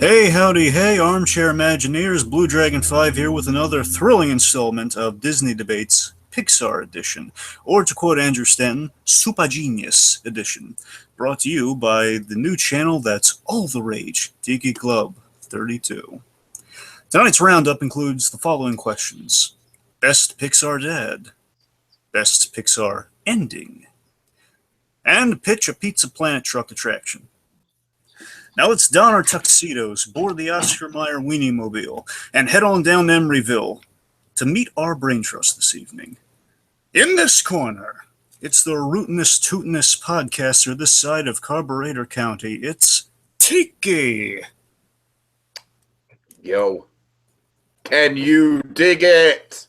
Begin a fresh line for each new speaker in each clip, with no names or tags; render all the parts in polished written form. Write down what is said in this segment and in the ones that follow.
Hey, howdy, hey, armchair Imagineers, Blue Dragon 5 here with another thrilling installment of Disney Debates, Pixar Edition, or to quote Andrew Stanton, Super Genius Edition, brought to you by the new channel that's all the rage, Tiki Club 32. Tonight's roundup includes the following questions. Best Pixar Dad, Best Pixar Ending, and pitch a Pizza Planet truck attraction. Now let's don our tuxedos, board the Oscar Mayer Weenie Mobile, and head on down Emeryville to meet our brain trust this evening. In this corner, it's the rootinest, tootinest podcaster this side of Carburetor County. It's Tiki.
Yo. Can you dig it?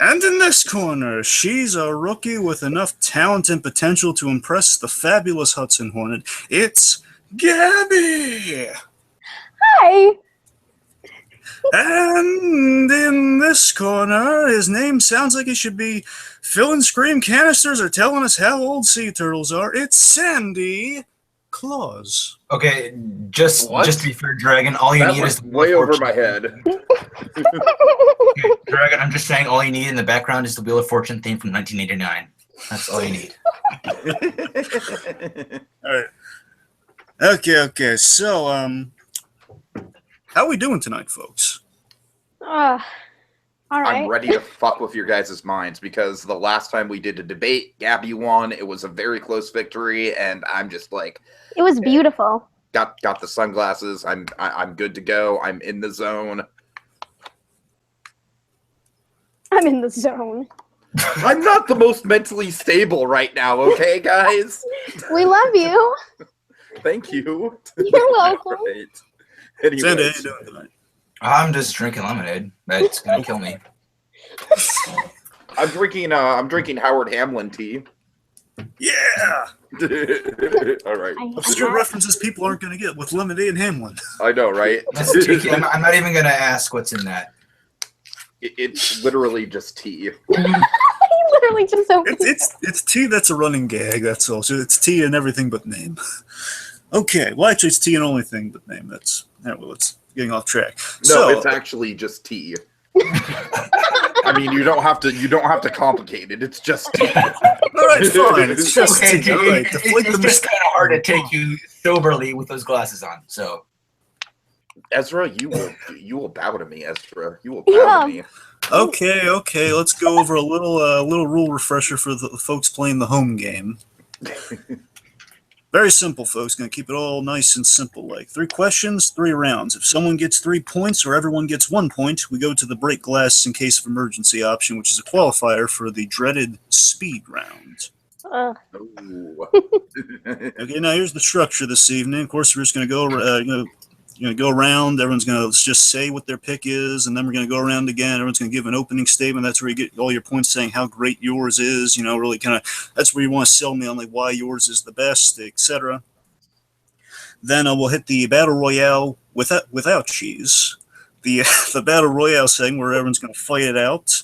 And in this corner, she's a rookie with enough talent and potential to impress the fabulous Hudson Hornet. It's Gabby!
Hi!
And in this corner, his name sounds like he should be filling scream canisters or telling us how old sea turtles are. It's Sandy Claus.
Okay, just to be fair, Dragon, all you
That
need
was
is
way over my head.
Okay, Dragon, I'm just saying all you need in the background is the Wheel of Fortune theme from 1989. That's all you need.
All right. Okay. So, how are we doing tonight, folks?
All right.
I'm ready to fuck with your guys' minds because the last time we did a debate, Gabby won. It was a very close victory, and I'm just like,
It was beautiful.
got the sunglasses. I'm good to go. I'm in the zone.
I'm in the zone.
I'm not the most mentally stable right now, okay, guys?
We love you.
Thank you.
You're welcome.
Right.
Sandy, how you
Anyways,
doing tonight?
I'm just drinking lemonade. That's gonna kill me.
I'm drinking Howard Hamlin tea.
Yeah!
All right.
Those are references people aren't going to get with Lemonade and Hamlin.
I know, right?
That's tricky. I'm not even gonna ask what's in that.
It's literally just tea.
He literally just opened
It's tea that's a running gag, that's all. So it's tea and everything but name. Okay, well actually it's tea and only thing but name. It's getting off track.
No, it's actually just tea. I mean, you don't have to complicate it. It's just tea.
All right, fine. It's just
Okay,
tea. All right, deflate
it's
the
just kind of hard to take you soberly with those glasses on. So,
Ezra, you will bow to me, Ezra. You will bow to me.
Okay. Let's go over a little rule refresher for the folks playing the home game. Very simple, folks. Going to keep it all nice and simple. Like 3 questions, 3 rounds. If someone gets 3 points or everyone gets 1 point, we go to the break glass in case of emergency option, which is a qualifier for the dreaded speed round.
Ooh.
Okay, now here's the structure this evening. Of course, we're just going to go around. Everyone's going to just say what their pick is, and then we're going to go around again. Everyone's going to give an opening statement. That's where you get all your points saying how great yours is. Really kind of that's where you want to sell me on like why yours is the best, etc. Then we'll hit the battle royale without cheese. The battle royale segment where everyone's going to fight it out.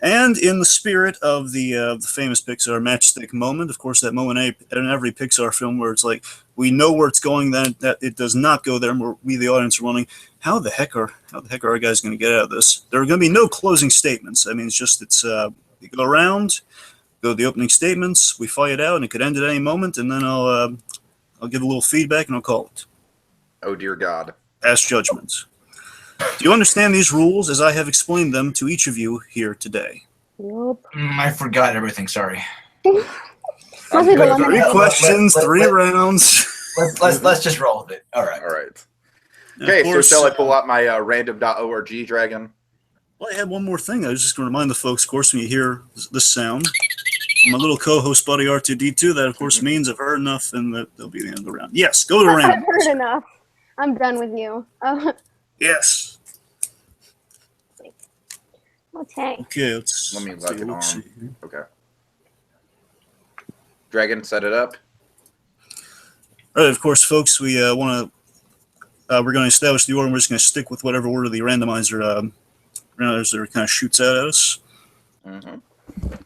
And in the spirit of the famous Pixar matchstick moment, of course, that moment in every Pixar film where it's like we know where it's going, that it does not go there. And we, the audience, are wondering how the heck are our guys going to get out of this? There are going to be no closing statements. I mean, you go around, go to the opening statements, we fight it out, and it could end at any moment. And then I'll give a little feedback and I'll call it.
Oh dear God.
Pass judgment. Do you understand these rules as I have explained them to each of you here today?
Nope.
I forgot everything. Sorry.
Must be the
Good.
3
lemonade.
questions, 3 rounds.
Let's just roll with it. All right.
All right.
And
Okay,
of course,
so shall I pull out my random.org, Dragon?
Well, I had one more thing. I was just going to remind the folks, of course, when you hear this sound, my little co-host buddy R2D2, that of course means I've heard enough and that they'll be the end of the round. Yes, go to the round.
I've heard enough. I'm done with you.
Yes.
Okay.
Okay,
Let me
let's
lock
see,
it
let's
on.
see.
Okay. Dragon, set it up.
All right, of course, folks, we're going to establish the order. We're just going to stick with whatever order the randomizer kind of shoots out at us.
Mm-hmm.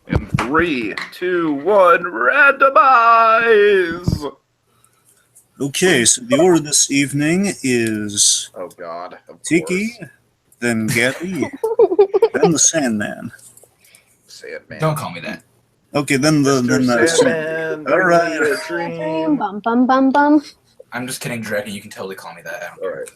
In 3, 2, 1, randomize!
Okay, so the order this evening is
Oh God, of
Tiki,
course.
then Gabby, then the Sandman.
Sandman.
Don't call me that.
Okay, then
Mr.
Sandy.
Sandman,
All right.
bring me a
Dream.
dream.
Bum bum bum bum.
I'm just kidding, Dragon. You can totally call me that. I don't
All
care.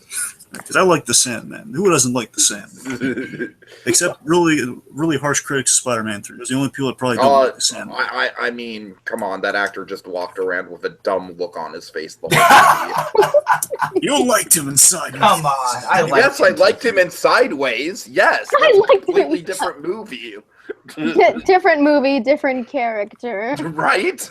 Because I like the Sandman. Who doesn't like the Sandman?
right.
Except really harsh critics of Spider-Man 3. Those are the only people that probably don't like the Sandman.
I mean, come on, that actor just walked around with a dumb look on his face the whole movie.
You liked him inside.
Come on. I like
Yes, I liked him in Sideways. Yes,
I
that's a
liked him.
completely different movie.
Different movie, different character.
Right?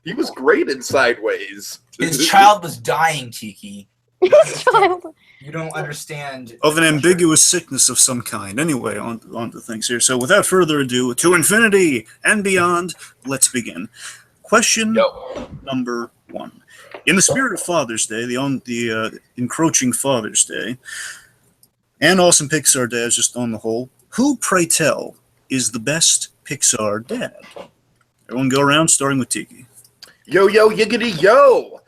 He was great in Sideways.
His child was dying, Tiki.
His child.
You don't understand.
Of an ambiguous sickness of some kind. Anyway, on to things here. So without further ado, to infinity and beyond, let's begin. Question number 1. In the spirit of Father's Day, the encroaching Father's Day, and awesome Pixar dads just on the whole, who, pray tell, is the best Pixar dad? Everyone go around, starting with Tiki.
Yo, yiggity, yo!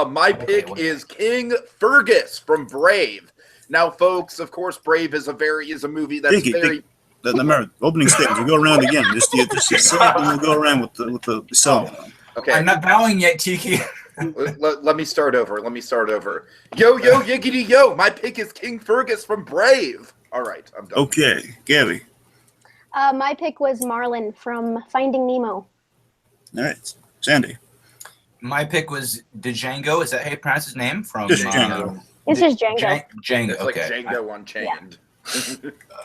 My pick is King Fergus from Brave. Now, folks, of course, Brave is a movie that's
Tiki, the opening statements. We'll go around again. Just say it, and we'll go around with the song.
Okay.
I'm not bowing yet, Tiki.
Let me start over. Yo, yiggity, yo! My pick is King Fergus from Brave. All right, I'm done.
Okay, Gabby.
My pick was Marlin from Finding Nemo.
All right, Sandy.
My pick was Django. Is that how you pronounce his name? From
Just Django.
It's just Django.
Django.
It's like
Okay.
Django Unchained.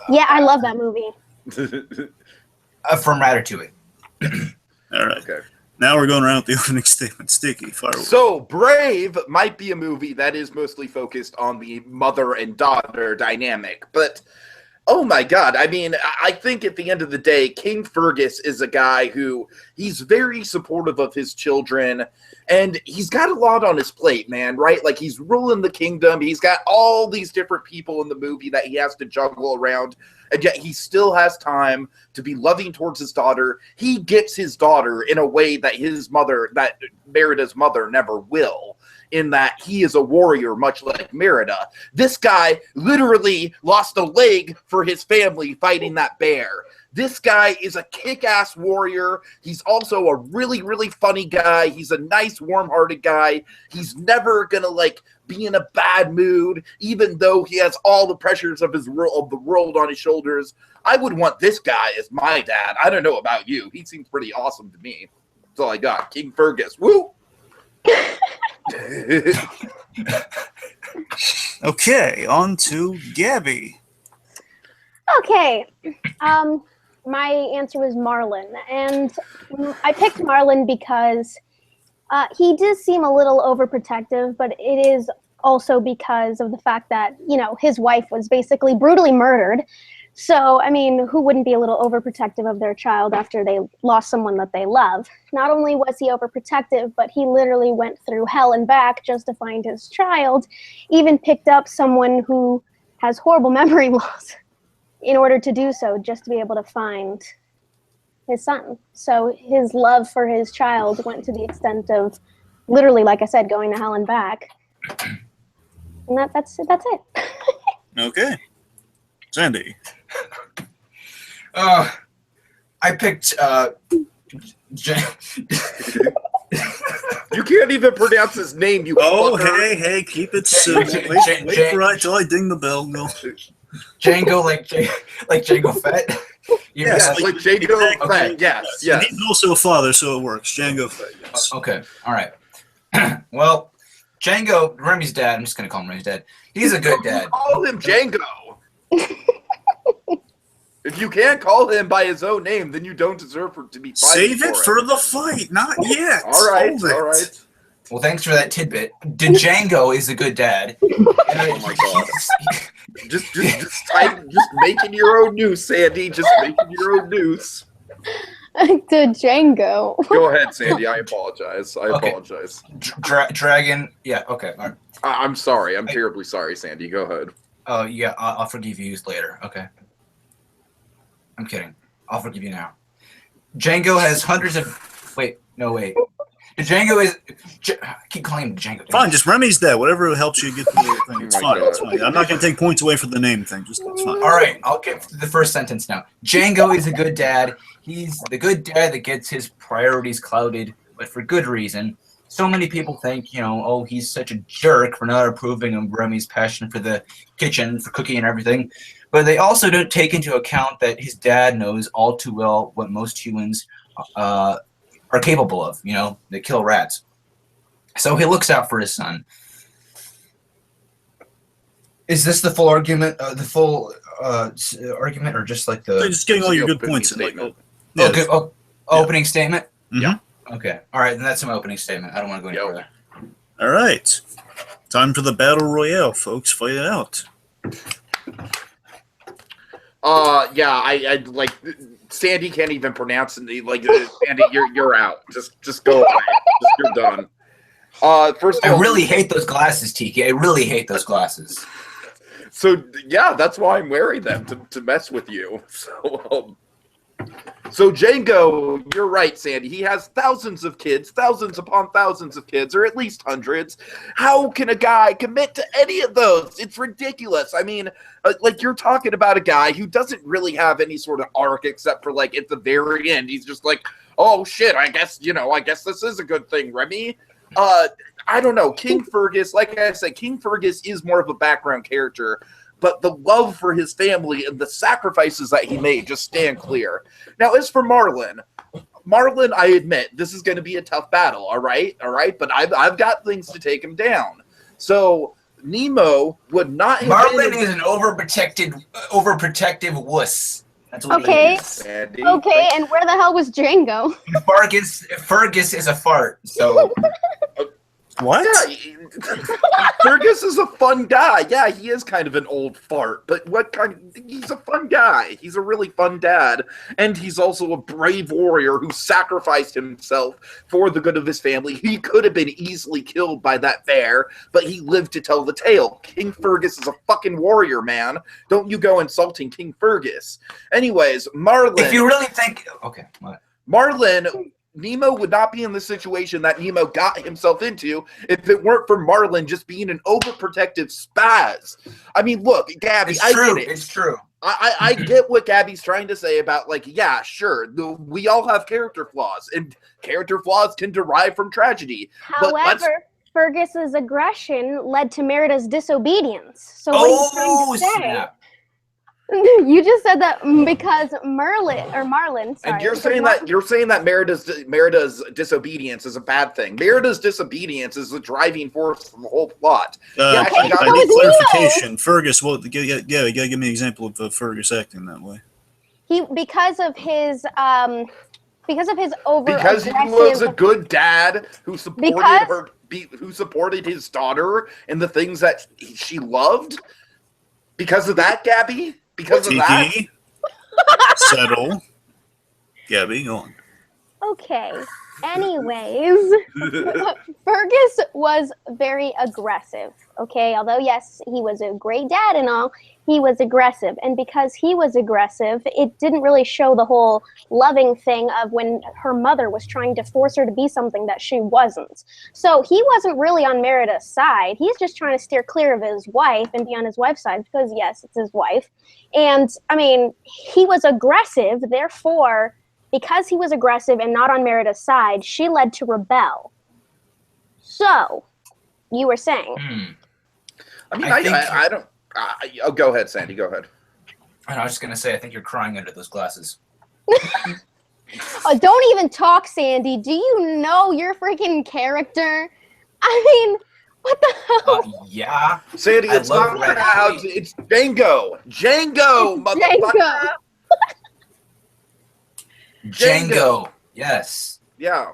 Yeah, I love that movie.
From Ratatouille.
All right.
Okay.
Now we're going around with the opening statement. Sticky, fire away.
So, Brave might be a movie that is mostly focused on the mother and daughter dynamic, but oh my God, I mean, I think at the end of the day, King Fergus is a guy who he's very supportive of his children, and he's got a lot on his plate, man, right? Like, he's ruling the kingdom. He's got all these different people in the movie that he has to juggle around, and yet he still has time to be loving towards his daughter. He gets his daughter in a way that that Merida's mother never will, in that he is a warrior, much like Merida. This guy literally lost a leg for his family fighting that bear. This guy is a kick-ass warrior. He's also a really, really funny guy. He's a nice, warm-hearted guy. He's never gonna, be in a bad mood, even though he has all the pressures of the world on his shoulders. I would want this guy as my dad. I don't know about you. He seems pretty awesome to me. That's all I got. King Fergus. Woo!
Okay, on to Gabby.
Okay. My answer was Marlin, and I picked Marlin because he does seem a little overprotective, but it is also because of the fact that, his wife was basically brutally murdered. So, I mean, who wouldn't be a little overprotective of their child after they lost someone that they love? Not only was he overprotective, but he literally went through hell and back just to find his child, even picked up someone who has horrible memory loss in order to do so, just to be able to find his son. So his love for his child went to the extent of literally, like I said, going to hell and back. And that's it.
Okay. Sandy.
I picked
You can't even pronounce his name, you
Oh,
fucker.
hey, keep it simple. Wait for it till I ding the bell. No.
Django, like Django Fett.
Yes,
Like Django
exactly.
Fett, yes.
And he's also a father, so it works. Django Fett, yes.
Okay, all right. Well, Django, Remy's dad. I'm just gonna call him Remy's dad. He's a good dad.
Call him Django. If you can't call him by his own name, then you don't deserve to be fighting
Save it for the fight, not yet.
All right,
Hold it.
all right.
Well, thanks for that tidbit. Django is a good dad.
Oh my God. Just making your own news, Sandy. Just making your own news.
To Django.
Go ahead, Sandy. I apologize.
Okay.
Apologize.
Dragon. Yeah. Okay. All right.
I'm sorry. I'm terribly sorry, Sandy. Go ahead.
Oh yeah. I'll forgive you later. Okay. I'm kidding. I'll forgive you now. Django has hundreds of. Wait. No. Wait. Django is. I keep calling him Django.
Fine, just Remy's dad. Whatever helps you get the thing. It's
Oh my
fine.
God.
It's fine. I'm not going to take points away from the name thing. Just it's fine.
All right, I'll get to the first sentence now. Django is a good dad. He's the good dad that gets his priorities clouded, but for good reason. So many people think, oh, he's such a jerk for not approving of Remy's passion for the kitchen, for cooking and everything. But they also don't take into account that his dad knows all too well what most humans are capable of. They kill rats. So he looks out for his son. Is this the full argument? Argument, or just like the?
Just getting all your good points in.
Statement.
Opening statement.
Yeah.
Okay. All right. Then that's my opening statement. I don't want to go any further.
All right. Time for the battle royale, folks. Fight it out.
Yeah, I like Sandy can't even pronounce it. Like Sandy, you're out. Just go away. You're done. First of
I
all,
really hate those glasses, Tiki. I really hate those glasses.
So yeah, that's why I'm wearing them to mess with you. So Django, you're right, Sandy. He has thousands of kids, thousands upon thousands of kids, or at least hundreds. How can a guy commit to any of those? It's ridiculous. I mean, like you're talking about a guy who doesn't really have any sort of arc except for like at the very end. He's just like, oh shit, I guess this is a good thing, Remy. I don't know. King Fergus, like I said, King Fergus is more of a background character, but the love for his family and the sacrifices that he made just stand clear. Now, as for Marlin, I admit this is going to be a tough battle. All right, but I've got things to take him down. So Nemo would not have
Marlin is an overprotective wuss. That's what
Okay.
he is.
Sandy.
Okay, and where the hell was Django?
Fergus is a fart. So
What?
Yeah, Fergus is a fun guy. Yeah, he is kind of an old fart, but he's a fun guy. He's a really fun dad, and he's also a brave warrior who sacrificed himself for the good of his family. He could have been easily killed by that bear, but he lived to tell the tale. King Fergus is a fucking warrior, man. Don't you go insulting King Fergus. Anyways, Marlin.
if you really think, okay, what?
Marlin, Nemo would not be in the situation that Nemo got himself into if it weren't for Marlin just being an overprotective spaz. I mean, look, Gabby,
It's
I
true.
get it.
It's true.
I get what Gabby's trying to say about, like, yeah, sure, we all have character flaws, and character flaws can derive from tragedy. But
However, Fergus's aggression led to Merida's disobedience. So what are you trying to say?
Snap.
You just said that because Marlin. Sorry,
And you're saying that Merida's disobedience is a bad thing. Merida's disobedience is the driving force of the whole plot.
I
Okay, so
need
is Nemo.
clarification. Fergus, well, you gotta give me an example of Fergus acting that way.
Because of his over
Because he was a good dad who supported his daughter and the things that she loved. Because of that, Gabby? Because of that?
Tiki, settle. Gabby, go on.
Okay. Anyways, Fergus was very aggressive. Okay, although yes, he was a great dad and all, he was aggressive. And because he was aggressive, it didn't really show the whole loving thing of when her mother was trying to force her to be something that she wasn't. So he wasn't really on Merida's side. He's just trying to steer clear of his wife and be on his wife's side because yes, it's his wife. And I mean, he was aggressive, therefore, because he was aggressive and not on Merida's side, she led to rebel. So, you were saying.
I mean, I don't... go ahead, Sandy. Go ahead.
I was just going to say, I think you're crying under those glasses.
Oh, don't even talk, Sandy. Do you know your freaking character? I mean, what the hell?
Yeah.
Sandy,
I
it's
love
not
Red
how
House.
it's Django. Django, motherfucker.
Django. Yes.
Yeah.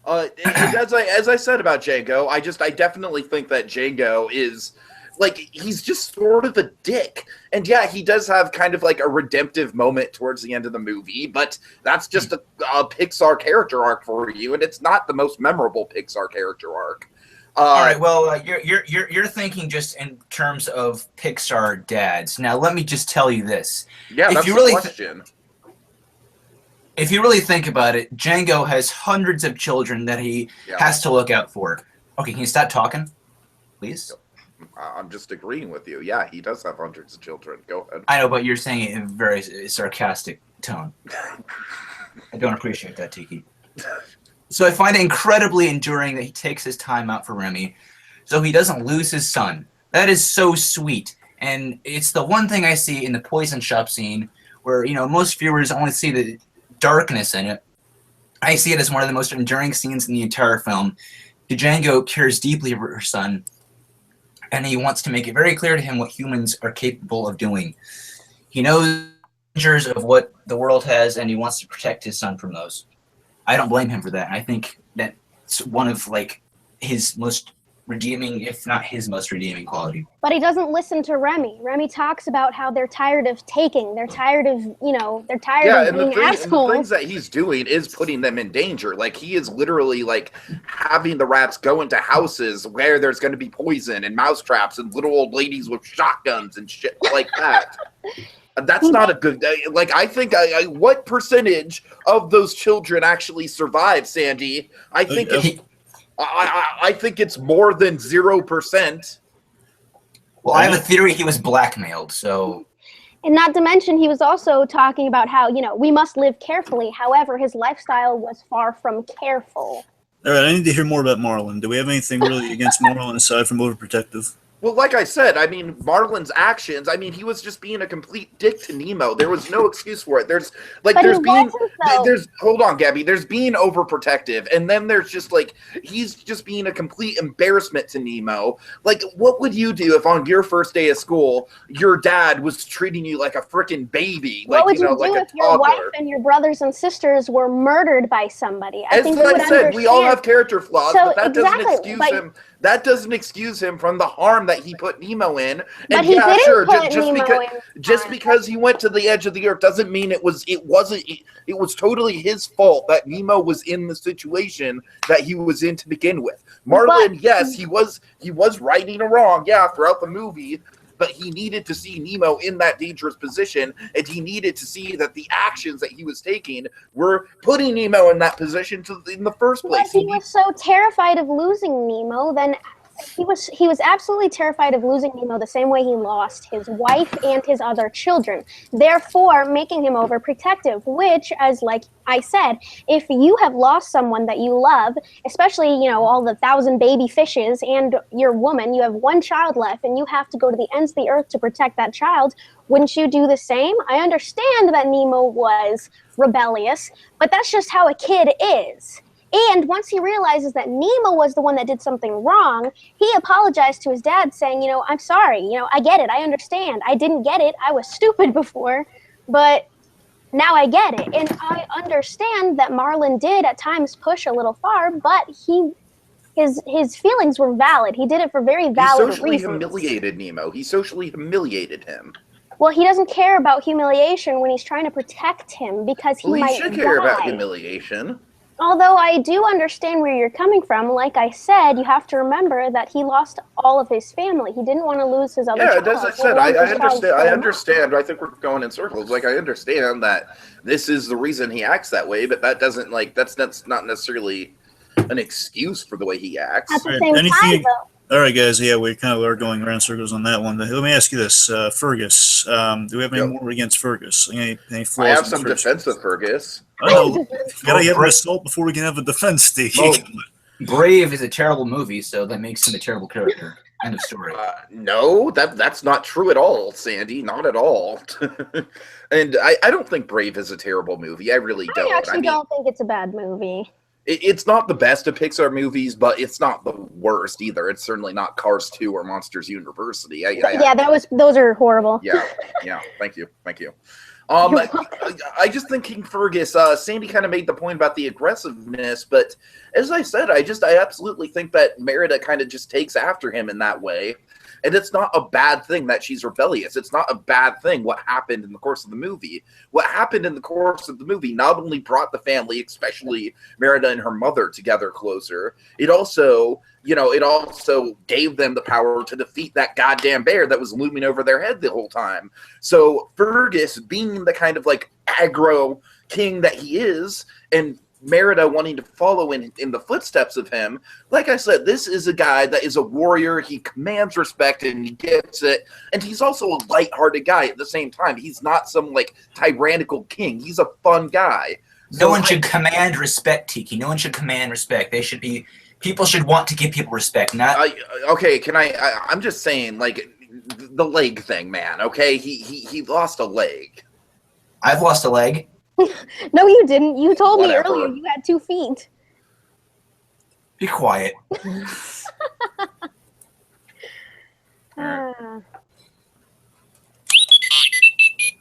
And as I said about Django, I definitely think that Django is, like, he's just sort of a dick. And yeah, he does have kind of like a redemptive moment towards the end of the movie, but that's just a Pixar character arc for you, and it's not the most memorable Pixar character arc.
All right. Well, you're thinking just in terms of Pixar dads. Now, let me just tell you this.
Yeah,
if
that's
you
the
really
question.
if you really think about it, Django has hundreds of children that he has to look out for. Okay, can you stop talking, please?
I'm just agreeing with you. Yeah, he does have hundreds of children. Go ahead.
I know, but you're saying it in a very sarcastic tone. I don't appreciate that, Tiki. So I find it incredibly enduring that he takes his time out for Remy so he doesn't lose his son. That is so sweet. And it's the one thing I see in the poison shop scene where, most viewers only see the darkness in it. I see it as one of the most enduring scenes in the entire film. Django cares deeply for her son, and he wants to make it very clear to him what humans are capable of doing. He knows the dangers of what the world has, and he wants to protect his son from those. I don't blame him for that. I think that's one of his most redeeming, if not his most redeeming quality.
But he doesn't listen to Remy. Remy talks about how they're tired of taking. They're tired of, they're tired of being assholes.
And the things that he's doing is putting them in danger. He is literally having the rats go into houses where there's going to be poison and mousetraps and little old ladies with shotguns and shit like that. That's not a good. I think what percentage of those children actually survive, Sandy? I think I think it's more than 0%.
Well, I have a theory he was blackmailed, so.
And not to mention, he was also talking about how, we must live carefully. However, his lifestyle was far from careful.
All right, I need to hear more about Marlon. Do we have anything really against Marlon aside from overprotective?
Well, like I said, Marlon's actions, he was just being a complete dick to Nemo. There was no excuse for it. Hold on, Gabby. There's being overprotective, and then there's just he's just being a complete embarrassment to Nemo. What would you do if on your first day of school, your dad was treating you like a freaking baby?
What would you do if your wife and your brothers and sisters were murdered by somebody?
As I said, we all have character flaws, but that doesn't excuse him. That doesn't excuse him from the harm that he put Nemo in.
And but he didn't put Nemo in.
Just because he went to the edge of the earth doesn't mean it was totally his fault that Nemo was in the situation that he was in to begin with. Marlon, yes, he was righting a wrong, throughout the movie, but he needed to see Nemo in that dangerous position, and he needed to see that the actions that he was taking were putting Nemo in that position in the first place.
But he was so terrified of losing Nemo, then he was absolutely terrified of losing Nemo the same way he lost his wife and his other children, therefore making him overprotective, which, as I said, if you have lost someone that you love, especially, all the 1,000 baby fishes and your woman, you have one child left and you have to go to the ends of the earth to protect that child, wouldn't you do the same? I understand that Nemo was rebellious, but that's just how a kid is. And once he realizes that Nemo was the one that did something wrong, he apologized to his dad saying, I'm sorry, I get it, I understand. I didn't get it, I was stupid before, but now I get it. And I understand that Marlon did at times push a little far, but his feelings were valid. He did it for very valid reasons.
He socially humiliated Nemo. He socially humiliated him.
Well, he doesn't care about humiliation when he's trying to protect him because he might die.
He should care about humiliation.
Although I do understand where you're coming from, like I said, you have to remember that he lost all of his family. He didn't want to lose his other child.
Yeah, as I said, I understand. I think we're going in circles. I understand that this is the reason he acts that way, but that doesn't that's not necessarily an excuse for the way he acts.
At the same time, though.
All right, guys. Yeah, we kind of are going around circles on that one. Let me ask you this, Fergus. Do we have any more against Fergus? Any flaws?
I have some defense of Fergus.
Oh, gotta have an assault before we can have a defense, Steve.
Well, Brave is a terrible movie, so that makes him a terrible character. End of story.
No, that's not true at all, Sandy. Not at all. And I don't think Brave is a terrible movie. I really don't.
I actually don't think it's a bad movie.
It's not the best of Pixar movies, but it's not the worst either. It's certainly not Cars 2 or Monsters University.
Those are horrible.
Yeah. Thank you. I just think King Fergus, Sandy kind of made the point about the aggressiveness, but as I said, I absolutely think that Merida kind of just takes after him in that way. And it's not a bad thing that she's rebellious. It's not a bad thing what happened in the course of the movie. What happened in the course of the movie not only brought the family, especially Merida and her mother, together closer, it also gave them the power to defeat that goddamn bear that was looming over their head the whole time. So Fergus, being the kind of aggro, king that he is, and Merida wanting to follow in the footsteps of him. Like I said, this is a guy that is a warrior. He commands respect and he gets it. And he's also a lighthearted guy at the same time. He's not some like tyrannical king. He's a fun guy.
No one should command respect, Tiki. No one should command respect. People should want to give people respect. Not
okay. I'm just saying, like the leg thing, man. Okay, he lost a leg.
I've lost a leg.
No, you didn't. You told
Whatever.
me earlier you had 2 feet.
Be quiet.
Good,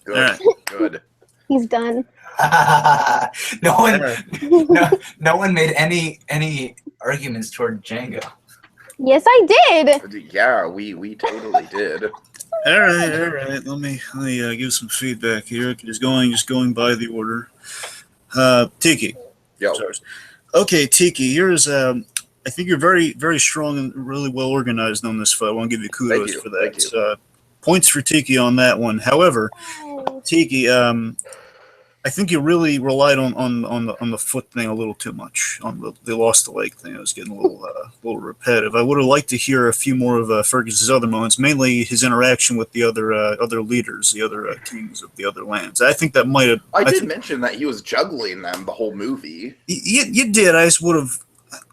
Alright.
good.
He's done.
no one made any arguments toward Django.
Yes, I did.
Yeah, we totally did.
All right. Let me give some feedback here. Just going by the order. Tiki.
Yo.
Sorry. Okay, Tiki. Here's I think you're very, very strong and really well organized on this fight. I want to give you kudos
Thank you,
for that.
thank you.
Points for Tiki on that one. However, Tiki, I think you really relied on the foot thing a little too much. On the lost the leg thing, it was getting a little repetitive. I would have liked to hear a few more of Fergus's other moments, mainly his interaction with the other leaders, the other kings of the other lands. I think that might have.
I did mention that he was juggling them the whole movie.
You did. I just would have.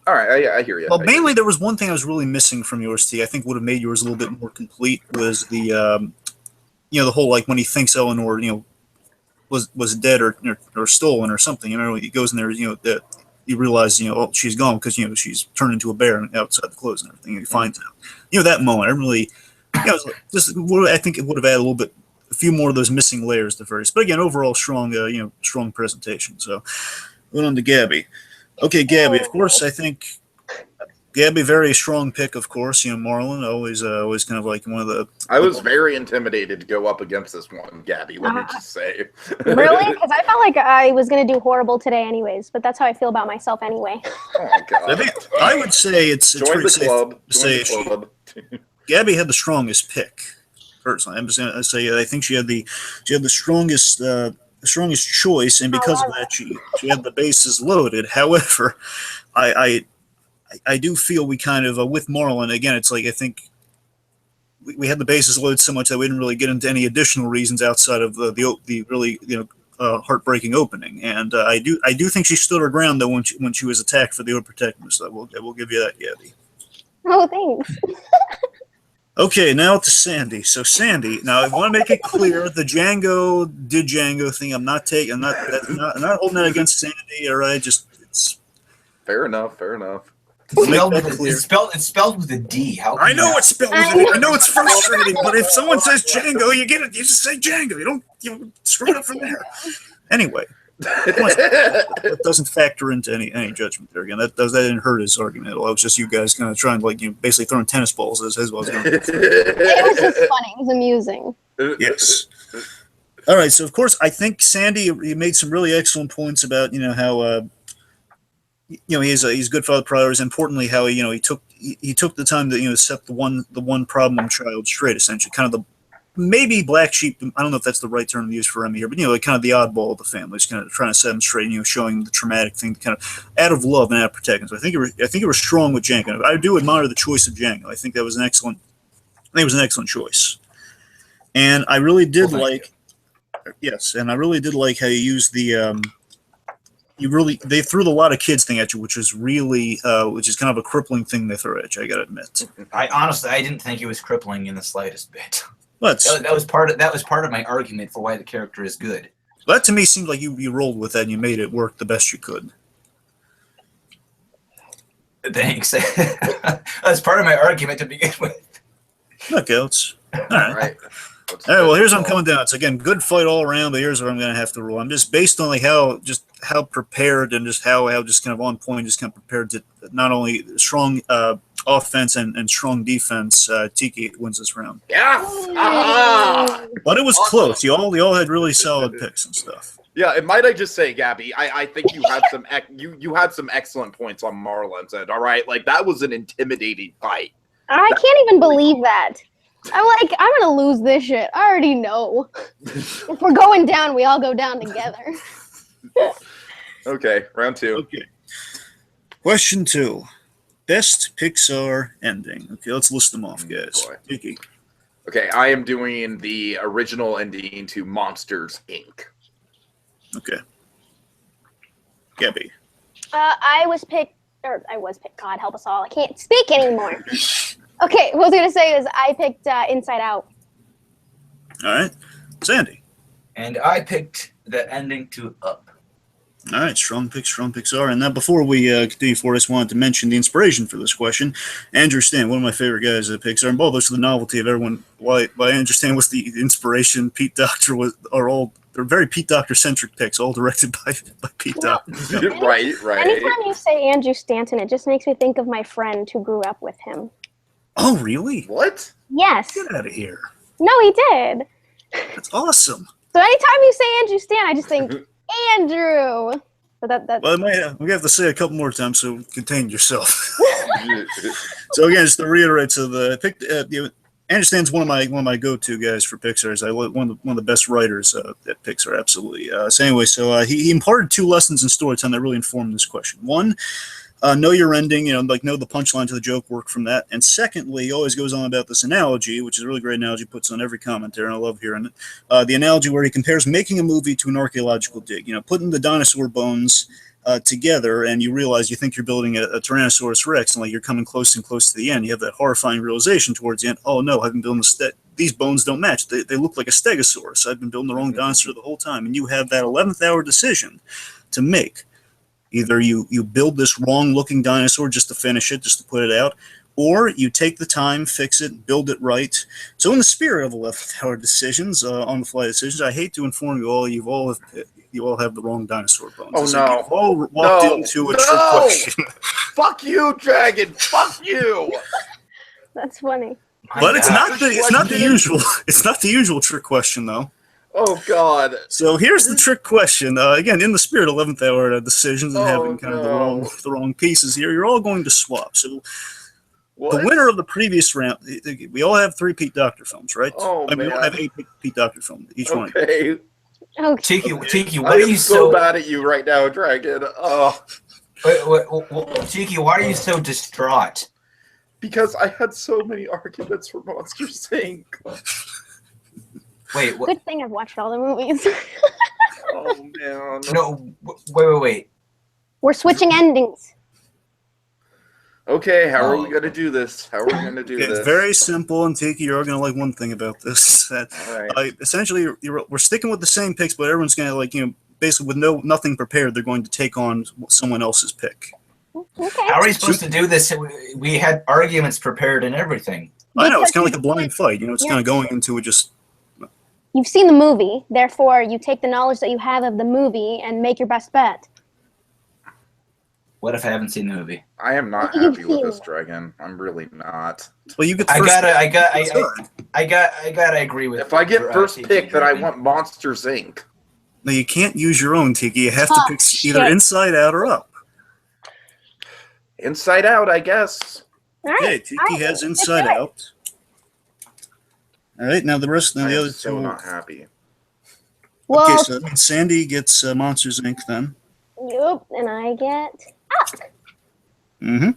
All right, I hear you.
Well, mainly there was one thing I was really missing from yours, T. I think would have made yours a little bit more complete was the, the whole like when he thinks Eleanor, was dead or stolen or something. He goes in there, that you realize, oh, she's gone because she's turned into a bear outside the clothes and everything. And he finds out, that moment. I really, I think it would have added a few more of those missing layers to various. But again, overall strong, strong presentation. So, going on to Gabby. Okay, Gabby. Of course, I think Gabby, very strong pick. Of course, Marlon always kind of like one of the.
I was very intimidated to go up against this one, Gabby. Let me just say.
Really? Because I felt like I was going to do horrible today, anyways. But that's how I feel about myself anyway.
Oh my god!
I would say it's
Join
pretty
the
safe
club.
to say
Join the club.
Gabby had the strongest pick. Personally, I'm just going to say I think she had the strongest choice, and because of that, she had the bases loaded. However, I do feel we kind of with Marlon again. It's like I think we had the bases loaded so much that we didn't really get into any additional reasons outside of the really heartbreaking opening. And I do think she stood her ground though when she was attacked for the overprotectiveness. So we'll give you that, Gabby.
Oh, thanks.
Okay, now to Sandy. So Sandy, now I want to make it clear the Django thing. I'm not holding that against Sandy. All right, it's
Fair enough.
It's spelled with a D.
I know it's spelled with an I know it's frustrating, but if someone says Django, you get it. You just say Django. You don't screw it up from there. Anyway, that doesn't factor into any judgment there. Again, that didn't hurt his argument. It was just you guys kind of trying basically throwing tennis balls as well.
It was just funny. It was amusing.
Yes. All right. So of course, I think Sandy, you made some really excellent points about how. He's good for the priorities. Importantly, how he took the time to set the one problem child straight. Essentially, kind of the maybe black sheep. I don't know if that's the right term to use for Emmy here, but like kind of the oddball of the family. He's kind of trying to set him straight. Showing the traumatic thing, kind of out of love and out of protection. So I think it was strong with Django. I do admire the choice of Django. I think that was an excellent. I think it was an excellent choice, and I really did I really did like how you used the. They threw the lot of kids thing at you, which is really, which is kind of a crippling thing they throw at you. I gotta admit.
I didn't think it was crippling in the slightest bit.
That
was part of my argument for why the character is good.
That to me seemed like you rolled with that and you made it work the best you could.
Thanks. That's part of my argument to begin with.
Okay, let's. All right.
All right.
Well, here's what I'm coming down. It's again good fight all around, but here's what I'm going to have to rule. I'm just based on like how prepared and just how just kind of on point, just kind of prepared to not only strong offense and strong defense. Tiki wins this round.
Yes. Ah!
But it was close. You all had really solid picks and stuff.
Yeah, and might I just say, Gabby, I think you had some you had some excellent points on Marlon's end. All right, like that was an intimidating fight.
I can't even believe that. I'm like, I'm going to lose this shit. I already know. If we're going down, we all go down together.
Okay, round 2.
Okay. Question 2. Best Pixar ending. Okay, let's list them off, guys.
Boy.
Tiki.
Okay, I am doing the original ending to Monsters, Inc.
Okay. Gabby.
I was picked. God help us all. I can't speak anymore. Okay, what I was gonna say is I picked Inside Out.
All right. Sandy.
And I picked the ending to Up.
All right, strong picks are. And now, before we continue forward, I just wanted to mention the inspiration for this question. Andrew Stan, one of my favorite guys at Pixar, and both those for the novelty of everyone. Why Andrew Stan was the inspiration. Pete Docter they're very Pete Docter centric picks, all directed by Pete Docter.
Right.
Anytime you say Andrew Stanton, it just makes me think of my friend who grew up with him.
Oh, really?
What?
Yes.
Get out of here.
No, he did.
That's awesome.
So anytime you say Andrew Stan, I just think Andrew. So that
Well, we have to say it a couple more times, so contain yourself. So again, just to reiterate, so Andrew Stan's one of my go-to guys for Pixar. Is one of the best writers at Pixar, absolutely. So anyway, he imparted 2 lessons in storytelling that really informed this question. One, know your ending, know the punchline to the joke, work from that. And secondly, he always goes on about this analogy, which is a really great analogy, puts on every commentary, and I love hearing it. The analogy where he compares making a movie to an archaeological dig. Putting the dinosaur bones together, and you realize you think you're building a Tyrannosaurus Rex, and you're coming close and close to the end. You have that horrifying realization towards the end. Oh no, I've been building these bones don't match. They look like a Stegosaurus. I've been building the wrong dinosaur the whole time. And you have that 11th hour decision to make. Either you build this wrong-looking dinosaur just to finish it, just to put it out, or you take the time, fix it, build it right. So in the spirit of 11th hour decisions, on-the-fly decisions, I hate to inform you all, you all have the wrong dinosaur bones.
Oh,
It's
no.
like you've all walked into a trick question.
Fuck you, Dragon. Fuck you.
that's funny.
But it's not the
Question.
usual. It's not the usual trick question, though.
Oh, God.
So here's the trick question. Again, in the spirit of 11th hour decisions and having kind of the wrong pieces here, you're all going to swap. So
What?
the winner of the previous round, we all have 3 Pete Docter films, right?
Oh,
we all
man.
have 8 Pete Docter films, each one.
Okay.
Okay.
Tiki,
I
why are
am
you
so bad at you right now, Dragon. Oh,
Tiki, why are you so distraught?
because I had so many arguments for Monsters, Inc.
Wait, what?
Good thing I've watched all the movies.
Oh, man.
No, wait.
We're switching endings.
Okay, how are
Oh.
we going to do this? How are we going to do
Okay,
this?
it's very simple, and Tiki, you're going to like one thing about this. That
All right.
essentially, we're sticking with the same picks, but everyone's going to basically with nothing prepared, they're going to take on someone else's pick.
Okay.
How are we supposed to do this? We had arguments prepared and everything.
I know, it's
Because
kind of like a blind fight. It's kind of going into it just...
You've seen the movie, therefore you take the knowledge that you have of the movie and make your best bet.
What if I haven't seen the movie?
I am not
You've
happy with
seen
this,
it.
Dragon. I'm really not.
Well, you get the
I
first
gotta agree with.
If I get first
Tiki,
pick, then I
Dragon.
want Monsters, Inc.
No, you can't use your own, Tiki. You have to
Oh,
pick
shit.
either Inside Out or Up.
Inside Out, I guess.
All right.
Okay, Tiki
all right,
has
let's
Inside
do it.
Out. All right, now the rest of
I
the
am
other
so
two.
not happy.
Well,
Okay, so that means Sandy gets Monsters Inc. then.
yep, and I get Up.
Mm-hmm.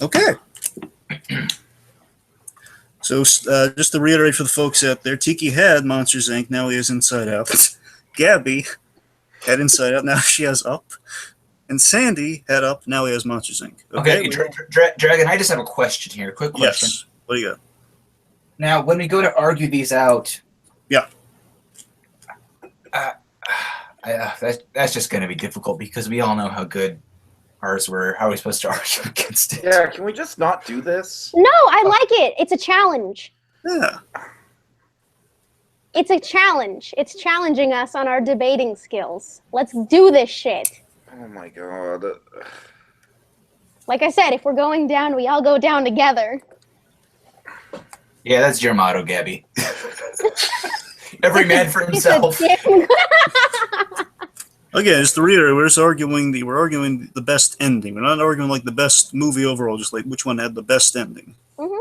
Okay. So just to reiterate for the folks out there, Tiki had Monsters Inc. Now he has Inside Out. Gabby had Inside Out. Now she has Up. And Sandy had Up. Now he has Monsters Inc.
Okay, Dragon. I just have a question here. Quick question.
Yes. What do you got?
Now, when we go to argue these out,
Yeah.
That's just going to be difficult because we all know how good ours were. How are we supposed to argue against it?
Yeah, can we just not do this?
No, I like it. It's a challenge.
Yeah.
It's a challenge. It's challenging us on our debating skills. Let's do this shit.
Oh my god.
Like I said, if we're going down, we all go down together.
Yeah, that's your motto, Gabby. Every man for
It's a
himself.
damn-
Again, just to reiterate, we're arguing the best ending. We're not arguing like the best movie overall, just like which one had the best ending.
Mhm.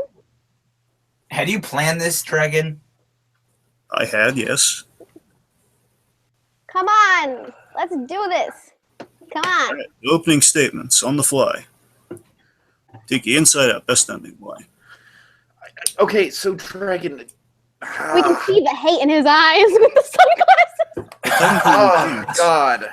Had you planned this, Dragon?
I had, yes.
Come on, let's do this. Come on.
All right, opening statements on the fly. Tiki, Inside Out, best ending. Why?
Okay, so Dragon.
We can see the hate in his eyes with the sunglasses.
Oh God.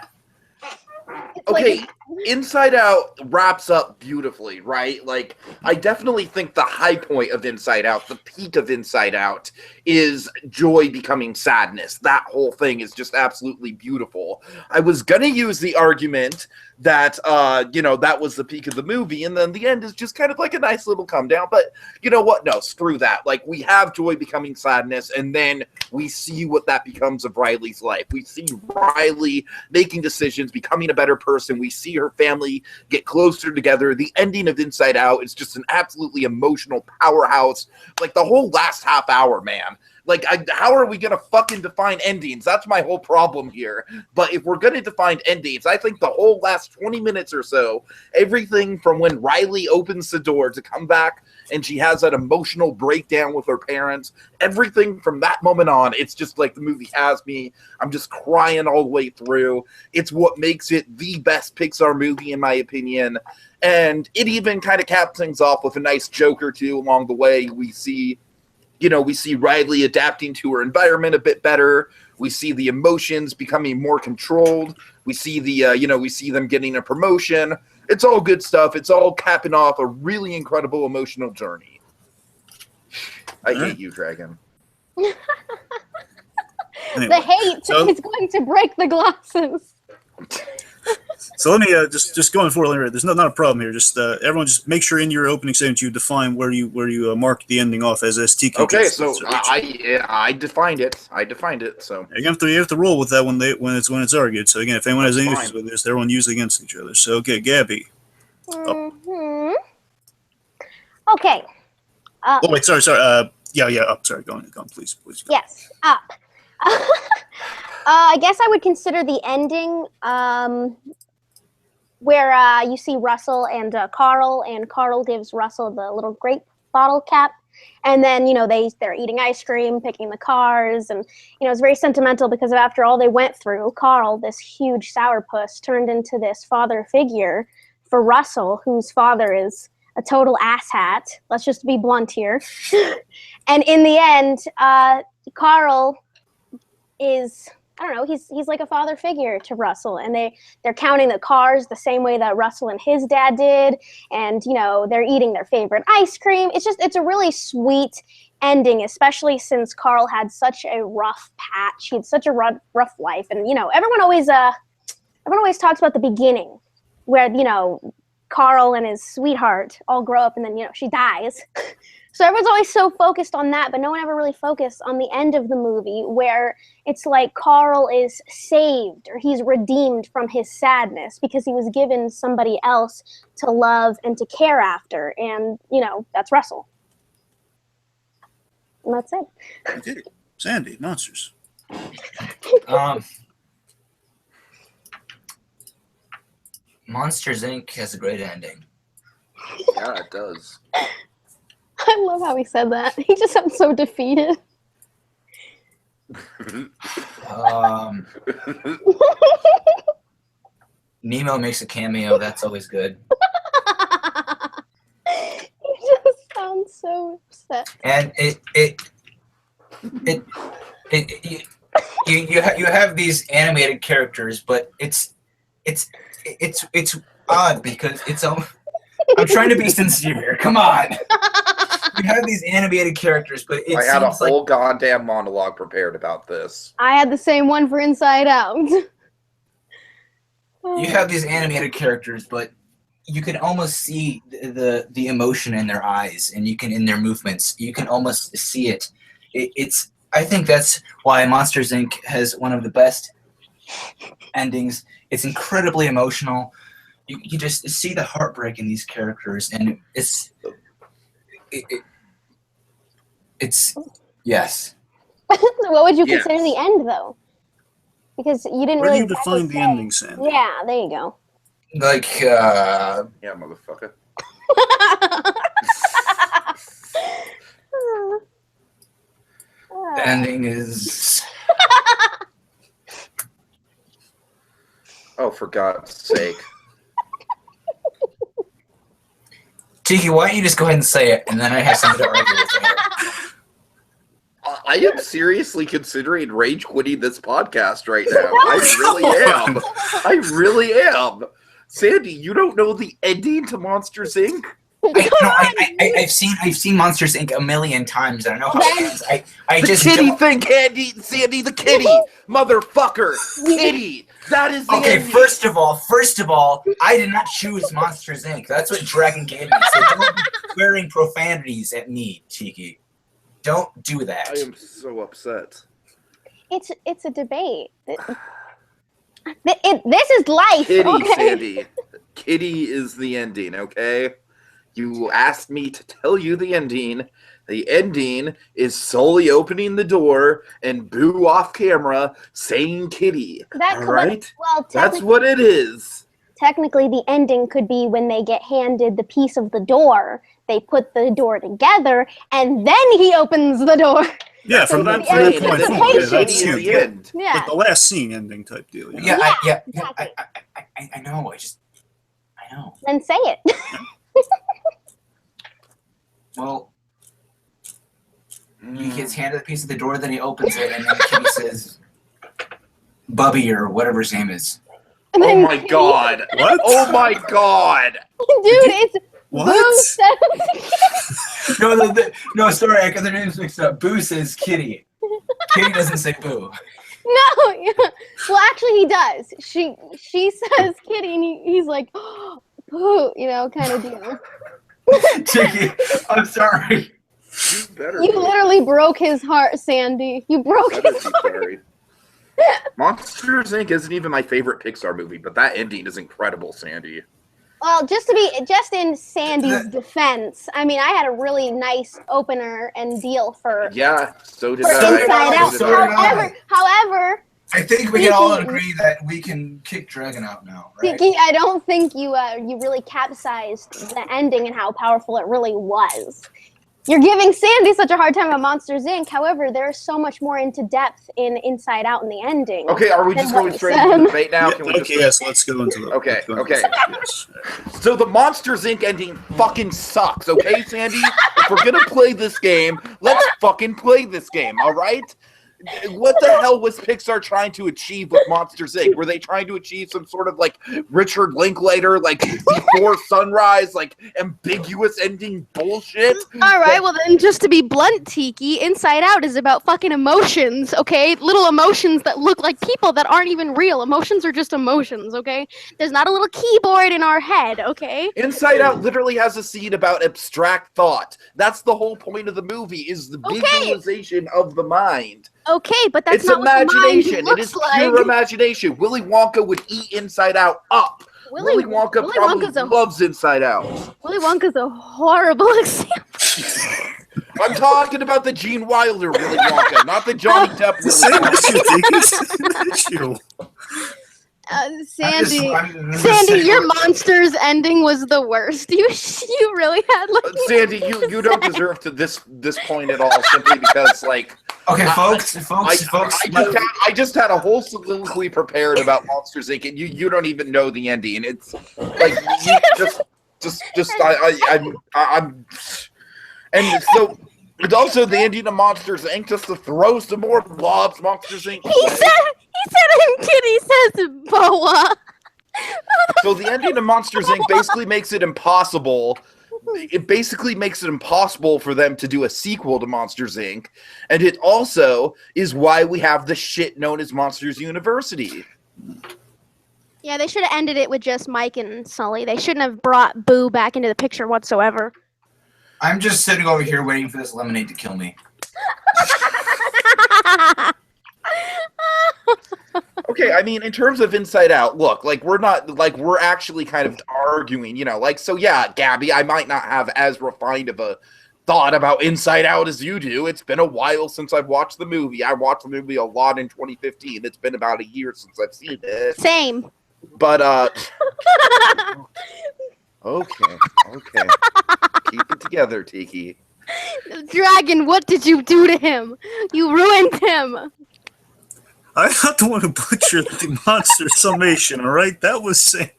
It's
Okay,
like
Inside Out wraps up beautifully, right? Like, I definitely think the high point of Inside Out, the peak of Inside Out, is joy becoming sadness. That whole thing is just absolutely beautiful. I was gonna use the argument that, that was the peak of the movie, and then the end is just kind of like a nice little come down. But you know what? No, screw that. Like, we have joy becoming sadness, and then we see what that becomes of Riley's life. We see Riley making decisions, becoming a better person. We see her family get closer together. The ending of Inside Out is just an absolutely emotional powerhouse. Like, the whole last half hour, man. Like, how are we going to fucking define endings? That's my whole problem here. But if we're going to define endings, I think the whole last 20 minutes or so, everything from when Riley opens the door to come back and she has that emotional breakdown with her parents, everything from that moment on, it's just like the movie has me. I'm just crying all the way through. It's what makes it the best Pixar movie, in my opinion. And it even kind of caps things off with a nice joke or two along the way. We see Riley adapting to her environment a bit better. We see the emotions becoming more controlled. We see we see them getting a promotion. It's all good stuff. It's all capping off a really incredible emotional journey. I hate you, Dragon.
Anyway,
the hate is going to break the glasses.
So let me just going forward. There's not a problem here. Just everyone, just make sure in your opening statement you define where you mark the ending off as Tiki.
Okay, so I defined it. So
you have to roll with that when it's argued. So again, if anyone has any issues with this, everyone use it against each other. So okay, Gabby.
Mm-hmm. Okay.
Oh wait, sorry. Yeah. Up. Sorry. Go on, please. Go.
Yes, up. I guess I would consider the ending where you see Russell and Carl gives Russell the little grape bottle cap, and then they're eating ice cream, picking the cars, and it's very sentimental because after all they went through, Carl, this huge sourpuss, turned into this father figure for Russell, whose father is a total asshat. Let's just be blunt here. And in the end, Carl is, I don't know, he's like a father figure to Russell, and they're counting the cars the same way that Russell and his dad did, and they're eating their favorite ice cream. It's a really sweet ending, especially since Carl had such a rough patch. He had such a rough life, and everyone always talks about the beginning where Carl and his sweetheart all grow up, and then she dies. So everyone's always so focused on that, but no one ever really focused on the end of the movie where it's like Carl is saved, or he's redeemed from his sadness because he was given somebody else to love and to care after. And, that's Russell. And that's it.
Okay. Sandy, Monsters.
Monsters, Inc. has a great ending.
yeah, it does.
I love how he said that. He just sounds so defeated.
Nemo makes a cameo. That's always good.
He just sounds so upset.
And you have these animated characters, but it's odd because I'm trying to be sincere here. Come on. You have these animated characters, but
I had a whole goddamn monologue prepared about this.
I had the same one for Inside Out.
You have these animated characters, but you can almost see the emotion in their eyes, and you can in their movements. You can almost see it. I think that's why Monsters Inc. has one of the best endings. It's incredibly emotional. You just see the heartbreak in these characters, and it's yes.
What would you consider the end, though? Because you didn't
Where
really
do you define the ending, Sandy?
Yeah, there you go.
Like
yeah, motherfucker.
the ending is
for God's sake.
Tiki, why don't you just go ahead and say it, and then I have something to argue with later.
I am seriously considering rage quitting this podcast right now. I really am. I really am. Sandy, you don't know the ending to Monsters, Inc.?
I've seen Monsters Inc. a million times. I don't know how it ends. I
The
just
kitty
don't.
thing, Sandy, the kitty, motherfucker, kitty. That is the
Okay,
ending.
first of all, I did not choose Monsters Inc. That's what Dragon gave me. So don't be swearing profanities at me, Tiki. Don't do that.
I am so upset.
It's a debate. This is life.
Kitty,
okay?
Sandy. Kitty is the ending, okay? You asked me to tell you the ending. The ending is Sully opening the door and Boo off camera saying kitty.
That
All
could,
right?
well,
That's what it is.
technically the ending could be when they get handed the piece of the door. They put the door together, and then he opens the door.
Yeah, from that,
the
from that
end.
point
It's a
forward, yeah,
patient.
that's
Kitty is
huge.
the end.
Yeah.
Like the last scene ending type deal. You know?
Yeah,
exactly.
I know. I know.
Then say it.
Well, he gets handed a piece of the door, then he opens it, and then Kitty says, Bubby, or whatever his name is.
And
Oh
then
my god.
What?
Oh my god.
Dude, it's
What?
Boo says
No, sorry, I got their names mixed up. Boo says Kitty. Kitty doesn't say Boo.
no. Yeah. Well, actually, he does. She says kitty, and he's like, Boo, kind of deal.
Tiki, I'm sorry.
You better
You
be.
literally broke his heart, Sandy. You broke
Better
his
be
heart.
sorry. Monsters Inc. isn't even my favorite Pixar movie, but that ending is incredible, Sandy.
Well, just in Sandy's defense, I mean, I had a really nice opener and deal for
Yeah, so did
for
I.
Inside Out.
So did I.
However,
I think we can all agree that we can kick Dragon out now, right?
Tiki, I don't think you really capsized the ending and how powerful it really was. You're giving Sandy such a hard time about Monsters Inc. However, there's so much more into depth in Inside Out in the ending.
Okay, are we
than
just
what
going
you
straight
said.
into the debate now? Can we
Okay, yes, let's go into the.
Okay,
let's go into
okay.
the- yes.
So the Monsters Inc. ending fucking sucks, okay, Sandy? If we're gonna play this game, let's fucking play this game, all right? What the hell was Pixar trying to achieve with Monsters Inc.? Were they trying to achieve some sort of like Richard Linklater, like Before Sunrise, like ambiguous ending bullshit?
All right, well then, just to be blunt, Tiki, Inside Out is about fucking emotions, okay? Little emotions that look like people that aren't even real. Emotions are just emotions, okay? There's not a little keyboard in our head, okay?
Inside Out literally has a scene about abstract thought. That's the whole point of the movie, is the
Okay.
visualization of the mind.
Okay, but that's
It's
not what the
imagination.
mind
It is
looks
pure
like.
imagination. Willy Wonka would eat Inside Out up. Willy Wonka
Willy
probably
Wonka's a-
loves Inside Out.
Willy Wonka's a horrible example.
I'm talking about the Gene Wilder Willy Wonka, not the Johnny Depp Willy
Same
Wonka.
issue, Tiki. Same issue.
Sandy,
I'm just
Sandy,
saying-
your monsters ending was the worst. You really had like.
Sandy, you don't deserve to this point at all, simply because like
Okay, folks.
I just had a whole soliloquy prepared about Monsters Inc. and you don't even know the ending. It's like you I'm and so it's also the ending of Monsters Inc. just to throw some more blobs Monsters Inc.
He said and Kitty says boa.
So the ending of Monsters Inc. basically makes it impossible. It basically makes it impossible for them to do a sequel to Monsters Inc. And it also is why we have the shit known as Monsters University.
Yeah, they should have ended it with just Mike and Sully. They shouldn't have brought Boo back into the picture whatsoever.
I'm just sitting over here waiting for this lemonade to kill me.
Okay, I mean, in terms of Inside Out, look, like we're actually kind of arguing, like, so yeah, Gabby, I might not have as refined of a thought about Inside Out as you do. It's been a while since I've watched the movie. I watched the movie a lot in 2015. It's been about a year since I've seen it.
Same.
But, okay. Keep it together, Tiki.
Dragon, what did you do to him? You ruined him.
I'm not the one who butchered the monster summation. All right, that was Sam.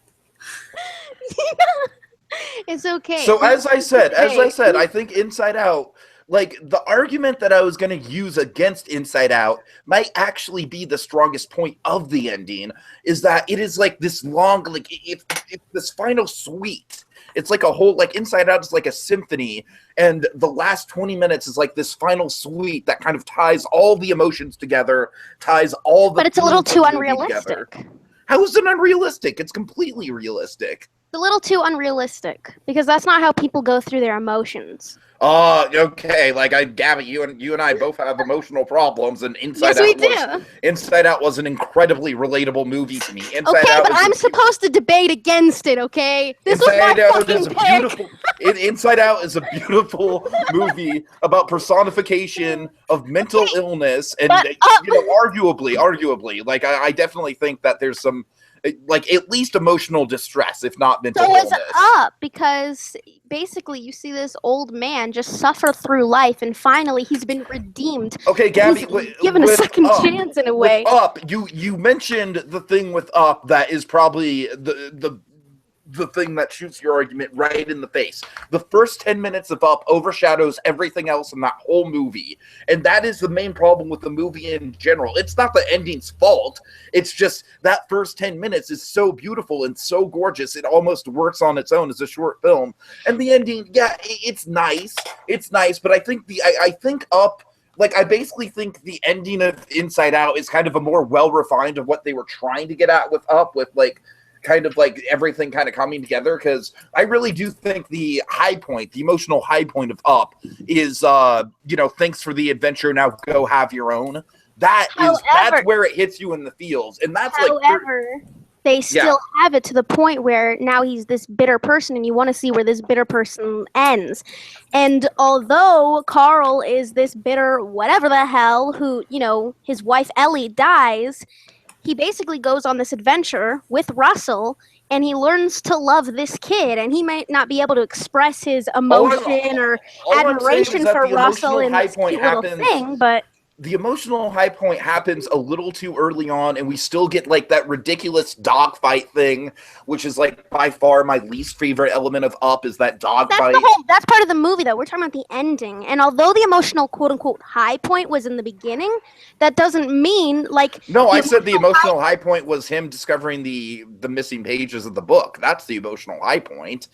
It's okay.
So as I said,
Okay.
I think Inside Out, like the argument that I was going to use against Inside Out might actually be the strongest point of the ending, is that it is like this long, like it's this final suite. It's like a whole, like Inside Out is like a symphony, and the last 20 minutes is like this final suite that kind of ties all the emotions together, ties all the.
But it's a little
themes of
too
the movie
unrealistic.
together. How is it unrealistic? It's completely realistic.
It's a little too unrealistic because that's not how people go through their emotions.
Oh, okay. Like Gabby, you and I both have emotional problems, and
Yes, we do.
Inside Out was an incredibly relatable movie to me. Inside
Okay,
Out
but
is
I'm
a-
supposed to debate against it. Okay, this was
Inside
my
Out
fucking
is a
pick.
beautiful. Inside Out is a beautiful movie about personification of mental illness, and
But,
arguably, like I definitely think that there's some, like at least emotional distress, if not mental
So
illness.
it's up because basically you see this old man just suffer through life, and finally he's been redeemed.
Okay, Gabby,
He's given a second chance in a way.
With Up, you mentioned the thing with Up that is probably the thing that shoots your argument right in the face. The first 10 minutes of Up overshadows everything else in that whole movie. And that is the main problem with the movie in general. It's not the ending's fault. It's just that first 10 minutes is so beautiful and so gorgeous. It almost works on its own as a short film. And the ending, yeah, it's nice. It's nice, but I think I think Up, like, I basically think the ending of Inside Out is kind of a more well-refined of what they were trying to get at with Up, with, like, kind of like everything kind of coming together, because I really do think the high point, the emotional high point of Up is, thanks for the adventure, now go have your own. That's where it hits you in the feels. And that's
they still have it to the point where now he's this bitter person, and you want to see where this bitter person ends. And although Carl is this bitter whatever the hell who, his wife Ellie dies, he basically goes on this adventure with Russell, and he learns to love this kid, and he might not be able to express his emotion or admiration for Russell in this cute little thing, but
the emotional high point happens a little too early on, and we still get like that ridiculous dogfight thing, which is like by far my least favorite element of Up, is that dogfight.
That's part of the movie, though. We're talking about the ending, and although the emotional quote unquote high point was in the beginning, that doesn't mean like.
No, I said the emotional high point was him discovering the missing pages of the book. That's the emotional high point.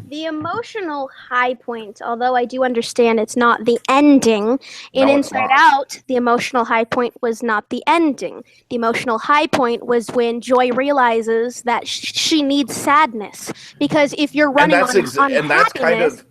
The emotional high point, although I do understand it's not the ending, in Inside Out, the emotional high point was not the ending. The emotional high point was when Joy realizes that she needs sadness. Because if you're running on happiness,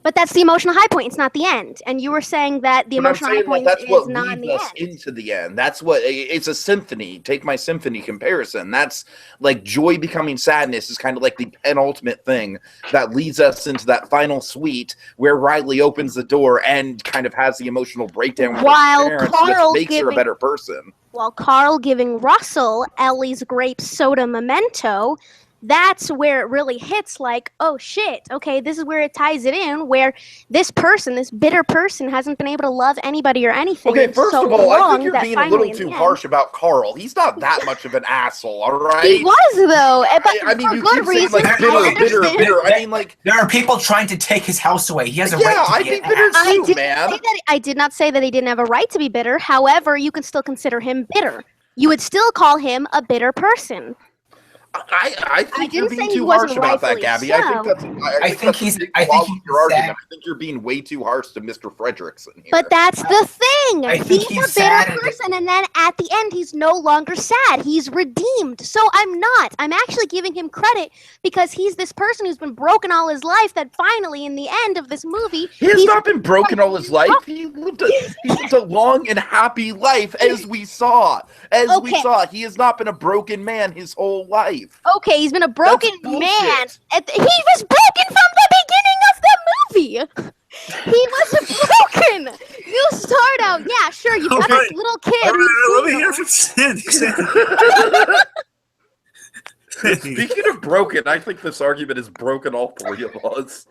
but that's the emotional high point. It's not the end. And you were saying that the emotional high point is not in the end. That's what leads us
into the end. That's what, it's a symphony. Take my symphony comparison. That's like Joy becoming sadness is kind of like the penultimate thing that leads us into that final suite where Riley opens the door and kind of has the emotional breakdown with her parents, which makes her a better person. While
Carl giving Russell Ellie's grape soda memento, that's where it really hits, like, oh shit, okay, this is where it ties it in, where this person, this bitter person, hasn't been able to love anybody or anything.
Okay, first of all, I think you're being a little too harsh about Carl. He's not that much of an asshole, all right?
He was, though. But
I mean, you keep saying, like, bitter. I mean, like...
There are people trying to take his house away. He has a right to be
bitter too, man.
I did not say that he didn't have a right to be bitter. However, you can still consider him bitter. You would still call him a bitter person.
I think you're being too harsh about that, Gabby.
So.
I think you're being way too harsh to Mr. Fredrickson here.
But that's the thing. He's a bitter person, and then at the end, he's no longer sad. He's redeemed. So I'm not. I'm actually giving him credit because he's this person who's been broken all his life. That finally, in the end of this movie,
he's not been broken all his life. He lived a long and happy life, as we saw. We saw, he has not been a broken man his whole life.
Okay, he's been a broken man. He was broken from the beginning of the movie. He was broken. You start out, yeah, sure, you've got this little kid.
Let me hear from Sandy.
Speaking of broken, I think this argument is broken all three of us.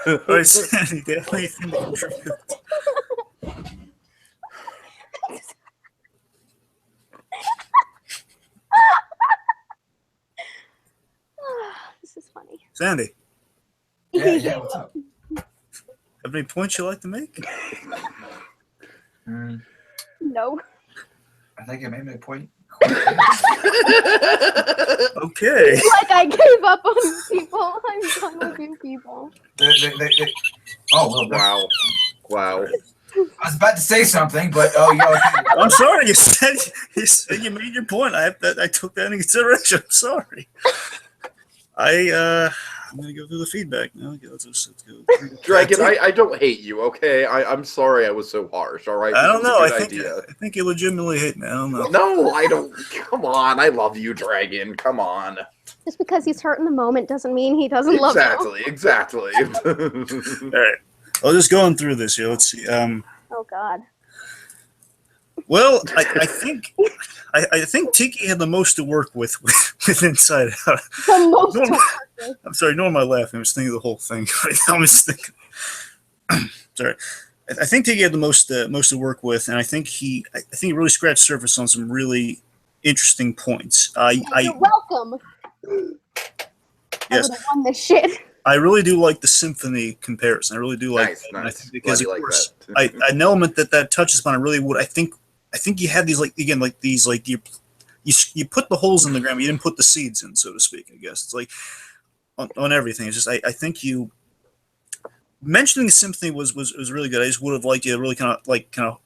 All right, Sandy, definitely contribute. Sandy,
Yeah, what's up?
have any points you'd like to make?
No.
I think I made my point.
Okay.
Like I gave up on people. I'm done with you people.
Oh, well,
Wow.
I was about to say something, but okay.
I'm sorry. You said you made your point. I took that into consideration. I'm sorry. I'm gonna go through the feedback now. Okay, let's go.
Dragon, I don't hate you, okay? I'm sorry I was so harsh, all right?
I don't know.
This is a good idea.
I think you legitimately hate me. I don't know.
No, I don't. Come on. I love you, Dragon. Come on.
Just because he's hurt in the moment doesn't mean he doesn't love you.
Exactly.
All right. Well, just going through this here. Let's see.
Oh God.
Well, I think Tiki had the most to work with Inside Out.
The most.
I'm sorry, nor am I laughing. I'm just thinking of the whole thing right now. I'm just thinking. Sorry. I think Tiki had the most to work with, and I think he really scratched the surface on some really interesting points.
You're welcome.
Yes.
I would have won this shit.
I really do like the symphony comparison. I really do like
Nice,
that.
nice.
And I think because,
Glad you
of
like
course,
that.
an element that touches upon, I really would. I think you had these you put the holes in the ground, but you didn't put the seeds in, so to speak. I guess it's like on everything. It's just I think you mentioning the symphony was really good. I just would have liked you to really kind of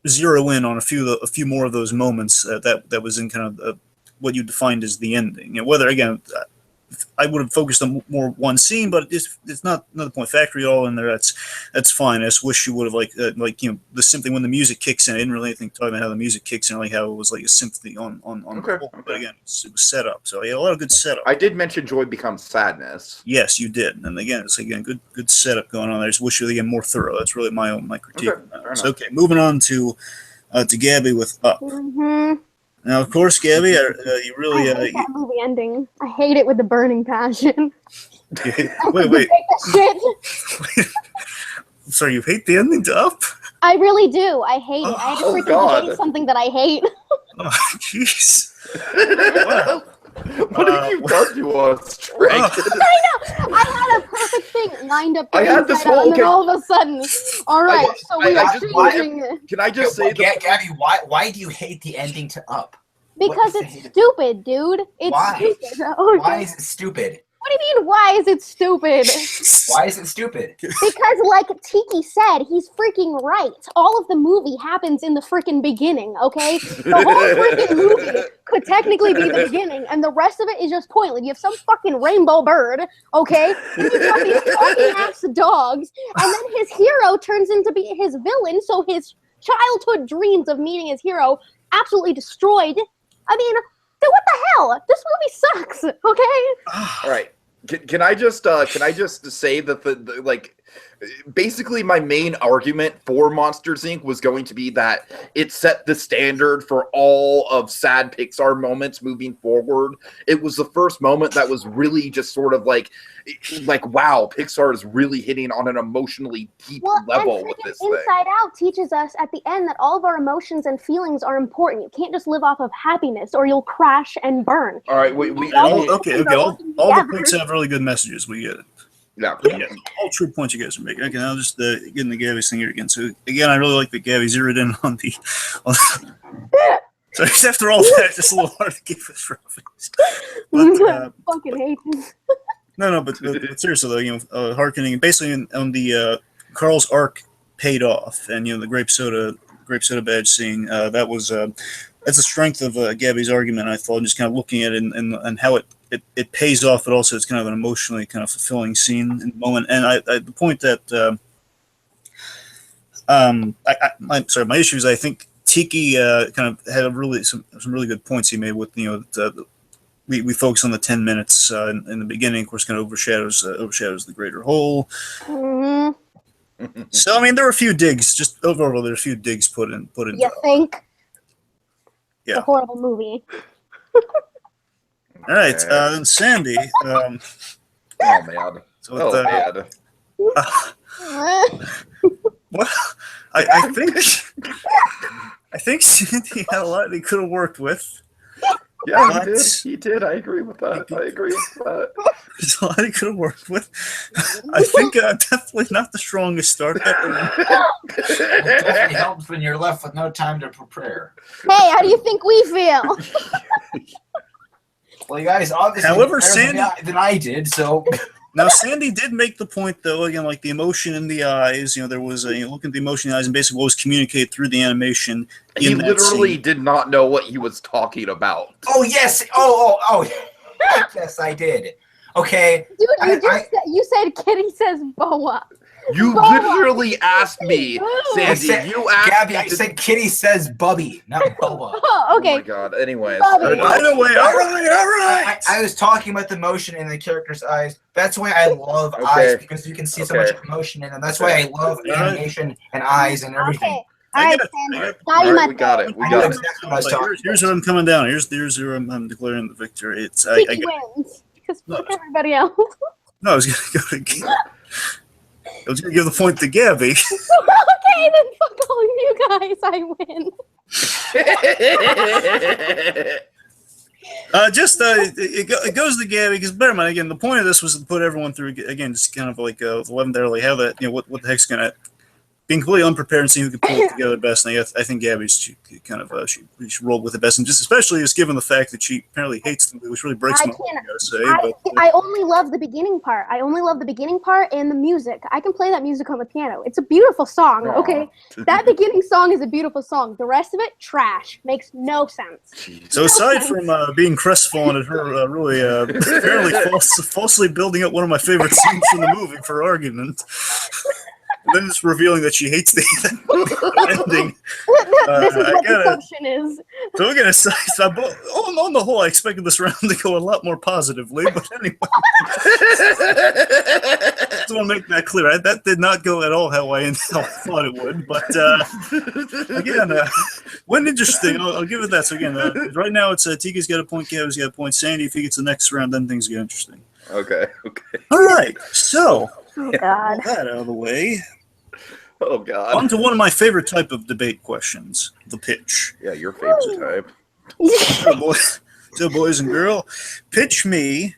zero in on a few more of those moments that was in kind of what you defined as the ending. You know, whether again. I would have focused on more one scene, but it's not another point factory all in there. That's fine. I just wish you would have the symphony when the music kicks in. I didn't really think talking about how the music kicks in, like how it was like a symphony on
Okay,
the whole. But again, it was set up. So yeah, a lot of good setup.
I did mention joy becomes sadness.
Yes, you did. And again, it's good setup going on there. I just wish you were more thorough. That's really my critique.
Okay,
So okay, moving on to Gabby with Up.
Mm-hmm.
Now, of course, Gabby, you really
I hate that movie ending. I hate it with the burning passion.
wait.
Shit.
Sorry, you hate the ending to Up?
I really do. I hate it. I had to
Oh,
freaking
God.
debate something that I hate.
Oh, jeez. Wow.
What have you done to us, Dragon?
I had a perfect thing lined up.
I had this
Inside Out,
whole-
and then all of a sudden, all right. So we
I
are
just-
changing
Can I just say that?
Gabby, why do you hate the ending to Up?
because
What-
it's stupid, dude. It's
Why?
stupid. Okay.
Why is it stupid?
What do you mean? Why is it stupid?
Why is it stupid?
Because, like Tiki said, he's freaking right. All of the movie happens in the freaking beginning, okay? The whole freaking movie could technically be the beginning, and the rest of it is just pointless. You have some fucking rainbow bird, okay? And you've got these talking-ass dogs, and then his hero turns into be his villain, so his childhood dreams of meeting his hero absolutely destroyed. I mean, then what the hell? This movie sucks, okay?
All right. Can I just say that the basically my main argument for Monsters Inc. was going to be that it set the standard for all of sad Pixar moments moving forward. It was the first moment that was really just sort of like wow, Pixar is really hitting on an emotionally deep level with this thing.
Inside Out teaches us at the end that all of our emotions and feelings are important. You can't just live off of happiness or you'll crash and burn.
All right,
All the points have really good messages. We get it.
Yeah.
All true points you guys are making. Okay, now just get into Gabby's thing here again. So again, I really like that Gabby zeroed in on the. So after all that, it's just a little hard to keep us reference. But
Fucking hate this.
no, but seriously though, hearkening basically on the Carl's arc paid off, and the grape soda badge scene. That was that's the strength of Gabby's argument. I thought, just kind of looking at it and how it pays off, but also it's kind of an emotionally kind of fulfilling scene in the moment. And the point that my issue is I think Tiki kind of had some really good points he made with we focus on the 10 minutes in the beginning, of course, kind of overshadows the greater whole.
Mm-hmm.
So I mean, there were a few digs. Just overall, there are a few digs put in.
You think?
Yeah.
It's a horrible movie.
All right, then Sandy.
Oh man.
So with,
man.
Well, I think Sandy had a lot they could have worked with.
Yeah, he
But-
did. He did. I agree with that. I agree with that.
There's a lot he could have worked with. I think definitely not the strongest start.
It definitely helps when you're left with no time to prepare.
Hey, how do you think we feel?
Well, you guys obviously
However,
did better than I did, so
Now, Sandy did make the point, though, again, like the emotion in the eyes. There was a look at the emotion in the eyes and basically what was communicated through the animation.
He
in that
literally
scene.
did not know what he was talking about.
Oh yes! Oh! Yes, I did. Okay.
Dude, you said Kitty says boa.
You
Boa.
literally asked me, Sandy. You asked
Gabby,
me
I said Kitty says Bubby, not Boba.
Oh,
Oh
okay.
my god. Anyways.
Bobby.
By the way, all right.
I was talking about the emotion in the character's eyes. That's why I love
Okay.
eyes, because you can see so much
Okay.
emotion in them. That's why I love animation and eyes and everything.
Okay.
I
All right,
get it.
Sandy.
I get it.
Now you
Alright,
must
we got it. We
I know
got it.
exactly what I was
Like,
talking
here's
about.
where I'm coming down. Here's where I'm declaring the victory. It's I
Tiki wins. Because
No.
fuck everybody else.
no, I was gonna go to. I was gonna give the point to Gabby.
Okay, then fuck all you guys. I win.
It goes to Gabby because bear in mind again the point of this was to put everyone through again just kind of like 11 there like how that what the heck's gonna being completely unprepared and seeing who can pull it together best. And I think Gabby's kind of she rolled with it best, and just especially just given the fact that she apparently hates the movie, which really breaks
I
my heart. I
can't-
gotta say,
I only love the beginning part. I only love the beginning part and the music. I can play that music on the piano. It's a beautiful song,
Aw.
okay? That beginning song is a beautiful song. The rest of it, trash. Makes no sense.
So aside from being crestfallen at her really apparently falsely building up one of my favorite scenes from the movie for argument, and then just revealing that she hates the ending.
This is
I
what the
gotta-
assumption is.
So we're gonna say, on the whole, I expected this round to go a lot more positively, but anyway, I just want to make that clear. That did not go at all how I thought it would. But again, one interesting. I'll give it that. So again, right now it's Tiki's got a point, Gabby's got a point. Sandy, if he gets the next round, then things get interesting.
Okay.
All right, so
Oh, God.
all that out of the way.
Oh god.
On to one of my favorite type of debate questions: the pitch.
Yeah, your favorite type.
So, boys and girls, pitch me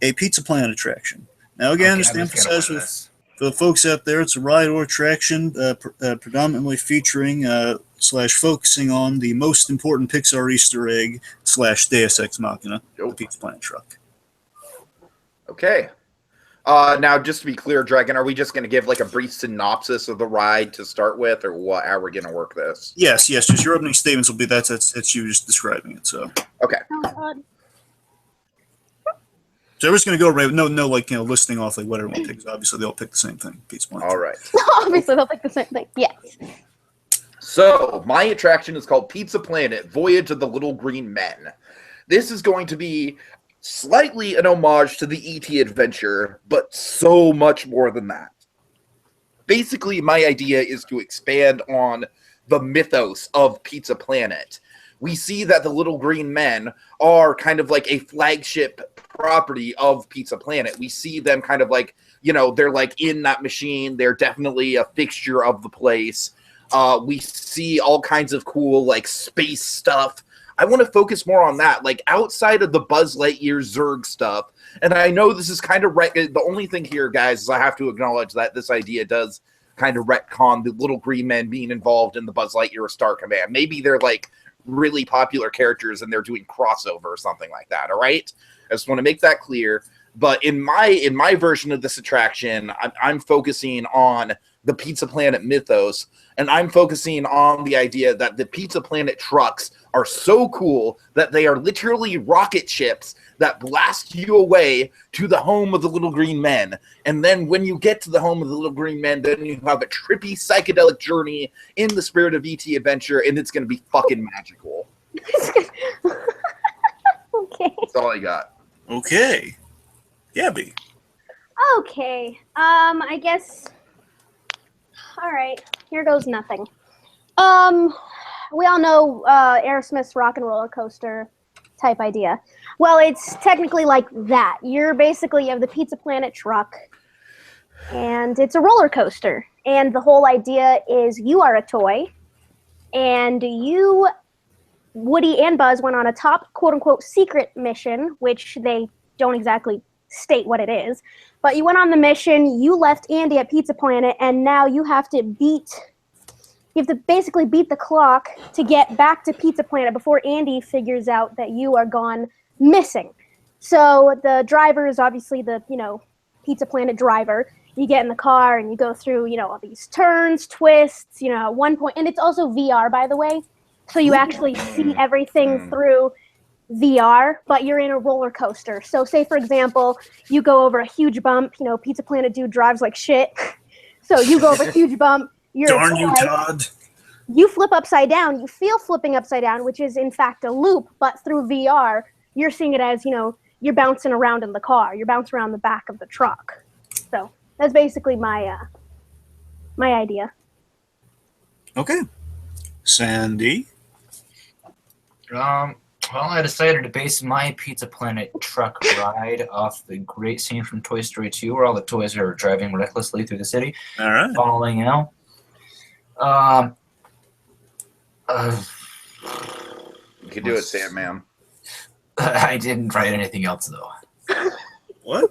a Pizza Planet attraction. Now, again, just to emphasize for the folks out there, it's a ride or attraction predominantly featuring / focusing on the most important Pixar Easter egg / Deus Ex Machina, the Pizza Planet truck.
Okay. Now, just to be clear, Dragon, are we just going to give like a brief synopsis of the ride to start with, or what? How are we going to work this?
Yes, just your opening statements will be that's you just describing it. So,
Okay.
Oh, God.
so we're just going to go right, no, like listing off like what everyone picks. Obviously, they all pick the same thing. Pizza Planet.
All right.
Obviously, they'll think the same thing. Yes.
So, my attraction is called Pizza Planet: Voyage of the Little Green Men. This is going to be slightly an homage to the E.T. adventure, but so much more than that. Basically, my idea is to expand on the mythos of Pizza Planet. We see that the Little Green Men are kind of like a flagship property of Pizza Planet. We see them kind of like, they're like in that machine. They're definitely a fixture of the place. We see all kinds of cool like space stuff. I want to focus more on that, like outside of the Buzz Lightyear Zurg stuff. And I know this is kind of the only thing here, guys, is I have to acknowledge that this idea does kind of retcon the Little Green Men being involved in the Buzz Lightyear Star Command. Maybe they're like really popular characters and they're doing crossover or something like that. All right, I just want to make that clear. But in my version of this attraction, I'm focusing on the Pizza Planet mythos, and I'm focusing on the idea that the Pizza Planet trucks are so cool that they are literally rocket ships that blast you away to the home of the Little Green Men. And then when you get to the home of the Little Green Men, then you have a trippy psychedelic journey in the spirit of E.T. adventure, and it's going to be fucking magical.
Okay.
That's all I got.
Okay, Gabby.
Okay. I guess. All right. Here goes nothing. We all know Aerosmith's Rock and Roller Coaster type idea. Well, it's technically like that. You have the Pizza Planet truck, and it's a roller coaster. And the whole idea is you are a toy, and you Woody and Buzz went on a top quote-unquote secret mission, which they don't exactly state what it is. But you went on the mission, you left Andy at Pizza Planet, and now you have to basically beat the clock to get back to Pizza Planet before Andy figures out that you are gone missing. So the driver is obviously the, Pizza Planet driver. You get in the car and you go through, all these turns, twists, at one point, and it's also VR, by the way. So you actually see everything through VR, but you're in a roller coaster. So say, for example, you go over a huge bump, Pizza Planet dude drives like shit. So you go over a huge bump.
Darn you, Todd.
You flip upside down. You feel flipping upside down, which is in fact a loop, but through VR, you're seeing it as, you're bouncing around in the car. You're bouncing around the back of the truck. So that's basically my idea.
Okay. Sandy?
Well, I decided to base my Pizza Planet truck ride off the great scene from Toy Story 2 where all the toys are driving recklessly through the city.
All right.
Falling out.
You can do it, Sandman.
I didn't write anything else, though.
What?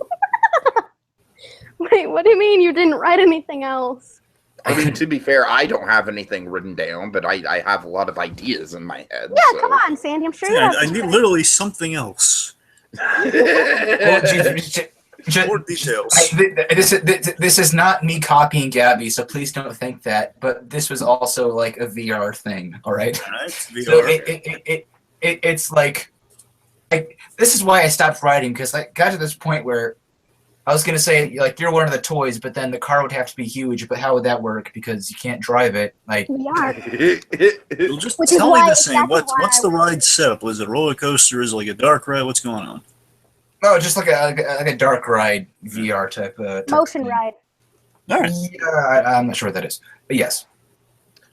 Wait, what do you mean you didn't write anything else?
I mean, to be fair, I don't have anything written down, but I have a lot of ideas in my head.
Yeah,
so.
come on, Sandy. I'm sure you
Yeah,
have
I need literally something else.
Well,
More details.
This is not me copying Gabby, so please don't think that. But this was also like a VR thing, all right?
All right, VR.
So it's like this is why I stopped writing, because I got to this point where I was gonna say like you're one of the toys, but then the car would have to be huge. But how would that work? Because you can't drive it. Like
Well, just
Which is
tell me
why-
the same.
exactly
What's the
why-
ride setup? Was it a roller coaster? Is it like a dark ride? What's going on?
no, just like a dark ride VR type.
motion
thing.
ride.
All right.
Yeah, I'm not sure what that is, but yes,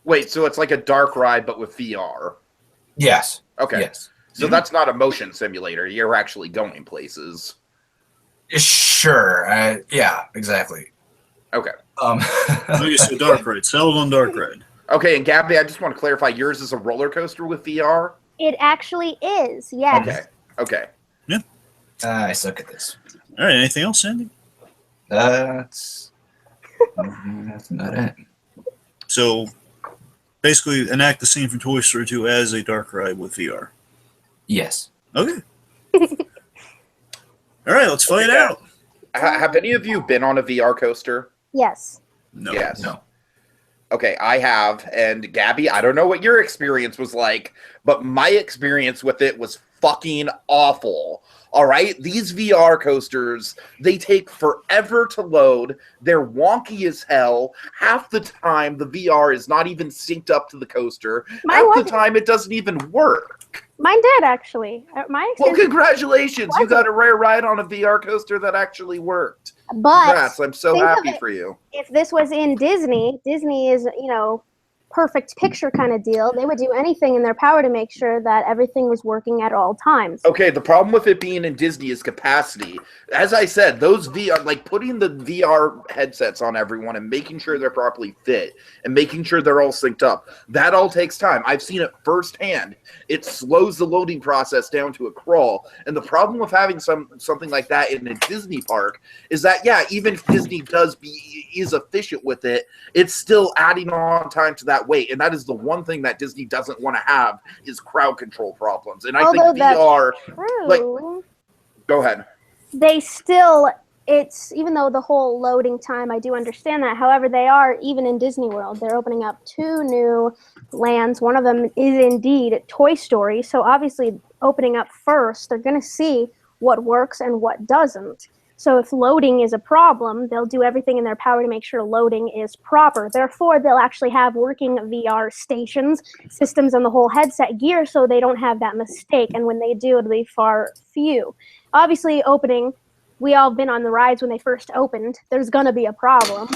Wait, so it's like a dark ride, but with VR.
yes,
Okay.
yes.
So that's not a motion simulator. You're actually going places.
Sure. Yeah, exactly.
Okay.
Okay, so dark ride. Settled on dark ride.
Okay, and Gabby, I just want to clarify, yours is a roller coaster with VR?
It actually is, yes.
Okay. Okay.
I suck at this.
All right. Anything else, Sandy?
That's not it.
So basically, enact the scene from Toy Story 2 as a dark ride with VR.
Yes.
Okay. All right. Let's find
Okay.
out.
Have any of you been on a VR coaster?
Yes.
No.
Yes.
No.
Okay, I have. And Gabby, I don't know what your experience was like, but my experience with it was fucking awful. All right? These VR coasters, they take forever to load. They're wonky as hell. Half the time, the VR is not even synced up to the coaster.
Mine
Half the
wasn't.
time, it doesn't even work.
Mine did, actually. My
Well,
experience,
congratulations. You got a rare ride on a VR coaster that actually worked.
but
Congrats. I'm so
think of
happy
it-
for you.
if this was in Disney, Disney is, perfect picture kind of deal. They would do anything in their power to make sure that everything was working at all times.
Okay, the problem with it being in Disney is capacity. As I said, those VR, like putting the VR headsets on everyone and making sure they're properly fit and making sure they're all synced up, that all takes time. I've seen it firsthand. It slows the loading process down to a crawl. And the problem with having something like that in a Disney park is that, yeah, even if Disney is efficient with it, it's still adding on time to that wait. And that is the one thing that Disney doesn't want to have is crowd control problems. And I
Although
think
that's
VR,
True.
like- go ahead.
They still, it's, even though the whole loading time, I do understand that. However, they are, even in Disney World, they're opening up 2 new lands. One of them is indeed Toy Story. So obviously, opening up first, they're going to see what works and what doesn't. So if loading is a problem, they'll do everything in their power to make sure loading is proper. Therefore, they'll actually have working VR stations, systems, and the whole headset gear so they don't have that mistake. And when they do, it'll be far few. Obviously, opening, we all been on the rides when they first opened. There's going to be a problem.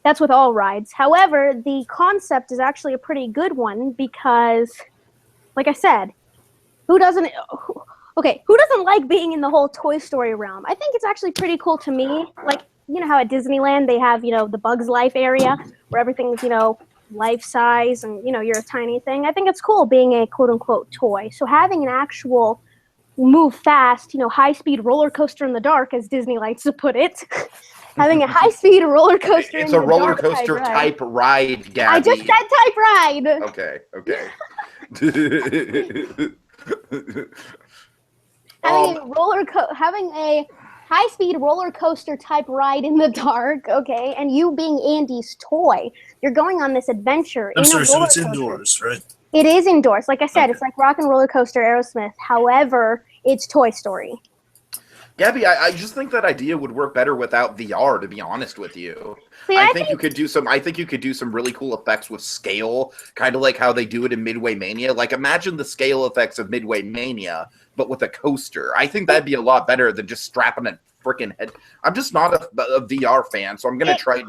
That's with all rides. However, the concept is actually a pretty good one because, like I said, who doesn't like being in the whole Toy Story realm? I think it's actually pretty cool to me. Like, you know how at Disneyland they have, the Bugs Life area where everything's, life size and you're a tiny thing. I think it's cool being a quote unquote toy. So having an actual move fast, high speed roller coaster in the dark, as Disney likes to put it. Having a high speed roller coaster.
It's a roller coaster type ride, Gabby.
I just said type ride.
Okay.
Having a high speed roller coaster type ride in the dark, okay, and you being Andy's toy, you're going on this adventure.
I'm sorry, so it's indoors, right?
It is indoors. Like I said, It's like Rock and Roller Coaster Aerosmith. However, it's Toy Story.
Gabby, I just think that idea would work better without VR, to be honest with you.
See,
I think you could do some really cool effects with scale, kind of like how they do it in Midway Mania. Like, imagine the scale effects of Midway Mania, but with a coaster. I think that'd be a lot better than just strapping a freaking head. I'm just not a VR fan, so I'm gonna try.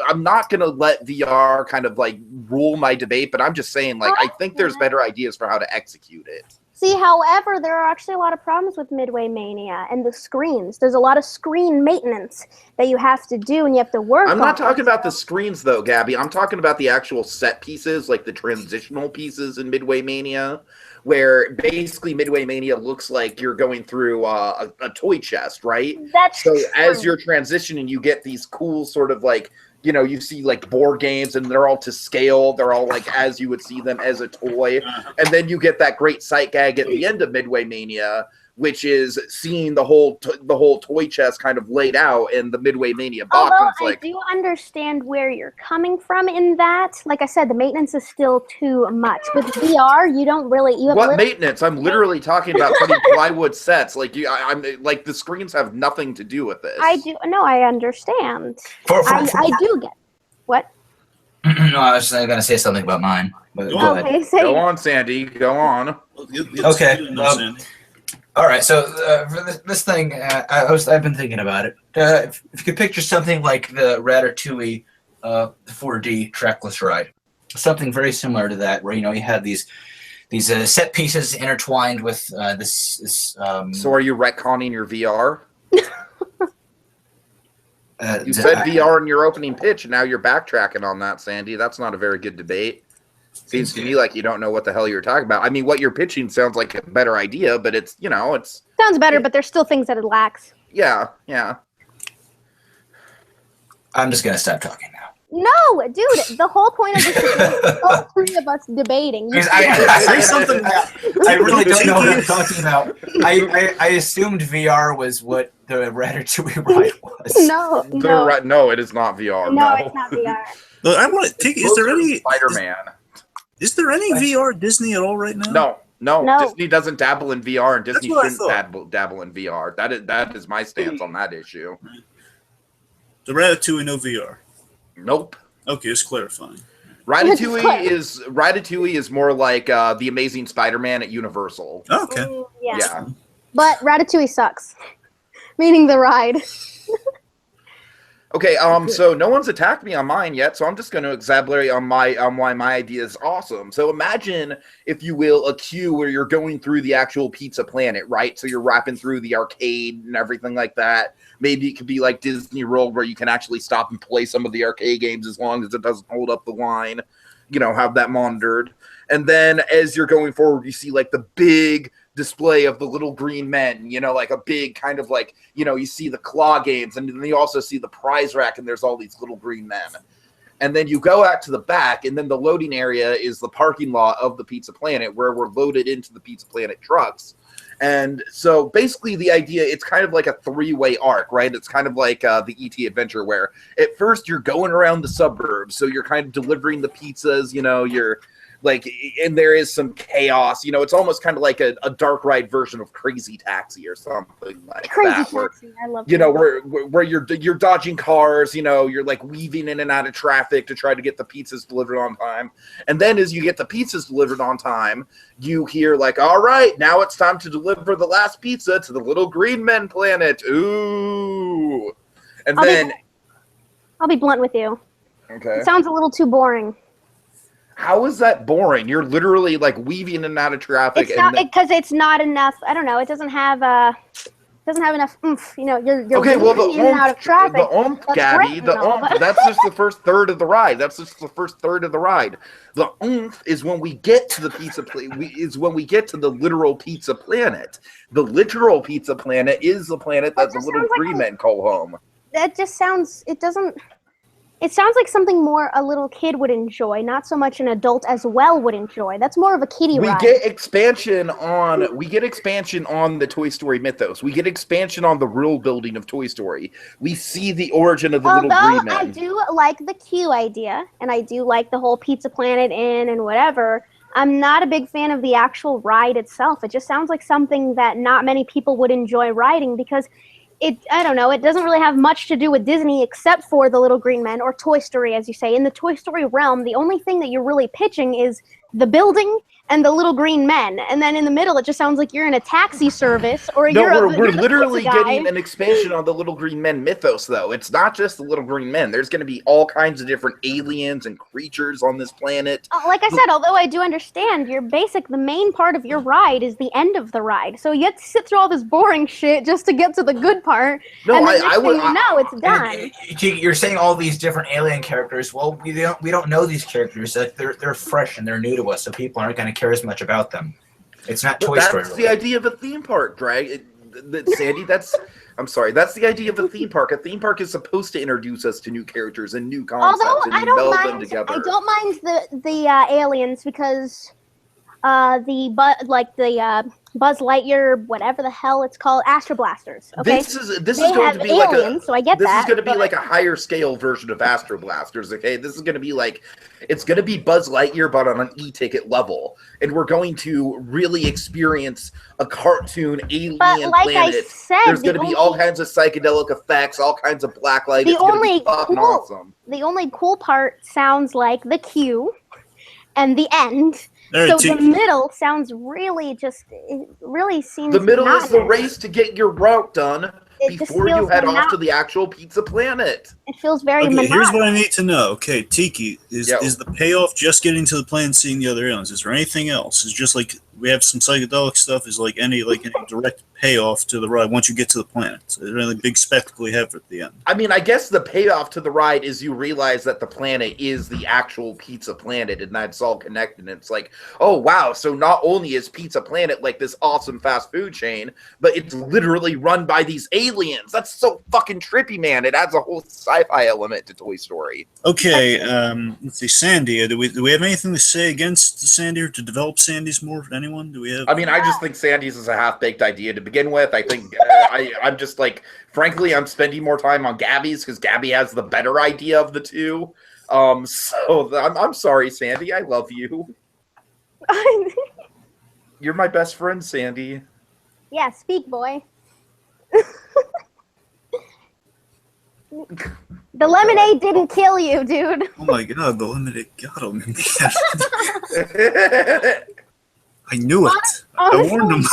I'm not gonna let VR kind of like rule my debate, but I'm just saying, like, I think there's better ideas for how to execute it.
See, however, there are actually a lot of problems with Midway Mania and the screens. There's a lot of screen maintenance that you have to do and you have to work on.
I'm not talking about the screens, though, Gabby. I'm talking about the actual set pieces, like the transitional pieces in Midway Mania, where basically Midway Mania looks like you're going through a toy chest, right?
That's
so
true.
As you're transitioning, you get these cool sort of like, you see like board games and they're all to scale. They're all like as you would see them as a toy. And then you get that great sight gag at the end of Midway Mania, which is seeing the whole toy chest kind of laid out in the Midway Mania box.
Although I do understand where you're coming from in that. Like I said, the maintenance is still too much. With VR, you don't really.
What maintenance? I'm literally talking about putting plywood sets. Like I'm like the screens have nothing to do with this.
I do. No, I understand. I do get. What?
No, I was going to say something about mine. But go ahead.
Go on, Sandy. Go on.
Okay. All right, so for this thing, I've been thinking about it. If you could picture something like the Ratatouille 4D trackless ride, something very similar to that, where you have these set pieces intertwined with this.
So are you retconning your VR? You said VR in your opening pitch, and now you're backtracking on that, Sandy. That's not a very good debate. Seems to me like you don't know what the hell you're talking about. I mean, what you're pitching sounds like a better idea, but it's
sounds better, but there's still things that it lacks.
Yeah.
I'm just gonna stop talking now.
No, dude, the whole point of this is all three of us debating.
I really don't know what I'm talking about. I assumed VR was what the Ratatouille ride was.
No, it is not VR.
No, it's not VR.
I want to take. Is there any
Spider-Man?
Is there any VR Disney at all right now?
No. Disney doesn't dabble in VR, and Disney shouldn't dabble in VR. That is my stance on that issue.
The Ratatouille, no VR.
Nope.
Okay, just clarifying.
Ratatouille is more like the Amazing Spider-Man at Universal.
Okay.
Yeah.
But Ratatouille sucks. Meaning the ride.
Okay, so no one's attacked me on mine yet, so I'm just going to exaggerate on why my idea is awesome. So imagine, if you will, a queue where you're going through the actual Pizza Planet, right? So you're wrapping through the arcade and everything like that. Maybe it could be like Disney World, where you can actually stop and play some of the arcade games as long as it doesn't hold up the line. Have that monitored. And then as you're going forward, you see like the big display of the little green men, like a big kind of like, you see the claw games, and then you also see the prize rack, and there's all these little green men. And then you go out to the back, and then the loading area is the parking lot of the Pizza Planet, where we're loaded into the Pizza Planet trucks. And so basically the idea, it's kind of like a three-way arc, right? It's kind of like the E.T. adventure, where at first you're going around the suburbs, so you're kind of delivering the pizzas, you're like, and there is some chaos. It's almost kind of like a dark ride version of Crazy Taxi or something like that.
Taxi, I love that.
Where you're dodging cars, you're like weaving in and out of traffic to try to get the pizzas delivered on time. And then as you get the pizzas delivered on time, you hear like, all right, now it's time to deliver the last pizza to the little green men planet. Ooh. And
I'll be blunt with you.
Okay.
It sounds a little too boring.
How is that boring? You're literally like weaving in and out of traffic.
Because it's not enough. I don't know. It doesn't have doesn't have enough oomph. You know, you're
Okay, well,
weaving in and out of traffic.
the oomph,
That's
Gabby,
great
the
and all,
oomph,
but-
that's just the first third of the ride. That's just the first third of the ride. The oomph is when we get to the is when we get to the literal pizza planet. The literal pizza planet is the planet that the
just
little
sounds like
green men call home.
That just sounds. It sounds like something more a little kid would enjoy, not so much an adult as well would enjoy. That's more of a kiddie
We
ride.
get expansion on the Toy Story mythos. We get expansion on the real building of Toy Story. We see the origin of the little
Although
green
I
men.
do like the queue idea, and I do like the whole Pizza Planet Inn and whatever, I'm not a big fan of the actual ride itself. It just sounds like something that not many people would enjoy riding because I don't know, it doesn't really have much to do with Disney except for the Little Green Men or Toy Story, as you say. In the Toy Story realm, the only thing that you're really pitching is the building and the Little Green Men. And then in the middle, it just sounds like you're in a taxi service or
No,
you're
we're
the
literally
pizza guy.
getting an expansion on the Little Green Men mythos, though. It's not just the Little Green Men. There's going to be all kinds of different aliens and creatures on this planet.
Like I said, although I do understand, the main part of your ride is the end of the ride. So you have to sit through all this boring shit just to get to the good part.
No,
and then
I would.
it's done.
You're saying all these different alien characters. Well, we don't know these characters. Like they're fresh and they're new to us, so people aren't going to care as much about them. It's not Toy Story.
That's the idea of a theme park, Sandy. That's the idea of a theme park. A theme park is supposed to introduce us to new characters and new concepts
Although
and meld them together.
I don't mind the aliens because Buzz Lightyear, whatever the hell it's called, Astro Blasters. Okay,
This is
they
going
have
to be
aliens, so I get
this
that.
is going to be like a higher scale version of Astro Blasters. Okay, this is going to be it's going to be Buzz Lightyear, but on an e-ticket level, and we're going to really experience a cartoon alien
But like
planet.
I said,
There's going to be all kinds of psychedelic effects, all kinds of black light. It's going to be fucking awesome.
The only cool part sounds like the queue and the end.
Right,
So the middle sounds it really seems
The middle is the
monotonous.
race to get your route done
It just
before you
feels
head off to the actual pizza planet.
It feels very
Okay,
monotonous.
here's what I need to know. Okay, Tiki, is
Yo.
the payoff just getting to the planet and seeing the other aliens? Is there anything else? Is just like we have some psychedelic stuff? Is any direct payoff to the ride once you get to the planet? So is there any big spectacle you have at the end?
I mean, I guess the payoff to the ride is you realize that the planet is the actual pizza planet and that's all connected. And it's like, oh, wow. So not only is Pizza Planet like this awesome fast food chain, but it's literally run by these aliens. That's so fucking trippy, man. It adds a whole sci-fi element to Toy Story.
Okay, let's see, Sandy. Do we have anything to say against Sandy or to develop Sandy's more? Anyone? Do we have?
I mean, I just think Sandy's is a half-baked idea to begin with. I think I'm just frankly, I'm spending more time on Gabby's because Gabby has the better idea of the two. So I'm sorry, Sandy. I love you. You're my best friend, Sandy.
Yeah, speak, boy. The lemonade didn't kill you, dude.
Oh my god, the lemonade got him. I knew it. I warned him.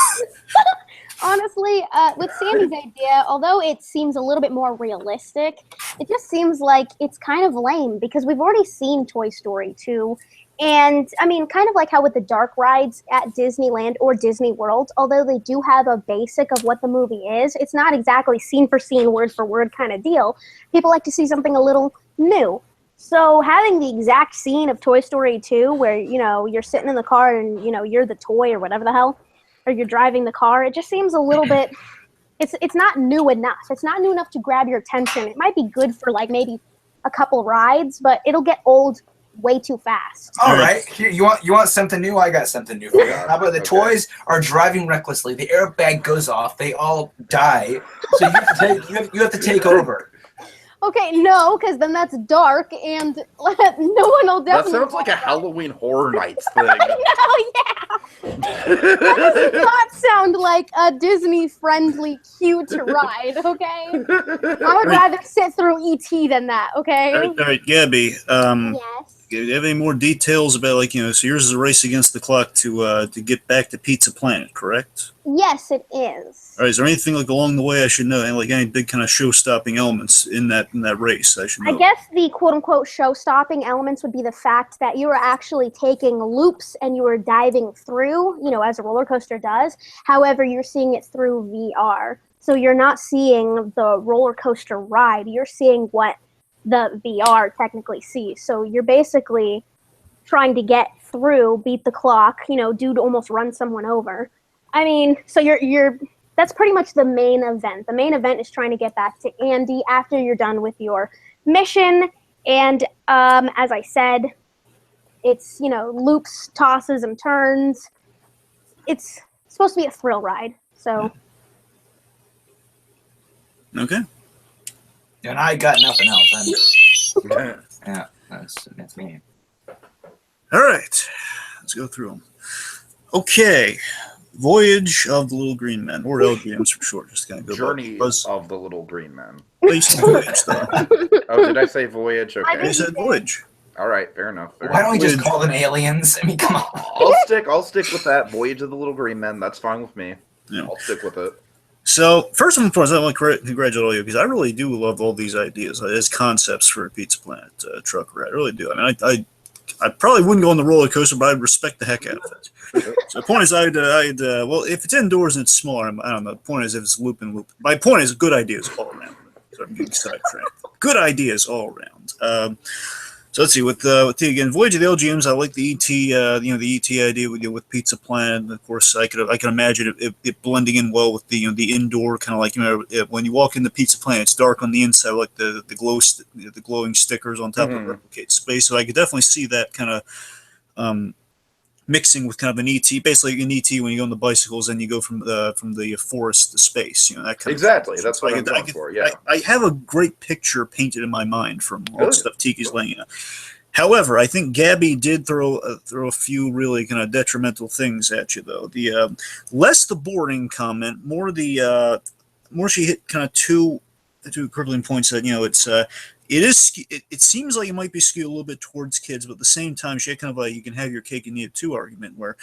Honestly, with Sandy's idea, although it seems a little bit more realistic, it just seems like it's kind of lame because we've already seen Toy Story 2. And, I mean, kind of like how with the dark rides at Disneyland or Disney World, although they do have a basic of what the movie is, it's not exactly scene for scene, word for word kind of deal. People like to see something a little new. So having the exact scene of Toy Story 2 where, you're sitting in the car and, you're the toy or whatever the hell, or you're driving the car, it just seems a little bit, it's not new enough. It's not new enough to grab your attention. It might be good for maybe a couple rides, but it'll get old way too fast.
All right, here you want something new? I got something new for you. How about the toys are driving recklessly? The airbag goes off. They all die. So you have to take over.
Okay, no, because then that's dark, and no one will definitely.
That sounds like a Halloween Horror Nights thing.
I know, yeah. That does not sound like a Disney-friendly, cute ride. Okay, I would rather sit through ET than that. Okay.
All right, Gabby.
Yes.
Do you have any more details about so yours is a race against the clock to get back to Pizza Planet, correct?
Yes, it is.
All right, is there anything along the way I should know? Any big kind of show-stopping elements in that race I should know?
I guess the quote-unquote show-stopping elements would be the fact that you were actually taking loops and you were diving through, as a roller coaster does. However, you're seeing it through VR. So you're not seeing the roller coaster ride. You're seeing what the VR technically sees. So you're basically trying to get through, beat the clock, dude almost run someone over. I mean, so you're that's pretty much the main event. The main event is trying to get back to Andy after you're done with your mission. And as I said, it's, loops, tosses, and turns. It's supposed to be a thrill ride. So.
Okay.
And I got nothing else. Yeah, that's me.
All right. Let's go through them. Okay. Voyage of the Little Green Men, or LGMs for short. Just kind of go
Journey
back.
of the Little Green Men.
Well, you said Voyage, though.
Oh, did I say Voyage? Okay.
You said Voyage.
All right, fair enough.
Why don't we just call them aliens? I mean, come on.
I'll stick with that. Voyage of the Little Green Men. That's fine with me.
Yeah.
I'll stick with it.
So, first and foremost, I want to congratulate all you because I really do love all these ideas as concepts for a Pizza Planet truck ride. I really do. I mean, I probably wouldn't go on the roller coaster, but I'd respect the heck out of it. So the point is, well, if it's indoors and it's smaller, I don't know. The point is, if it's loop and loop. My point is, good ideas all around. So I'm getting sidetracked. Good ideas all around. So let's see. With T again, Voyage of the LGMs, I like the ET. The ET idea with Pizza Planet. Of course, I can imagine it blending in well with the indoor kind of like when you walk in the Pizza Planet, it's dark on the inside, like the glowing stickers on top of replicate space. So I could definitely see that kind of mixing with kind of an ET, basically an ET when you go on the bicycles and you go from the forest to space. That kind
exactly.
of
That's what I'm going for. Yeah,
I have a great picture painted in my mind from all the stuff Tiki's laying out. However, I think Gabby did throw a few really kind of detrimental things at you, though. The less the boarding comment, more she hit kind of two crippling points that it seems like it might be skewed a little bit towards kids, but at the same time, she had kind of like you can have your cake and eat it too argument where.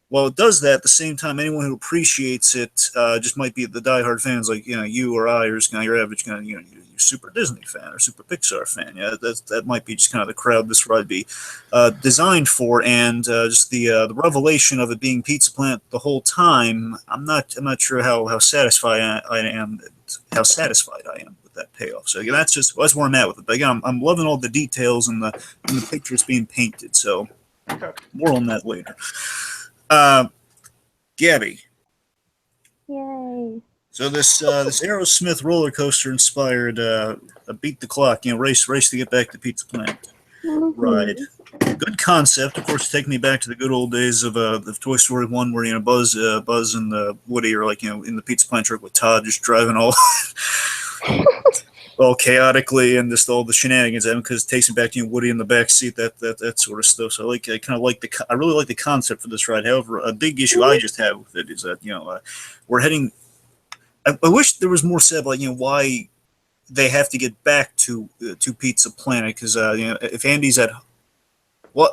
While it does that, at the same time, anyone who appreciates it just might be the diehard fans like you or I or just kind of your average kind of you're super Disney fan or super Pixar fan. Yeah, that might be just kind of the crowd this ride be designed for, and just the revelation of it being Pizza Planet the whole time. I'm not sure how satisfied I am with that payoff. So again, that's where I'm at with it. But again, I'm loving all the details and the pictures being painted. So more on that later. Gabby.
Yay.
So this Aerosmith roller coaster inspired a beat the clock, race to get back to Pizza Planet ride. Good concept. Of course, take me back to the good old days of Toy Story 1 where Buzz and Woody are like in the Pizza Planet truck with Todd just driving all chaotically and just all the shenanigans because it takes me back to Woody in the back seat, that sort of stuff. So I really like the concept for this ride. However, a big issue I just have with it is that we're heading. I wish there was more said like why they have to get back to Pizza Planet because if Andy's at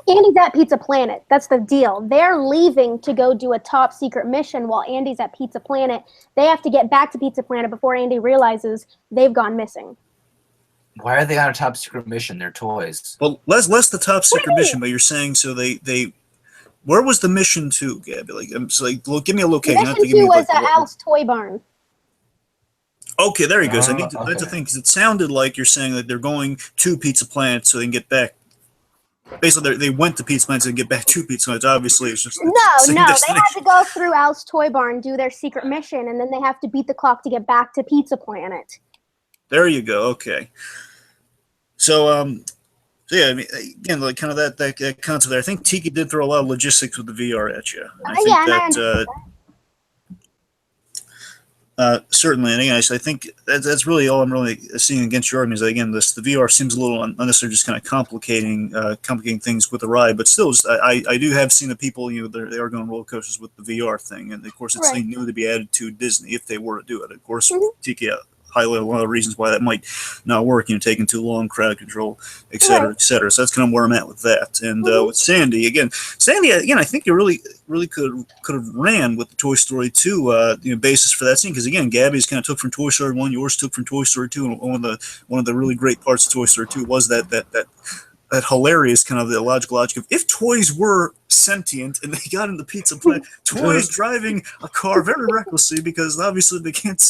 Andy's at Pizza Planet. That's the deal. They're leaving to go do a top secret mission while Andy's at Pizza Planet. They have to get back to Pizza Planet before Andy realizes they've gone missing.
Why are they on a top secret mission? They're toys.
Well, less the top secret mission, but you're saying so they where was the mission to, Gabby? Give me a location.
The mission 2 was at Al's Toy Barn.
Okay, there you go. So that's the thing because it sounded like you're saying that they're going to Pizza Planet so they can get back. Basically, they went to Pizza Planet to get back to Pizza Planet. Obviously, it's just
no. They had to go through Al's Toy Barn, do their secret mission, and then they have to beat the clock to get back to Pizza Planet.
There you go. Okay. So yeah, I mean, again, like kind of that concept there. I think Tiki did throw a lot of logistics with the VR at you. Certainly, and again, I think that's really all I'm really seeing against your argument. Is that, again, the VR seems a little unnecessary, just kind of complicating things with the ride. But still, I do have seen the people, they are going roller coasters with the VR thing, and of course, it's something new to be added to Disney if they were to do it. Of course, Tiki highlight a lot of reasons why that might not work, taking too long, crowd control, et cetera, et cetera. So that's kind of where I'm at with that. And with Sandy, I think you really could have ran with the Toy Story 2 basis for that scene, because again, Gabby's kind of took from Toy Story 1, yours took from Toy Story 2, and one of the really great parts of Toy Story 2 was that that hilarious kind of the illogical logic of if toys were sentient and they got in the pizza plant, toys driving a car very recklessly because obviously they can't.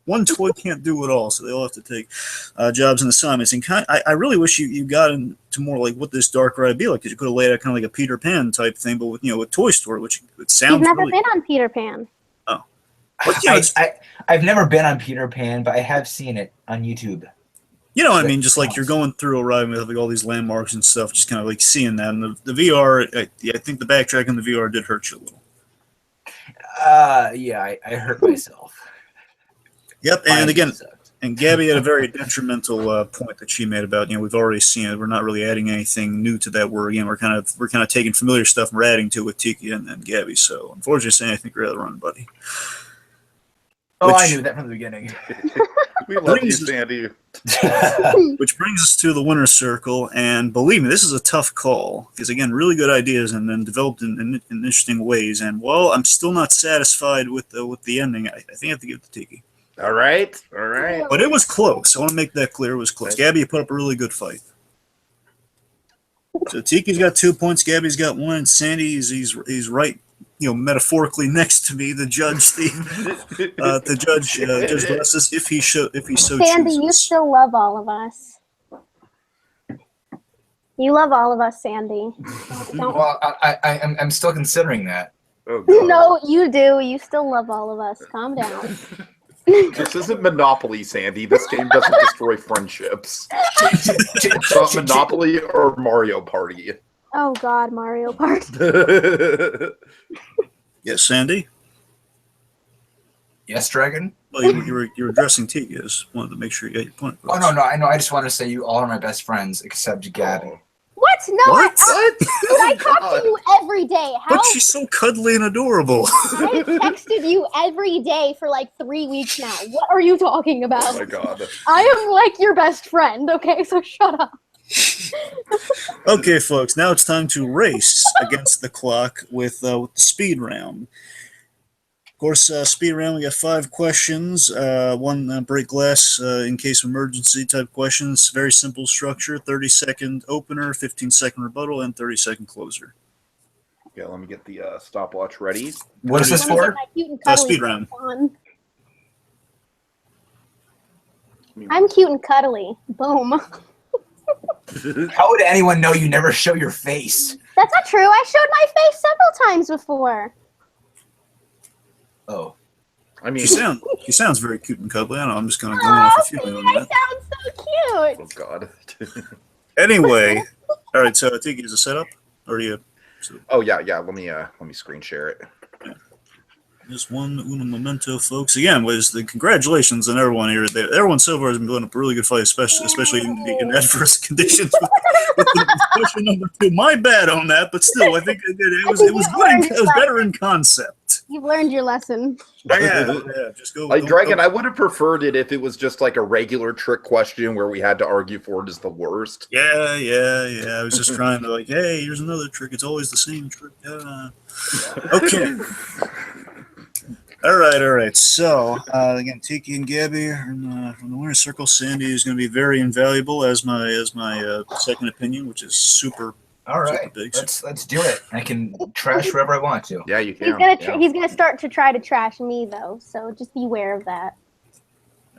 One toy can't do it all, so they all have to take jobs and assignments. And I really wish you got into more like what this dark ride would be like, because you could have laid out kind of like a Peter Pan type thing, but with with Toy Story, which it sounds.
You've never
really
been on Peter Pan.
Oh, but,
I've never been on Peter Pan, but I have seen it on YouTube.
I mean, just like you're going through a ride with like all these landmarks and stuff, just kind of like seeing that. And the VR, I think the backtrack in the VR did hurt you a little.
Yeah, I hurt myself.
Yep, and again, and Gabby had a very detrimental point that she made about we've already seen it. We're not really adding anything new to that. We're kind of taking familiar stuff and we're adding to it with Tiki and Gabby. So unfortunately, saying I think you're out of the run, buddy.
I knew that from the beginning.
We love you, Sandy.
Which brings us to the winner's circle, and believe me, this is a tough call because again, really good ideas and then developed in interesting ways. And while I'm still not satisfied with the ending, I think I have to give it to Tiki.
All right.
But it was close. I want to make that clear. It was close. Gabby, you put up a really good fight. So Tiki's got 2 points. Gabby's got 1. And Sandy, he's right, metaphorically next to me. The judge, Judge Glasses, if he so
Sandy,
chooses.
you still love all of us. You love all of us, Sandy. Don't-
Well, I'm still considering that.
Oh, God.
No, you do. You still love all of us. Calm down.
This isn't Monopoly, Sandy. This game doesn't destroy friendships. It's not Monopoly or Mario Party.
Oh God, Mario Party.
Yes, Sandy.
Yes, Dragon?
Well, you were addressing Tiki. I just wanted to make sure you got your point
Oh,
across.
no, I know. I just want to say you all are my best friends except Gabby.
What? No,
What?
Dude, I talk to you every day. How?
But she's so cuddly and adorable.
I've texted you every day for like 3 weeks now. What are you talking about?
Oh my God.
I am like your best friend, okay? So shut up.
Okay, folks, now it's time to race against the clock with the speed round. Of course, speed round, we got 5 questions, 1 break glass in case of emergency type questions. Very simple structure, 30-second opener, 15-second rebuttal, and 30-second closer.
Yeah, let me get the stopwatch ready.
What is this
Let me get
for?
my cute and cuddly
speed round.
on. I'm cute and cuddly. Boom.
How would anyone know you never show your face?
That's not true. I showed my face several times before.
Oh.
I mean,
She sounds very cute and cuddly. I don't know, I'm just going to go
Oh,
off a
see,
feeling on
I
that.
sound so cute.
oh God.
Anyway, all right, so Tiki, is a setup? Or do you...
Oh yeah. Let me screen share it.
Just one uno memento, folks. Again, was the congratulations on everyone here. Everyone so far has been doing a really good fight, especially in adverse conditions. With the question number 2, my bad on that, but still, I think it was good. It was better in concept.
You've learned your lesson.
Yeah. Just go.
Like Dragon, I would have preferred it if it was just like a regular trick question where we had to argue for it is the worst.
Yeah. I was just trying to like, hey, here's another trick. It's always the same trick. Okay. All right. So again, Tiki and Gabby are from the winner's circle. Sandy is going to be very invaluable as my second opinion, which is super.
All right.
Super big.
Let's do it. I can trash whoever I want to.
Yeah, you
He's
can.
gonna he's gonna start to try to trash me though, so just beware of that.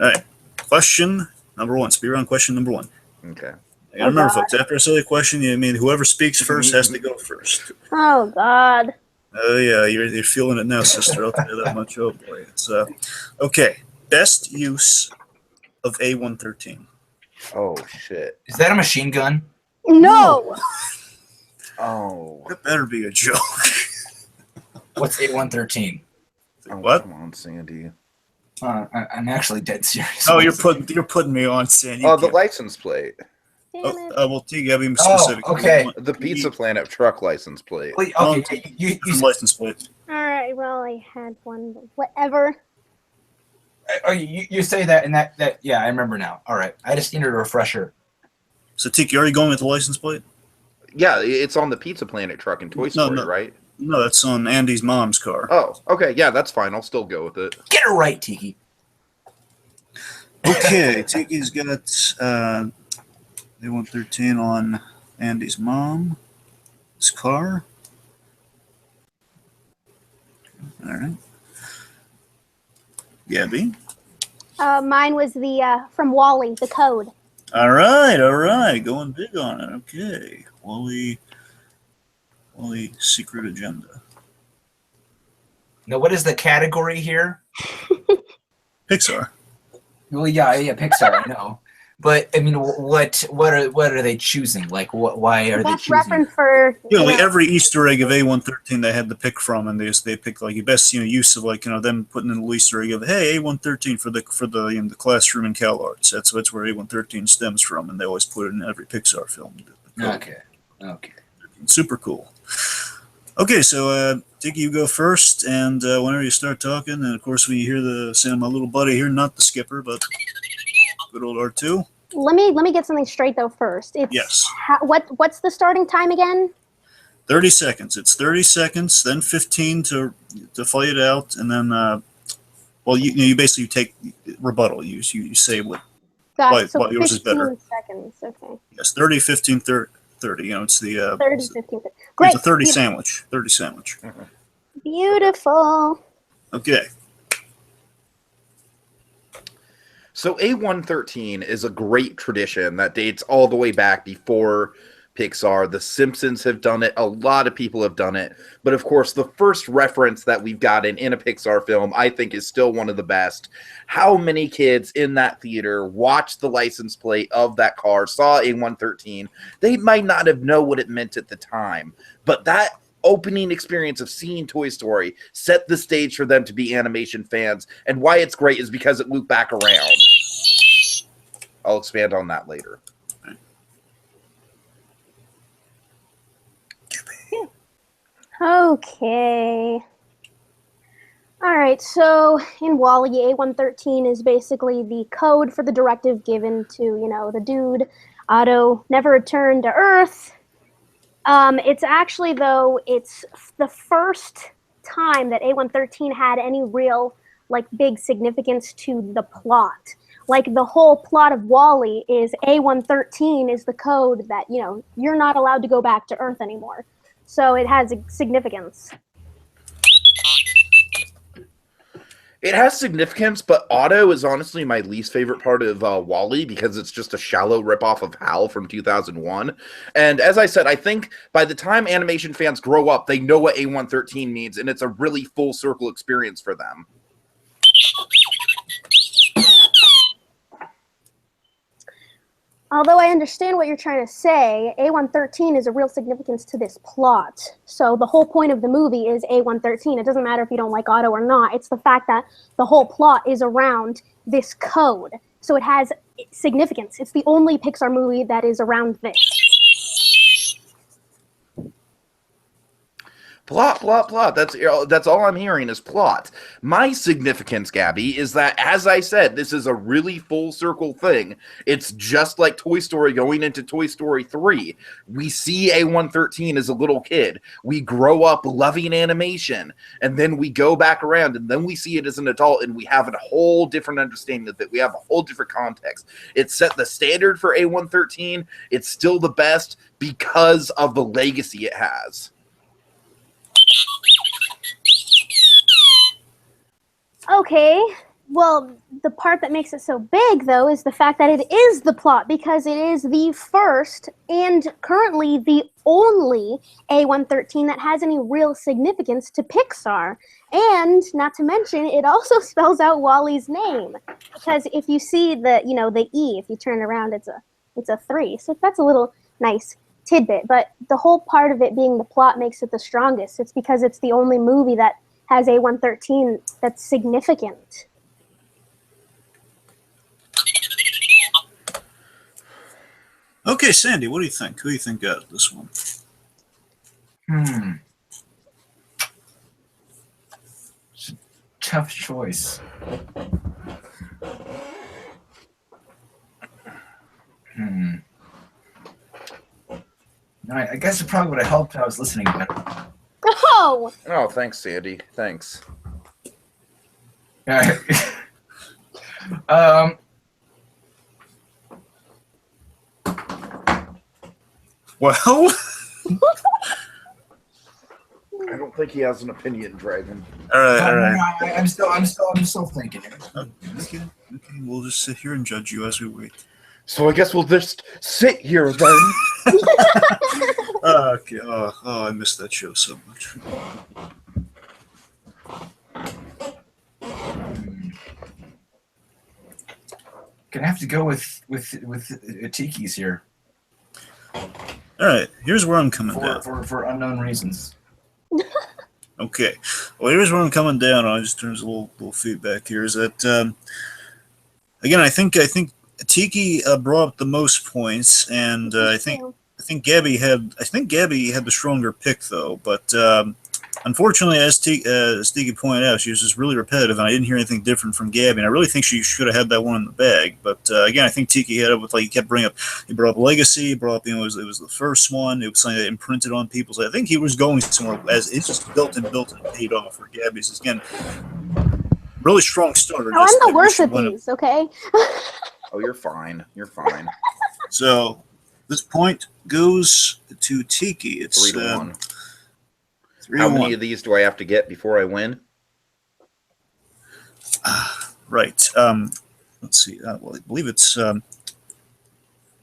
All right. Question number 1. Speed round question number 1.
Okay.
I gotta remember, folks. After I say the question, whoever speaks first has to go first.
Oh God.
Oh yeah, you're feeling it now, sister. I'll tell you that much. Oh boy, it's okay. Best use of A113.
Oh shit.
Is that a machine gun?
No.
Oh.
That better be a joke.
What's A113?
What?
Come on, Sandy.
I'm actually dead serious.
Oh, you're putting me on, Sandy.
Oh, the license plate.
Damn it.
Well, T, gotta be specific.
okay.
The Pizza Planet truck license plate.
Wait, okay, you
license plate.
All right. Well, I had one, but whatever.
you say that and that yeah, I remember now. All right, I just needed a refresher.
So, Tiki, are you going with the license plate?
Yeah, it's on the Pizza Planet truck in Toy Story, right?
No, that's on Andy's mom's car.
Oh, okay. Yeah, that's fine. I'll still go with it.
Get it right, Tiki.
Okay, Tiki's got A113 on Andy's mom. His car. All right. Gabby.
Mine was the from Wall-E, the code.
All right. Going big on it. Okay. Wall-E secret agenda.
Now, what is the category here?
Pixar.
Well, yeah, Pixar, I know. But I mean, what are they choosing? Like, why are they
Best
choosing?
reference for
Like every Easter egg of A113 they had to pick from, and they picked like the best use of them putting in the Easter egg of hey A113 for the the classroom in Cal Arts. That's where A113 stems from, and they always put it in every Pixar film.
Okay.
Super cool. Okay, so Tiki, you go first, and whenever you start talking, and of course we hear the sound of my little buddy here, not the skipper, but good old R2.
Let me get something straight though first. It's
Yes.
What's the starting time again?
30 seconds. It's 30 seconds, then 15 to fight it out, and then you basically take rebuttal. You say what
Got it. So
yours is
15
better.
seconds. Okay.
Yes, 30, 15, 30. It's the
30, 15. Great.
It's a 30 sandwich. 30 sandwich.
Beautiful.
Okay.
So A113 is a great tradition that dates all the way back before Pixar. The Simpsons have done it. A lot of people have done it. But of course, the first reference that we've gotten in a Pixar film, I think, is still one of the best. How many kids in that theater watched the license plate of that car, saw A113? They might not have known what it meant at the time. But that opening experience of seeing Toy Story set the stage for them to be animation fans. And why it's great is because it looped back around. I'll expand on that later.
Okay. All right, so in Wall-E, A113 is basically the code for the directive given to, the dude, Otto, never returned to Earth. It's actually, though, it's the first time that A113 had any real, big significance to the plot. The whole plot of Wall-E is A113 is the code that, you're not allowed to go back to Earth anymore. So it has a significance.
It has significance, but Otto is honestly my least favorite part of Wall-E because it's just a shallow ripoff of HAL from 2001. And as I said, I think by the time animation fans grow up, they know what A113 means, and it's a really full circle experience for them.
Although I understand what you're trying to say, A113 is a real significance to this plot. So the whole point of the movie is A113. It doesn't matter if you don't like Otto or not. It's the fact that the whole plot is around this code. So it has significance. It's the only Pixar movie that is around this.
Plot, plot, plot. That's all I'm hearing is plot. My significance, Gabby, is that, as I said, this is a really full circle thing. It's just like Toy Story going into Toy Story 3. We see A113 as a little kid. We grow up loving animation, and then we go back around, and then we see it as an adult, and we have a whole different understanding of it. We have a whole different context. It set the standard for A113. It's still the best because of the legacy it has.
Okay, well, the part that makes it so big, though, is the fact that it is the plot, because it is the first and currently the only A113 that has any real significance to Pixar. And, not to mention, it also spells out Wall-E's name, because if you see the E, if you turn it around, it's a 3. So that's a little nice tidbit. But the whole part of it being the plot makes it the strongest. It's because it's the only movie that has A113 that's significant.
Okay, Sandy, what do you think? Who do you think got this one?
Tough choice. I guess it probably would have helped if I was listening better.
Oh!
Oh, thanks, Sandy. Thanks.
Well,
I don't think he has an opinion, Dragon.
all right.
I'm still thinking.
Okay. We'll just sit here and judge you as we wait.
So I guess we'll just sit here then.
Okay. Oh, I missed that show so much.
Gonna have to go with Tiki's here
All right. Here's where I'm coming down.
for unknown reasons.
Okay. Well, here's where I'm coming down on. Just there's a little feedback here. Is that again? I think Tiki brought up the most points, and I think Gabby had the stronger pick though. But unfortunately, as Tiki pointed out, she was just really repetitive, and I didn't hear anything different from Gabby. And I really think she should have had that one in the bag. But again, I think Tiki had it with, like, he kept bringing up. He brought up legacy. He brought up, it was the first one. It was something that imprinted on people. So I think he was going somewhere as it's just built and paid off. For Gabby's again, really strong starter.
Oh, I'm the worst at these. Okay.
Oh, you're fine. You're fine.
So this point goes to Tiki. It's
3-1.
3-1.
How many of these do I have to get before I win?
Right. Let's see. Well, I believe it's.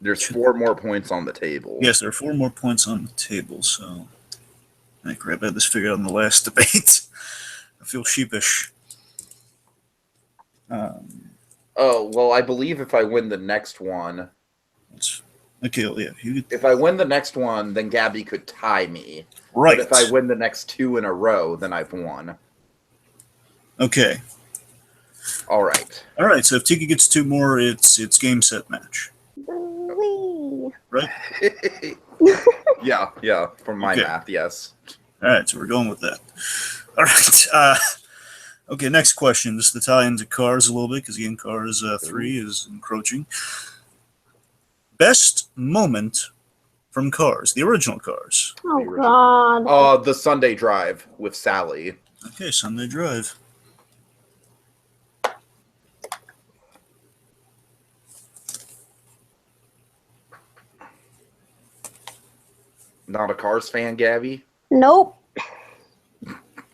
There's 4 more points on the table.
Yes, there are 4 more points on the table. So I think I had this figured out in the last debate. I feel sheepish.
Oh, well, I believe if I win the next one,
Okay, well, yeah.
if I win the next one, then Gabby could tie me.
Right.
But if I win the next 2 in a row, then I've won.
Okay.
All right.
All right. So if Tiki gets 2 more, it's game, set, match.
Wee.
Right.
Yeah. From my
Okay.
math, yes.
All right. So we're going with that. All right. Okay. Next question. Just to tie into Cars a little bit, because again, Cars 3 is encroaching. Best moment from Cars, the original Cars.
Oh God.
The Sunday drive with Sally.
Okay, Sunday Drive.
Not a Cars fan, Gabby?
Nope.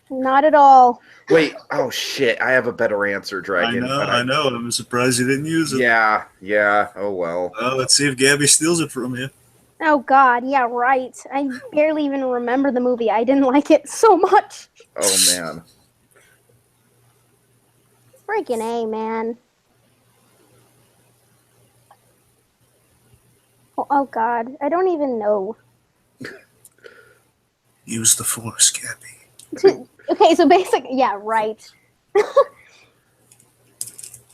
Not at all.
Wait, oh shit, I have a better answer, Dragon.
I know. I'm surprised you didn't use it.
Yeah, oh well.
Let's see if Gabby steals it from you.
Oh God. Yeah. Right. I barely even remember the movie. I didn't like it so much.
Oh man.
Freaking A, man. Oh God. I don't even know.
Use the Force, Gabby.
Okay, so yeah, right.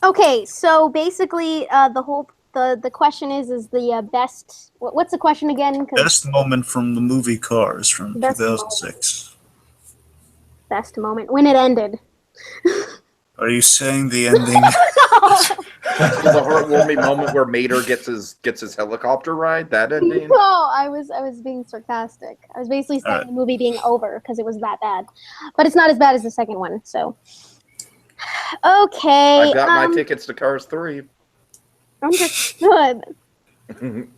Okay, so basically, the question is the best. What's the question again?
Best moment from the movie Cars from
Best
2006.
Best moment when it ended.
Are you saying the ending?
The heartwarming moment where Mater gets his helicopter ride, that ending?
No, I was being sarcastic. I was basically saying
Alright.
the movie being over because it was that bad, but it's not as bad as the second one. So, okay.
I got my tickets to Cars 3.
Understood. Freaking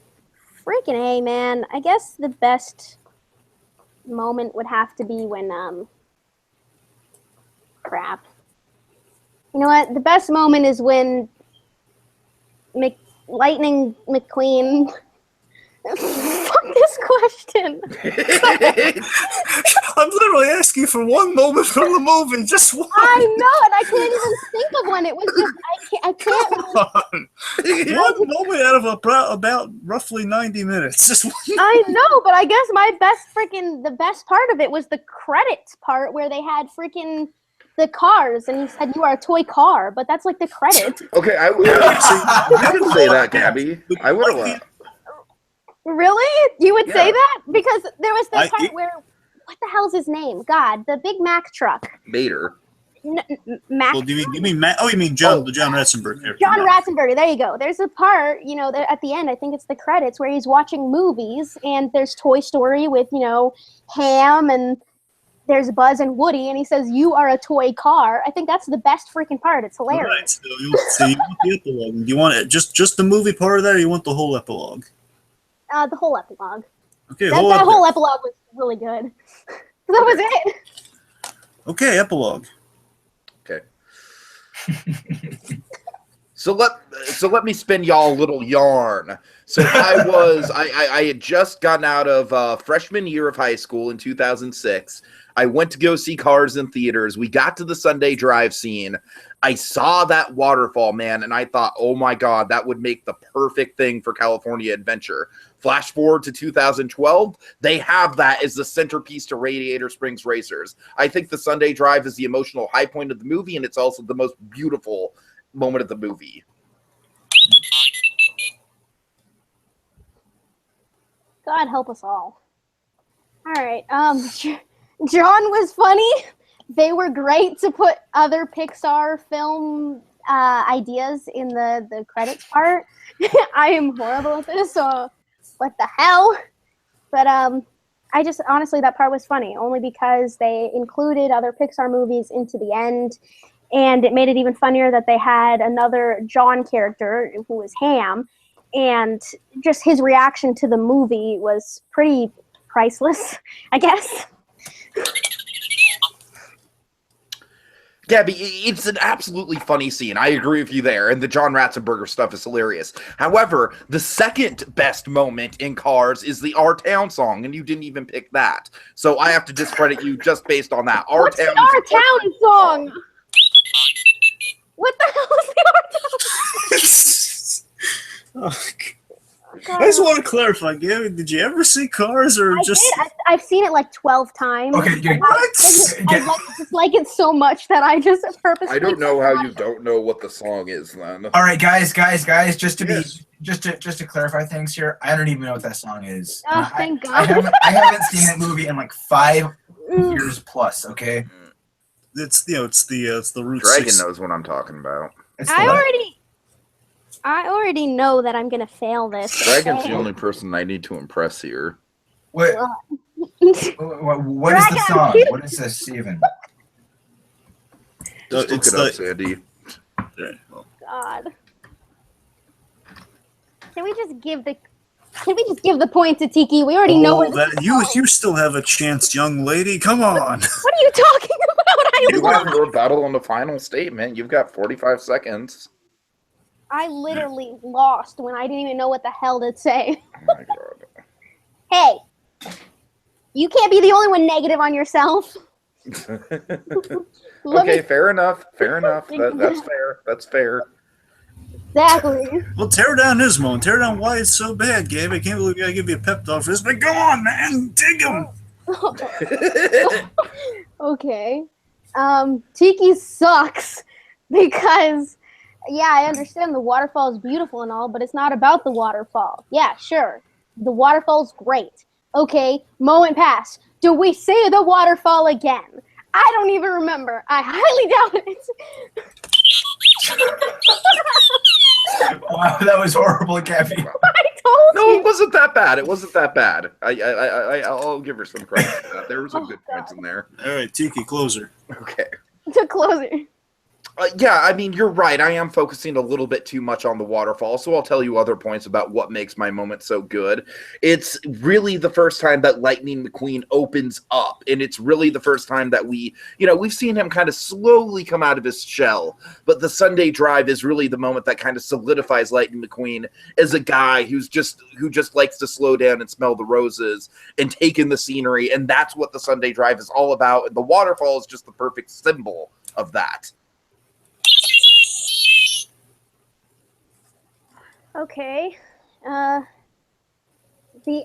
A, man. I guess the best moment would have to be when crap. You know what? The best moment is when Lightning McQueen. Fuck this question.
I'm literally asking for one moment from the movie, just one.
I know, and I can't even think of one. It was just I can't.
Come on. One moment out of about roughly 90 minutes. Just one.
I know, but I guess the best part of it was the credits part where they had freaking the cars, and he said you are a toy car, but that's like the credits.
Okay, I didn't say that, Gabby. I would have.
Really? You would say
Yeah.
that? Because there was the part where, what the hell's his name? God, the Big Mac truck.
Mater.
Mac.
Well, do you mean Matt? Oh, you mean John? The John Ratzenberger character.
John Ratzenberger. There you go. There's a part, at the end. I think it's the credits where he's watching movies, and there's Toy Story with Ham, and there's Buzz and Woody, and he says, "You are a toy car." I think that's the best freaking part. It's hilarious.
Right. So you want the epilogue. Do you want it just the movie part of that, or you want the whole epilogue?
The whole epilogue.
Okay,
That,
hold
that
up
whole
there.
epilogue was really good. That was it.
Okay, epilogue.
Okay. So let me spin y'all a little yarn. So I had just gotten out of freshman year of high school in 2006. I went to go see Cars in theaters. We got to the Sunday drive scene. I saw that waterfall, man, and I thought, oh my God, that would make the perfect thing for California Adventure. Flash forward to 2012, they have that as the centerpiece to Radiator Springs Racers. I think the Sunday drive is the emotional high point of the movie, and it's also the most beautiful moment of the movie.
God help us all. All right. John was funny. They were great to put other Pixar film ideas in the credits part. I am horrible at this, so what the hell? But I just honestly that part was funny only because they included other Pixar movies into the end, and it made it even funnier that they had another John character who was Ham, and just his reaction to the movie was pretty priceless, I guess.
Gabby, it's an absolutely funny scene. I agree with you there, and the John Ratzenberger stuff is hilarious. However, the second best moment in Cars is the Our Town song, and you didn't even pick that. So I have to discredit you just based on that.
What's the Our Town song? What the hell is the Our Town?
Oh, I just want to clarify, Gabby, did you ever see Cars or
I
just...
did. I've seen it like 12 times.
Okay,
I just like it so much that I just purposely...
I don't know how you don't know what the song is, then.
All right, guys, just to clarify things here, I don't even know what that song is.
Oh, thank God.
I haven't seen that movie in like 5 years plus. Okay,
It's the Route
Dragon
6.
knows what I'm talking about.
I already know that I'm gonna fail this.
Dragon's
okay?
the only person I need to impress here.
what is the song? What is this even?
Just look
It's
it up, Sandy.
Right, well,
God. Can we just give the point to Tiki? We already know what
that you still have a chance, young lady. Come on.
What are you talking about?
You have your rebuttal on the final statement. You've got 45 seconds.
I literally lost when I didn't even know what the hell to say.
Oh my God.
Hey, you can't be the only one negative on yourself.
Okay, fair enough. That's fair. That's fair.
Exactly.
Well, tear down his moan. Tear down why it's so bad, Gabe. I can't believe I gotta give you a pep talk for this, but go on, man. Dig him.
Okay. Tiki sucks because, yeah, I understand the waterfall is beautiful and all, but it's not about the waterfall. Yeah, sure. The waterfall's great. Okay, moment passed. Do we see the waterfall again? I don't even remember. I highly doubt it.
Wow, that was horrible, Gabby.
I told
No,
you.
it wasn't that bad. It wasn't that bad. I'll give her some credit for that. There were some good points in there.
All right, Tiki, closer.
Okay.
To closer.
Yeah, I mean, you're right. I am focusing a little bit too much on the waterfall, so I'll tell you other points about what makes my moment so good. It's really the first time that Lightning McQueen opens up, and it's really the first time that we've seen him kind of slowly come out of his shell, but the Sunday drive is really the moment that kind of solidifies Lightning McQueen as a guy who just likes to slow down and smell the roses and take in the scenery, and that's what the Sunday drive is all about, and the waterfall is just the perfect symbol of that.
Okay. The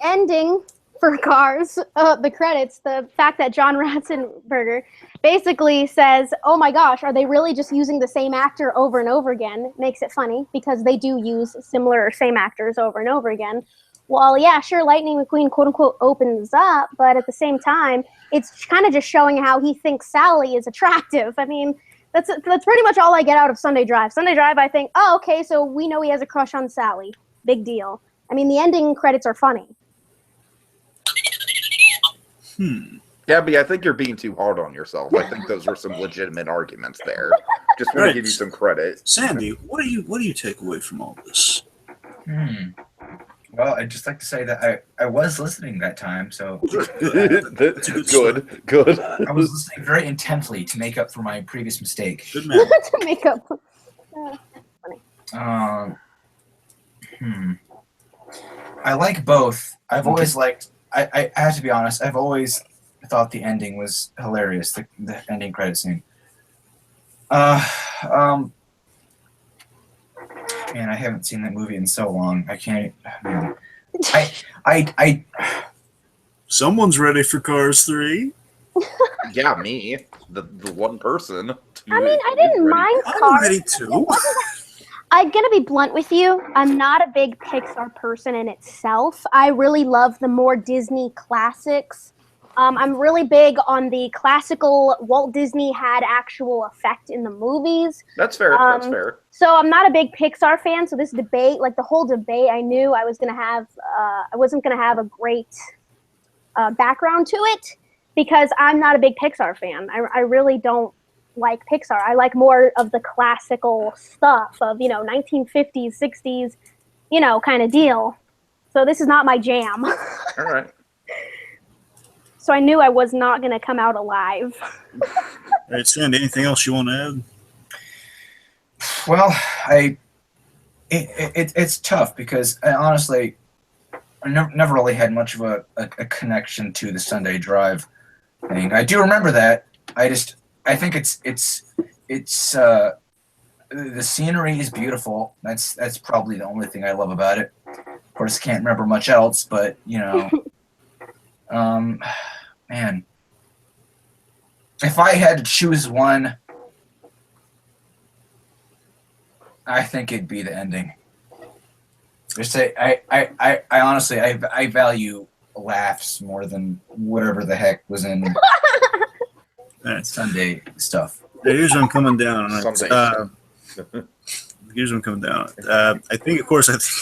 ending for Cars, the credits, the fact that John Ratzenberger basically says, oh my gosh, are they really just using the same actor over and over again? Makes it funny because they do use similar same actors over and over again. Well, yeah, sure, Lightning McQueen, quote unquote, opens up, but at the same time, it's kind of just showing how he thinks Sally is attractive. I mean, that's pretty much all I get out of Sunday Drive. Sunday Drive, I think, oh, okay, so we know he has a crush on Sally. Big deal. I mean, the ending credits are funny.
Gabby, I think you're being too hard on yourself. I think those were some legitimate arguments there. Just want to give you some credit.
Sandy, what do you take away from all this?
Well, I'd just like to say that I was listening that time, so
Good.
I was listening very intently to make up for my previous mistake.
Good man.
To make up.
I like both. I've always liked. I have to be honest. I've always thought the ending was hilarious. The ending credit scene. Man, I haven't seen that movie in so long. I can't. Man. I
Someone's ready for Cars 3.
Yeah, me, the one person.
I mean, I didn't mind
I'm
Cars.
ready too.
I'm gonna be blunt with you. I'm not a big Pixar person in itself. I really love the more Disney classics. I'm really big on the classical Walt Disney had actual effect in the movies.
That's fair. That's fair.
So I'm not a big Pixar fan. So this debate, like the whole debate, I knew I was gonna have, I wasn't gonna have a great background to it because I'm not a big Pixar fan. I really don't like Pixar. I like more of the classical stuff of 1950s, 60s, kind of deal. So this is not my jam.
All right.
So I knew I was not going to come out alive.
All right, Sandy, anything else you want to add?
Well, it's tough because honestly, I never really had much of a connection to the Sunday Drive thing. I do remember that. I think it's the scenery is beautiful. That's probably the only thing I love about it. Of course, can't remember much else, but man, if I had to choose one, I think it'd be the ending. Just say I honestly I value laughs more than whatever the heck was in Sunday stuff.
Here's what I'm coming down on it.
Someday.
Here's what I'm coming down on it. I think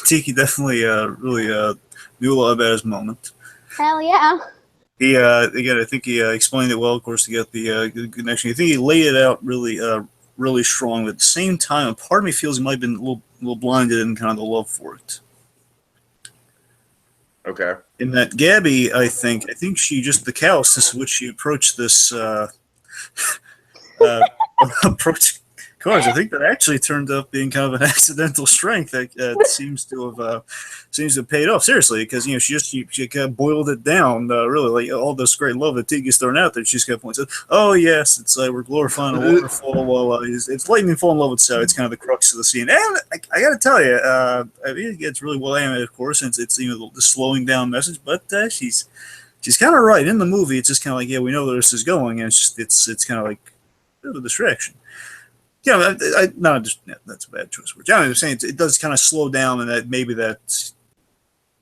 Tiki definitely really knew a lot about his moment.
Hell yeah.
He again, I think he explained it well, of course, to get the good connection. I think he laid it out really strong. But at the same time, part of me feels he might have been a little blinded in kind of the love for it.
Okay.
In that Gabby, I think she just the callousness with which she approached this approach Cars. I think that actually turned up being kind of an accidental strength that seems to have paid off seriously because she kind of boiled it down really like all this great love that Tiki's thrown out there. She's kind of points out, oh yes, it's like we're glorifying a waterfall while it's lightning fall in love with Sally. It's kind of the crux of the scene, and I got to tell you, I mean it gets really well animated, of course, since it's the slowing down message, but she's kind of right in the movie. It's just kind of like we know where this is going, and it's kind of like a bit of a distraction. Yeah, that's a bad choice of words. Yeah, I'm saying it does kind of slow down, and that maybe that's.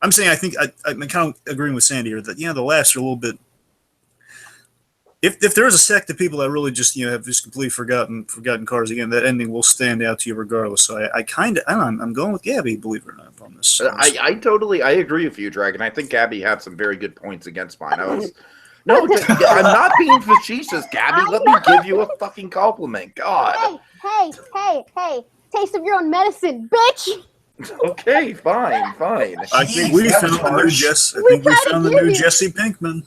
I'm saying I think I'm kind of agreeing with Sandy here that the laughs are a little bit. If there is a sect of people that really just have just completely forgotten Cars again, that ending will stand out to you regardless. So I'm going with Gabby, believe it or not, on this.
I agree with you, Dragon. I think Gabby had some very good points against mine. No, I'm not being facetious, Gabby. Let me give you a fucking compliment. God.
Hey. Taste of your own medicine, bitch.
Okay, fine.
I think we found the new Jesse Pinkman.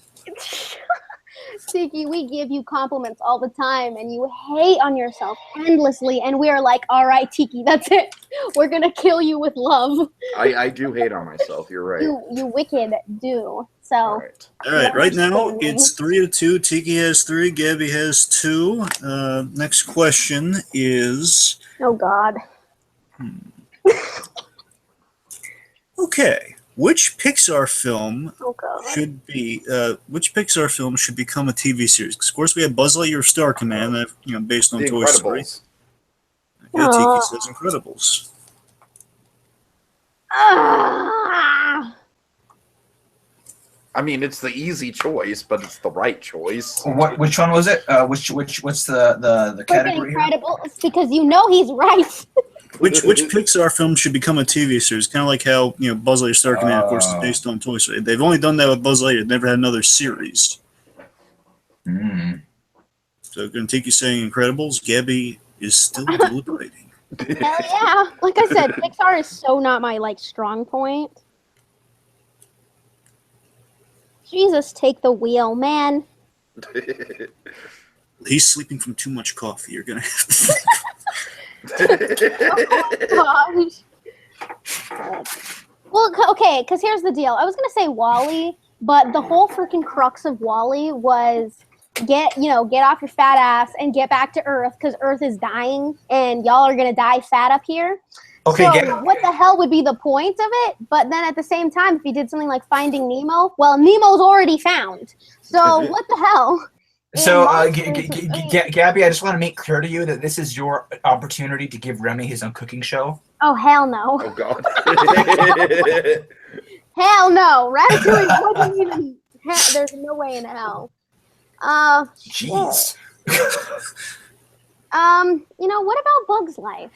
Tiki, we give you compliments all the time, and you hate on yourself endlessly, and we are like, all right, Tiki, that's it. We're going to kill you with love.
I do hate on myself. You're right.
You wicked do. So.
All
right. Right now, it's 3-2. Tiki has 3. Gabby has 2. Next question is...
Oh, God.
Okay. Which Pixar film should become a TV series? 'Cause of course, we have Buzz Lightyear Star Command, that based on Toy Story. Yeah, Tiki says Incredibles.
I mean, it's the easy choice, but it's the right choice.
Which one was it? What's the category?
Incredible. It's because he's right.
Which Pixar film should become a TV series? Kind of like how Buzz Lightyear Star Command, of course, is based on Toy Story. They've only done that with Buzz Lightyear. Never had another series. So going to take you saying Incredibles. Gabby is still deliberating.
Hell yeah! Like I said, Pixar is so not my strong point. Jesus, take the wheel, man.
He's sleeping from too much coffee. You're gonna have
Gosh. Well, okay, because here's the deal. I was gonna say Wall-E, but the whole freaking crux of Wall-E was get off your fat ass and get back to Earth because Earth is dying and y'all are gonna die fat up here.
Okay,
so what the hell would be the point of it? But then at the same time, if you did something like Finding Nemo, well, Nemo's already found. So what the hell?
So, Gabby, I just want to make clear to you that this is your opportunity to give Remy his own cooking show.
Oh, hell no.
Oh, God.
Hell no. Ratatouille wasn't even... There's no way in hell.
Jeez.
What about Bug's Life?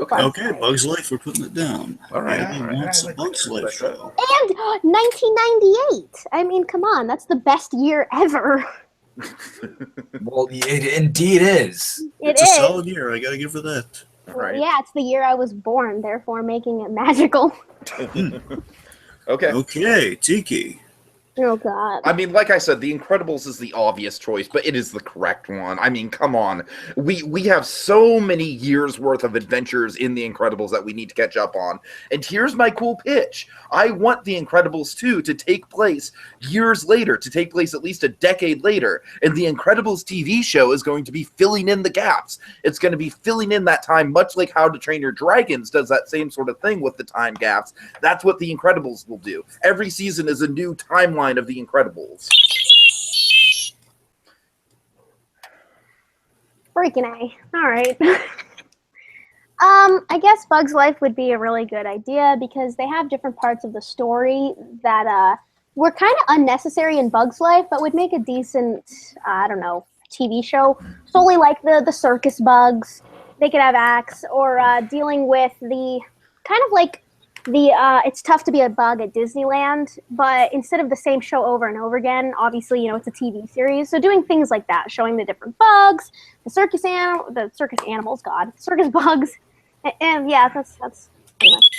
Okay, Bug's Life, we're putting it down.
All right.
Gabby wants a Bug's Life show.
And 1998. I mean, come on. That's the best year ever.
Well, it indeed is.
It's a solid year. I gotta give her that.
Right.
Yeah, it's the year I was born, therefore making it magical.
Okay.
Okay, Tiki.
Oh, God.
I mean, like I said, The Incredibles is the obvious choice, but it is the correct one. I mean, come on. We have so many years worth of adventures in The Incredibles that we need to catch up on. And here's my cool pitch. I want The Incredibles 2 to take place years later, to take place at least a decade later. And The Incredibles TV show is going to be filling in the gaps. It's going to be filling in that time, much like How to Train Your Dragons does that same sort of thing with the time gaps. That's what The Incredibles will do. Every season is a new timeline of The Incredibles.
Freaking A. All right. I guess Bug's Life would be a really good idea because they have different parts of the story that were kind of unnecessary in Bug's Life, but would make a decent, TV show. Solely like the circus bugs. They could have acts or dealing with the kind of like it's tough to be a bug at Disneyland, but instead of the same show over and over again, obviously, it's a TV series. So doing things like that, showing the different bugs, the circus bugs, and yeah, that's pretty much.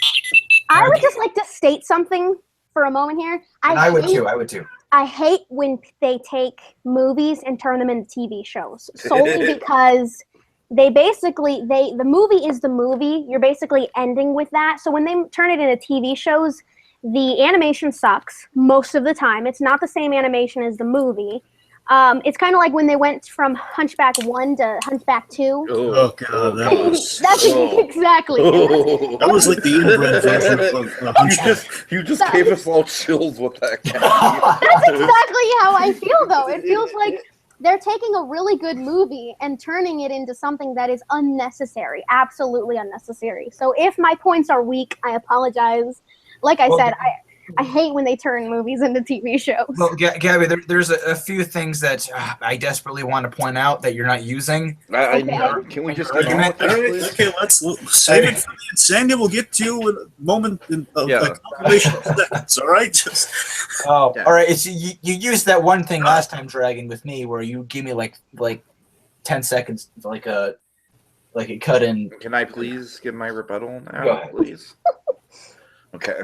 I would just like to state something for a moment here.
I would too.
I hate when they take movies and turn them into TV shows solely because the movie is the movie. You're basically ending with that. So when they turn it into TV shows, the animation sucks most of the time. It's not the same animation as the movie. It's kind of like when they went from Hunchback 1 to Hunchback 2.
Oh, God, that was...
That's exactly.
That was like the inbred version of Hunchback.
You just gave us all chills with that.
That's exactly how I feel, though. It feels like they're taking a really good movie and turning it into something that is unnecessary, absolutely unnecessary. So if my points are weak, I apologize. Like I said, I hate when they turn movies into TV shows.
Well, Gabby, there's a few things that I desperately want to point out that you're not using.
Can we just
Argument?
Okay, let's save it for the end. Sandy will get to you in a moment of calculation of seconds, all right?
All right. It's you used that one thing last time, Dragon, with me, where you give me like 10 seconds, like a cut in.
Can I please give my rebuttal now,
Go ahead.
please? Okay.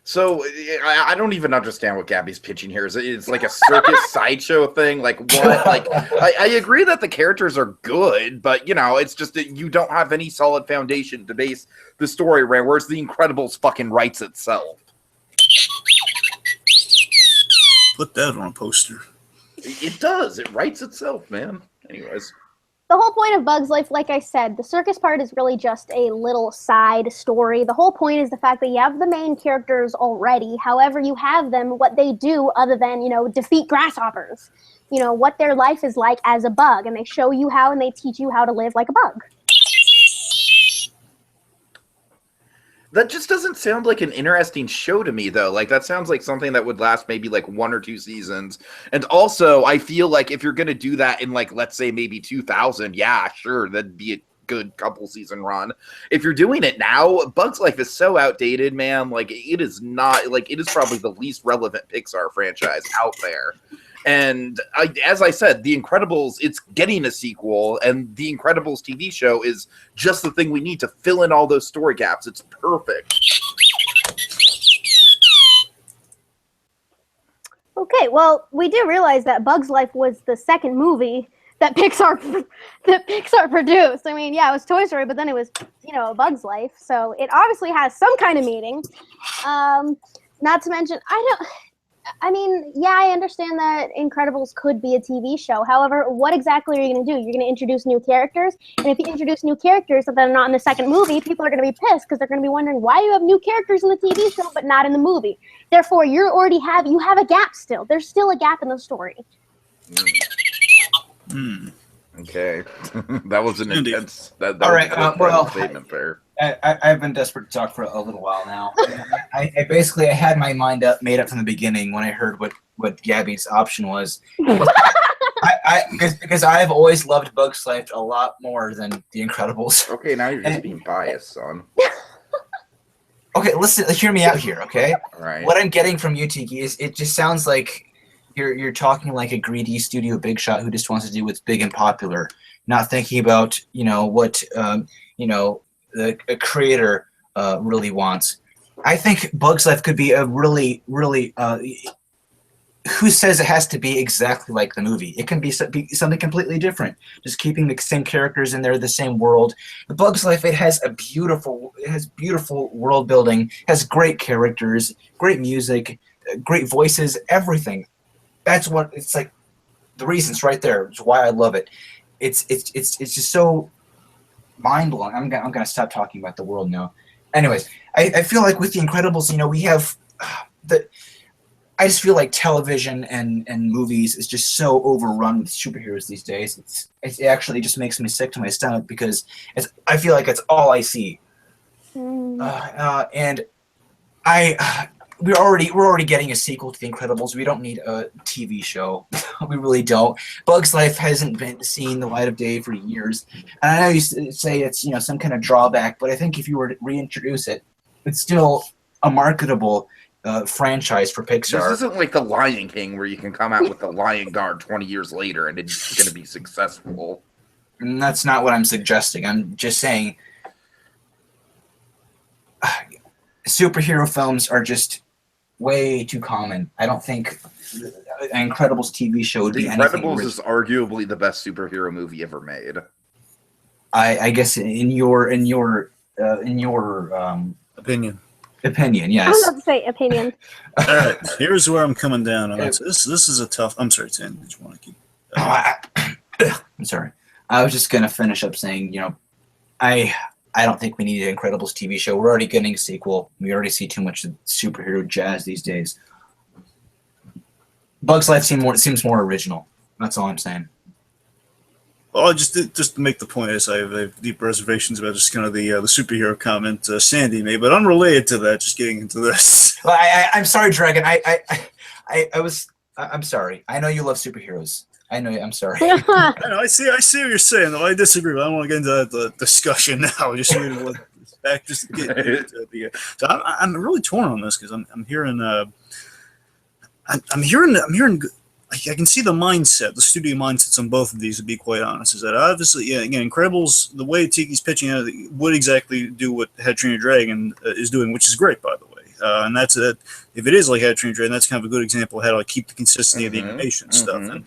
So I don't even understand what Gabby's pitching here. It's like a circus sideshow thing. Like what? Like I agree that the characters are good, but it's just that you don't have any solid foundation to base the story around. Whereas The Incredibles fucking writes itself.
Put that on a poster.
It does. It writes itself, man. Anyways.
The whole point of Bug's Life, like I said, the circus part is really just a little side story. The whole point is the fact that you have the main characters already. However, you have them, what they do other than, defeat grasshoppers. What their life is like as a bug. And they show you how and they teach you how to live like a bug.
That just doesn't sound like an interesting show to me, though. Like, that sounds like something that would last maybe, 1 or 2 seasons. And also, I feel like if you're going to do that in, let's say maybe 2000, yeah, sure, that'd be a good couple season run. If you're doing it now, Bug's Life is so outdated, man. It is not, it is probably the least relevant Pixar franchise out there. And as I said, The Incredibles, it's getting a sequel, and The Incredibles TV show is just the thing we need to fill in all those story gaps. It's perfect.
Okay, well, we do realize that Bugs Life was the second movie that Pixar produced. I mean, yeah, it was Toy Story, but then it was, Bugs Life. So it obviously has some kind of meaning. Not to mention, I understand that Incredibles could be a TV show. However, what exactly are you going to do? You're going to introduce new characters, and if you introduce new characters that are not in the second movie, people are going to be pissed because they're going to be wondering why you have new characters in the TV show but not in the movie. Therefore, you have a gap still. There's still a gap in the story.
Okay, that was an intense. That
All right,
was a statement there.
I've been desperate to talk for a little while now. I basically had my mind made up from the beginning when I heard what Gabby's option was. Because I've always loved Bugs Life a lot more than The Incredibles.
Okay, now you're just being biased, son.
Okay, listen, hear me out here, okay?
All right.
What I'm getting from you, Tiki, is it just sounds like you're talking like a greedy studio big shot who just wants to do what's big and popular, not thinking about what the creator really wants. I think Bugs Life could be a really who says it has to be exactly like the movie? It can be something completely different. Just keeping the same characters in there, the same world. The Bugs Life, it has beautiful world building, has great characters, great music, great voices, everything. That's what it's like. The reasons right there is why I love it. It's just so mind blowing. I'm gonna stop talking about the world now. Anyways, I feel like with The Incredibles, we have I just feel like television and movies is just so overrun with superheroes these days. It actually just makes me sick to my stomach because I feel like it's all I see. And we're already getting a sequel to The Incredibles. We don't need a TV show. We really don't. Bugs Life hasn't been seen the light of day for years. And I know you say it's some kind of drawback, but I think if you were to reintroduce it, it's still a marketable franchise for Pixar.
This isn't like The Lion King where you can come out with The Lion Guard 20 years later and it's going to be successful.
And that's not what I'm suggesting. I'm just saying superhero films are just way too common. I don't think an Incredibles TV show would be anything.
The Incredibles is arguably the best superhero movie ever made.
I guess in your opinion, yes.
I was about to say opinion.
All right, here's where I'm coming down on it. This is a tough. I'm sorry, Tim. Did you want to keep?
I'm sorry. I was just gonna finish up saying, I don't think we need an Incredibles TV show. We're already getting a sequel. We already see too much superhero jazz these days. Bugs Life seems more original. That's all I'm saying.
Well, just to make the point, I have deep reservations about just kind of the superhero comment Sandy made, but unrelated to that. Just getting into this.
Well, I'm sorry, Dragon. I'm sorry. I know you love superheroes. I know. I'm sorry.
I know. I see what you're saying, though. I disagree. But I don't want to get into that discussion now. Just back. Just to get into the. So I'm really torn on this because I'm hearing. I'm hearing. I can see the mindset, the studio mindsets on both of these. To be quite honest, is that obviously, again, Incredibles, the way Tiki's pitching it, would exactly do what How to Train Your Dragon is doing, which is great, by the way. And that's it. If it is like How to Train Your Dragon, that's kind of a good example of how to keep the consistency of the animation stuff.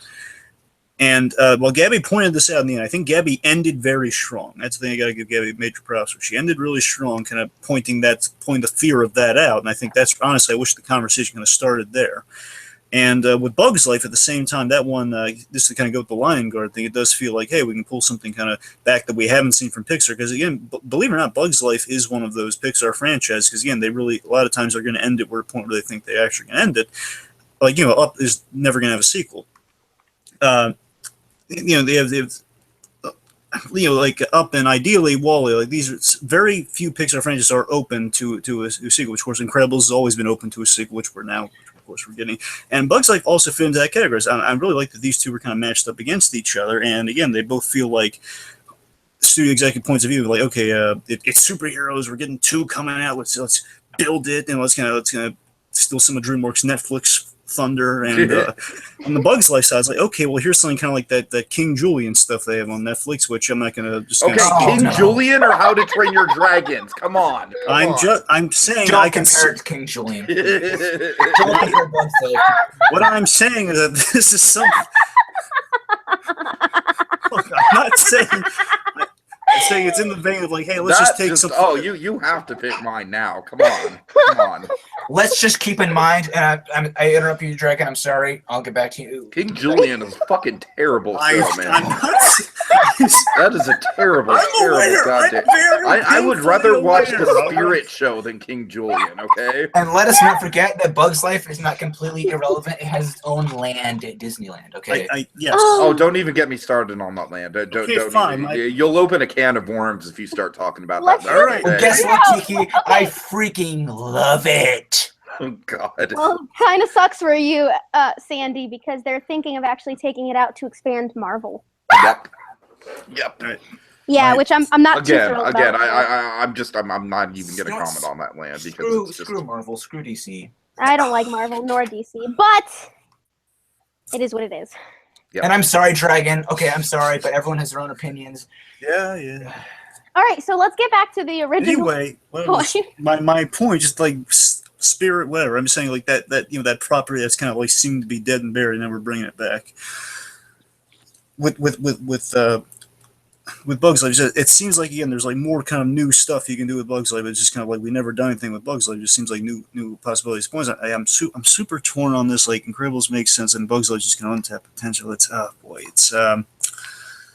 And while Gabby pointed this out in the end, I think Gabby ended very strong. That's the thing I got to give Gabby major props for. She ended really strong, kind of pointing the fear of that out. And I think that's honestly, I wish the conversation kind of started there. And with Bugs Life, at the same time, that one, just to kind of go with the Lion Guard thing, it does feel like, hey, we can pull something kind of back that we haven't seen from Pixar. Because, again, believe it or not, Bugs Life is one of those Pixar franchises. Because, again, they really, a lot of times, are going to end it where a point where they think they actually can end it. Like, Up is never going to have a sequel. They have like Up and ideally Wall-E. Like, these are very few Pixar franchises are open to a sequel. Which, of course, Incredibles has always been open to a sequel, which we're getting. And Bugs Life also fit into that category. I really like that these two were kind of matched up against each other. And again, they both feel like studio executive points of view, like, okay, it's superheroes. We're getting two coming out. Let's build it, and let's kind of steal some of DreamWorks Netflix thunder, and on the Bugs Life side, I was like, okay, well, here's something kind of like that King Julian stuff they have on Netflix, which I'm not gonna just.
Okay, King Julian or How to Train Your Dragons? Come on.
I'm saying
Don't
I can.
compare it to King Julian.
What I'm saying is that this is something. Look, I'm not saying. I'm saying it's in the vein of like, hey, let's just take some.
Oh, you have to pick mine now. Come on.
Let's just keep in mind, and I interrupt you, Dragon. I'm sorry. I'll get back to you.
King Julian is fucking terrible show, man.
I'm not,
that is a terrible goddamn. I would rather watch the Spirit Show than King Julian. Okay.
And let us not forget that Bugs Life is not completely irrelevant. It has its own land at Disneyland. Okay.
Yes.
Oh, don't even get me started on that land. Don't
fine.
You'll open a can of worms if you start talking about
Let's
that.
All right.
Well, guess what, Kiki? I freaking love it.
Oh God.
Well, kind of sucks for you, Sandy, because they're thinking of actually taking it out to expand Marvel.
Yep.
Right.
Yeah,
Right.
which I'm not too
Again,
thrilled about.
I'm not even gonna comment on that land because it's just
Screw Marvel, screw DC.
I don't like Marvel nor DC, but it is what it is.
Yep.
And I'm sorry, Dragon. Okay, I'm sorry, but everyone has their own opinions.
Yeah.
All right, so let's get back to the original.
Anyway, my point, just like Spirit, whatever. I'm just saying, like that that property that's kind of like seemed to be dead and buried, and then we're bringing it back. With Bugs Life, it seems like again there's like more kind of new stuff you can do with Bugs Life. It's just kind of like we never done anything with Bugs Life. It just seems like new possibilities. I'm super torn on this. Like Incredibles makes sense, and Bugs Life just can untap potential. It's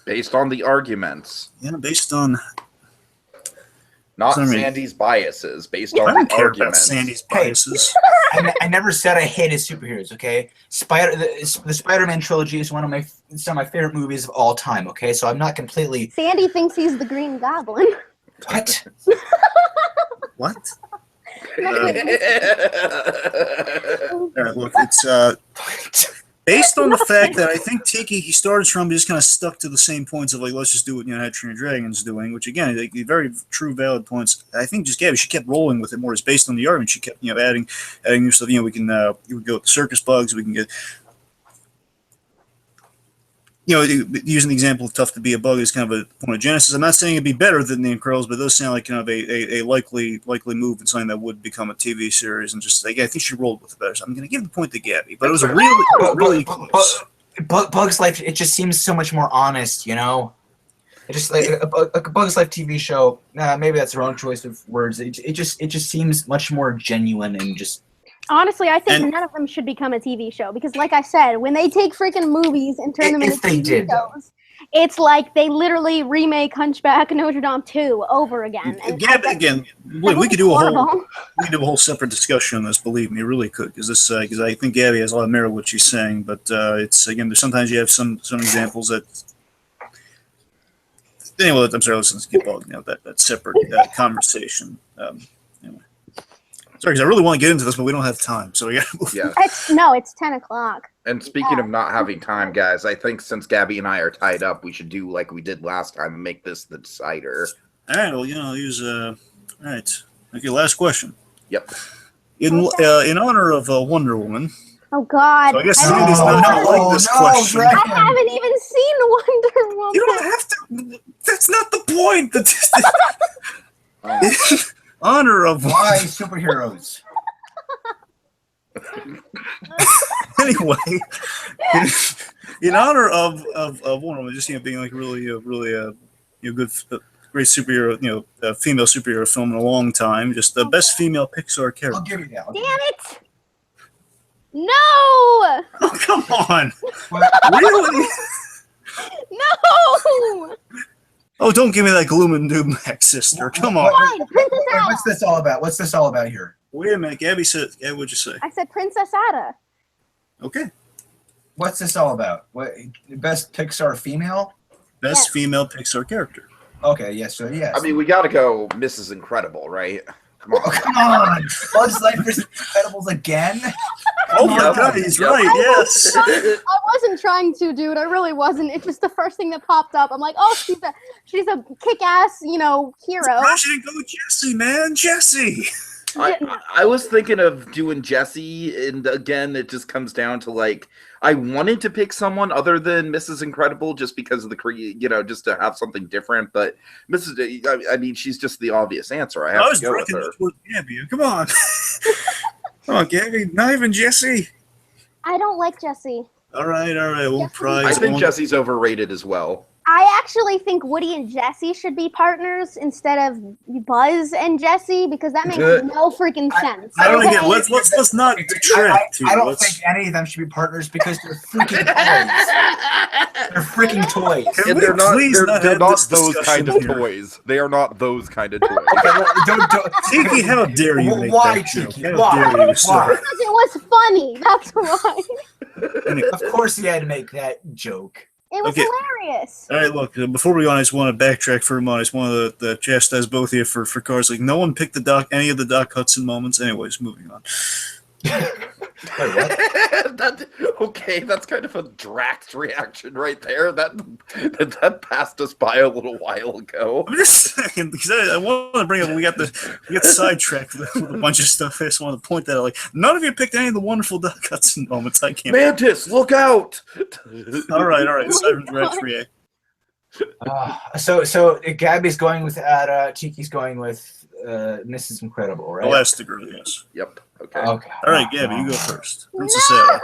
based on the arguments.
Yeah, based on.
Not
I mean,
Sandy's biases, based
I
on
don't
the
care about
arguments.
Sandy's biases.
I never said I hated superheroes. Okay, the Spider-Man trilogy is some of my favorite movies of all time. Okay, so I'm not completely.
Sandy thinks he's the Green Goblin.
What?
What? All right, look, it's based on the fact that I think Tiki, he started from just kind of stuck to the same points of like, let's just do what How to Train Your Dragon's doing, which again, like, very true, valid points. I think just Gabby, she kept rolling with it more. It's based on the argument. She kept adding new stuff. We can we would go with the circus bugs. We can get using the example of Tough to Be a Bug is kind of a point of genesis. I'm not saying it'd be better than the Incredibles, but it does sound like kind of a likely move and something that would become a TV series. And just like I think she rolled with it better. So I'm going to give the point to Gabby, but it was really close.
Bugs Life, it just seems so much more honest, It just like a Bugs Life TV show. Maybe that's the wrong choice of words. It just seems much more genuine and just.
Honestly, I think none of them should become a TV show because, like I said, when they take freaking movies and turn them into TV shows, it's like they literally remake Hunchback of Notre Dame 2 over again. And
Again, we could do a whole separate discussion on this. Believe me, really could because I think Gabby has a lot of merit what she's saying. But it's again, there's sometimes you have some examples that. Anyway, I'm sorry. Let's skip all that separate conversation. Anyway. Sorry, because I really want to get into this, but we don't have time, so we got to move.
Yeah.
It's 10 o'clock.
And speaking of not having time, guys, I think since Gabby and I are tied up, we should do like we did last time and make this the decider.
All right. Well, use all right. Okay. Last question.
Yep.
In honor of Wonder Woman.
Oh God.
So I guess Sandy's not going to like this question.
I haven't even seen Wonder Woman.
You don't have to. That's not the point. Honor of
why superheroes.
Anyway, in honor of Wonder Woman, just being like really good, great superhero, female superhero film in a long time. Just the best female Pixar character.
I'll give you that.
Damn it! No!
Oh come on! Really?
No!
Oh, don't give me that gloom and doom back, sister. Come on.
What's this all about? What's this all about here?
Wait a minute. Gabby said, what'd you say?
I said Princess Ada.
Okay.
What's this all about? What best Pixar female?
Best female Pixar character.
Okay, yes, so yes.
I mean, we got to go Mrs. Incredible, right? Come on.
Oh, come on. Bugs Life vs. Incredibles again?
Oh my God, he's right, yes.
I wasn't trying to, dude. I really wasn't. It was the first thing that popped up. I'm like, oh, she's a kick-ass, hero.
Why should it go with Jesse, man? Jesse.
I was thinking of doing Jessie, and again, it just comes down to like I wanted to pick someone other than Mrs. Incredible just because of the just to have something different. But I mean, she's just the obvious answer. I have to go with her.
Gabby. Come on, come on, Gabby. Not even Jessie.
I don't like Jessie.
All right. We'll prize.
I think Jessie's overrated as well.
I actually think Woody and Jessie should be partners instead of Buzz and Jessie because that makes no freaking sense.
I don't get. Let's not detract.
I don't think any of them should be partners because they're freaking toys. They're freaking toys.
And they're not those kind of toys. They are not those kind of toys.
Don't.
Tiki, how dare you make
why,
that joke?
Tiki?
How dare you, sir?
Because it was funny. That's why.
Of course, he had to make that joke.
It was hilarious.
All right, look, before we go on, I just want to backtrack for a moment. I just want to chastise both of you for cars. Like, no one picked any of the Doc Hudson moments. Anyways, moving on.
Wait, what?
Okay, that's kind of a Drax reaction right there. That passed us by a little while ago.
I'm just saying, because I want to bring up, we got sidetracked with a bunch of stuff. I just want to point that out. Like, none of you picked any of the wonderful Doc Hudson moments. I can't.
Mantis, look out!
All right. Siren Drax react.
So Gabby's going with Ada, Tiki's going with Mrs. Incredible, right?
Elastigirl, yes.
Yep. Okay.
All right, Gabby, you go first. Princess
No!
Ada.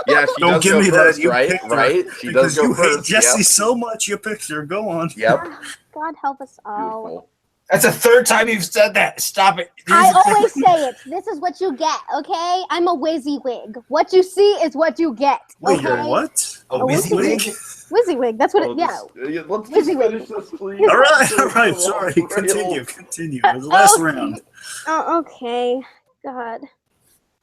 Yeah, she
Don't
does
give
go
me
first,
that. You
right?
picked her
Right? She
because
does go
you hate
first.
Jessie so much. You picked her. Go on.
Yep.
God help us all.
Beautiful.
That's the third time you've said that. Stop it.
I always say it. This is what you get, okay? I'm a WYSIWYG. What you see is what you get.
Wait,
okay?
you're what?
A WYSIWYG?
WYSIWYG. That's what it. Yeah.
Let's just finish this, please.
All right. Sorry. Continue. It was the last round.
Oh, okay. God.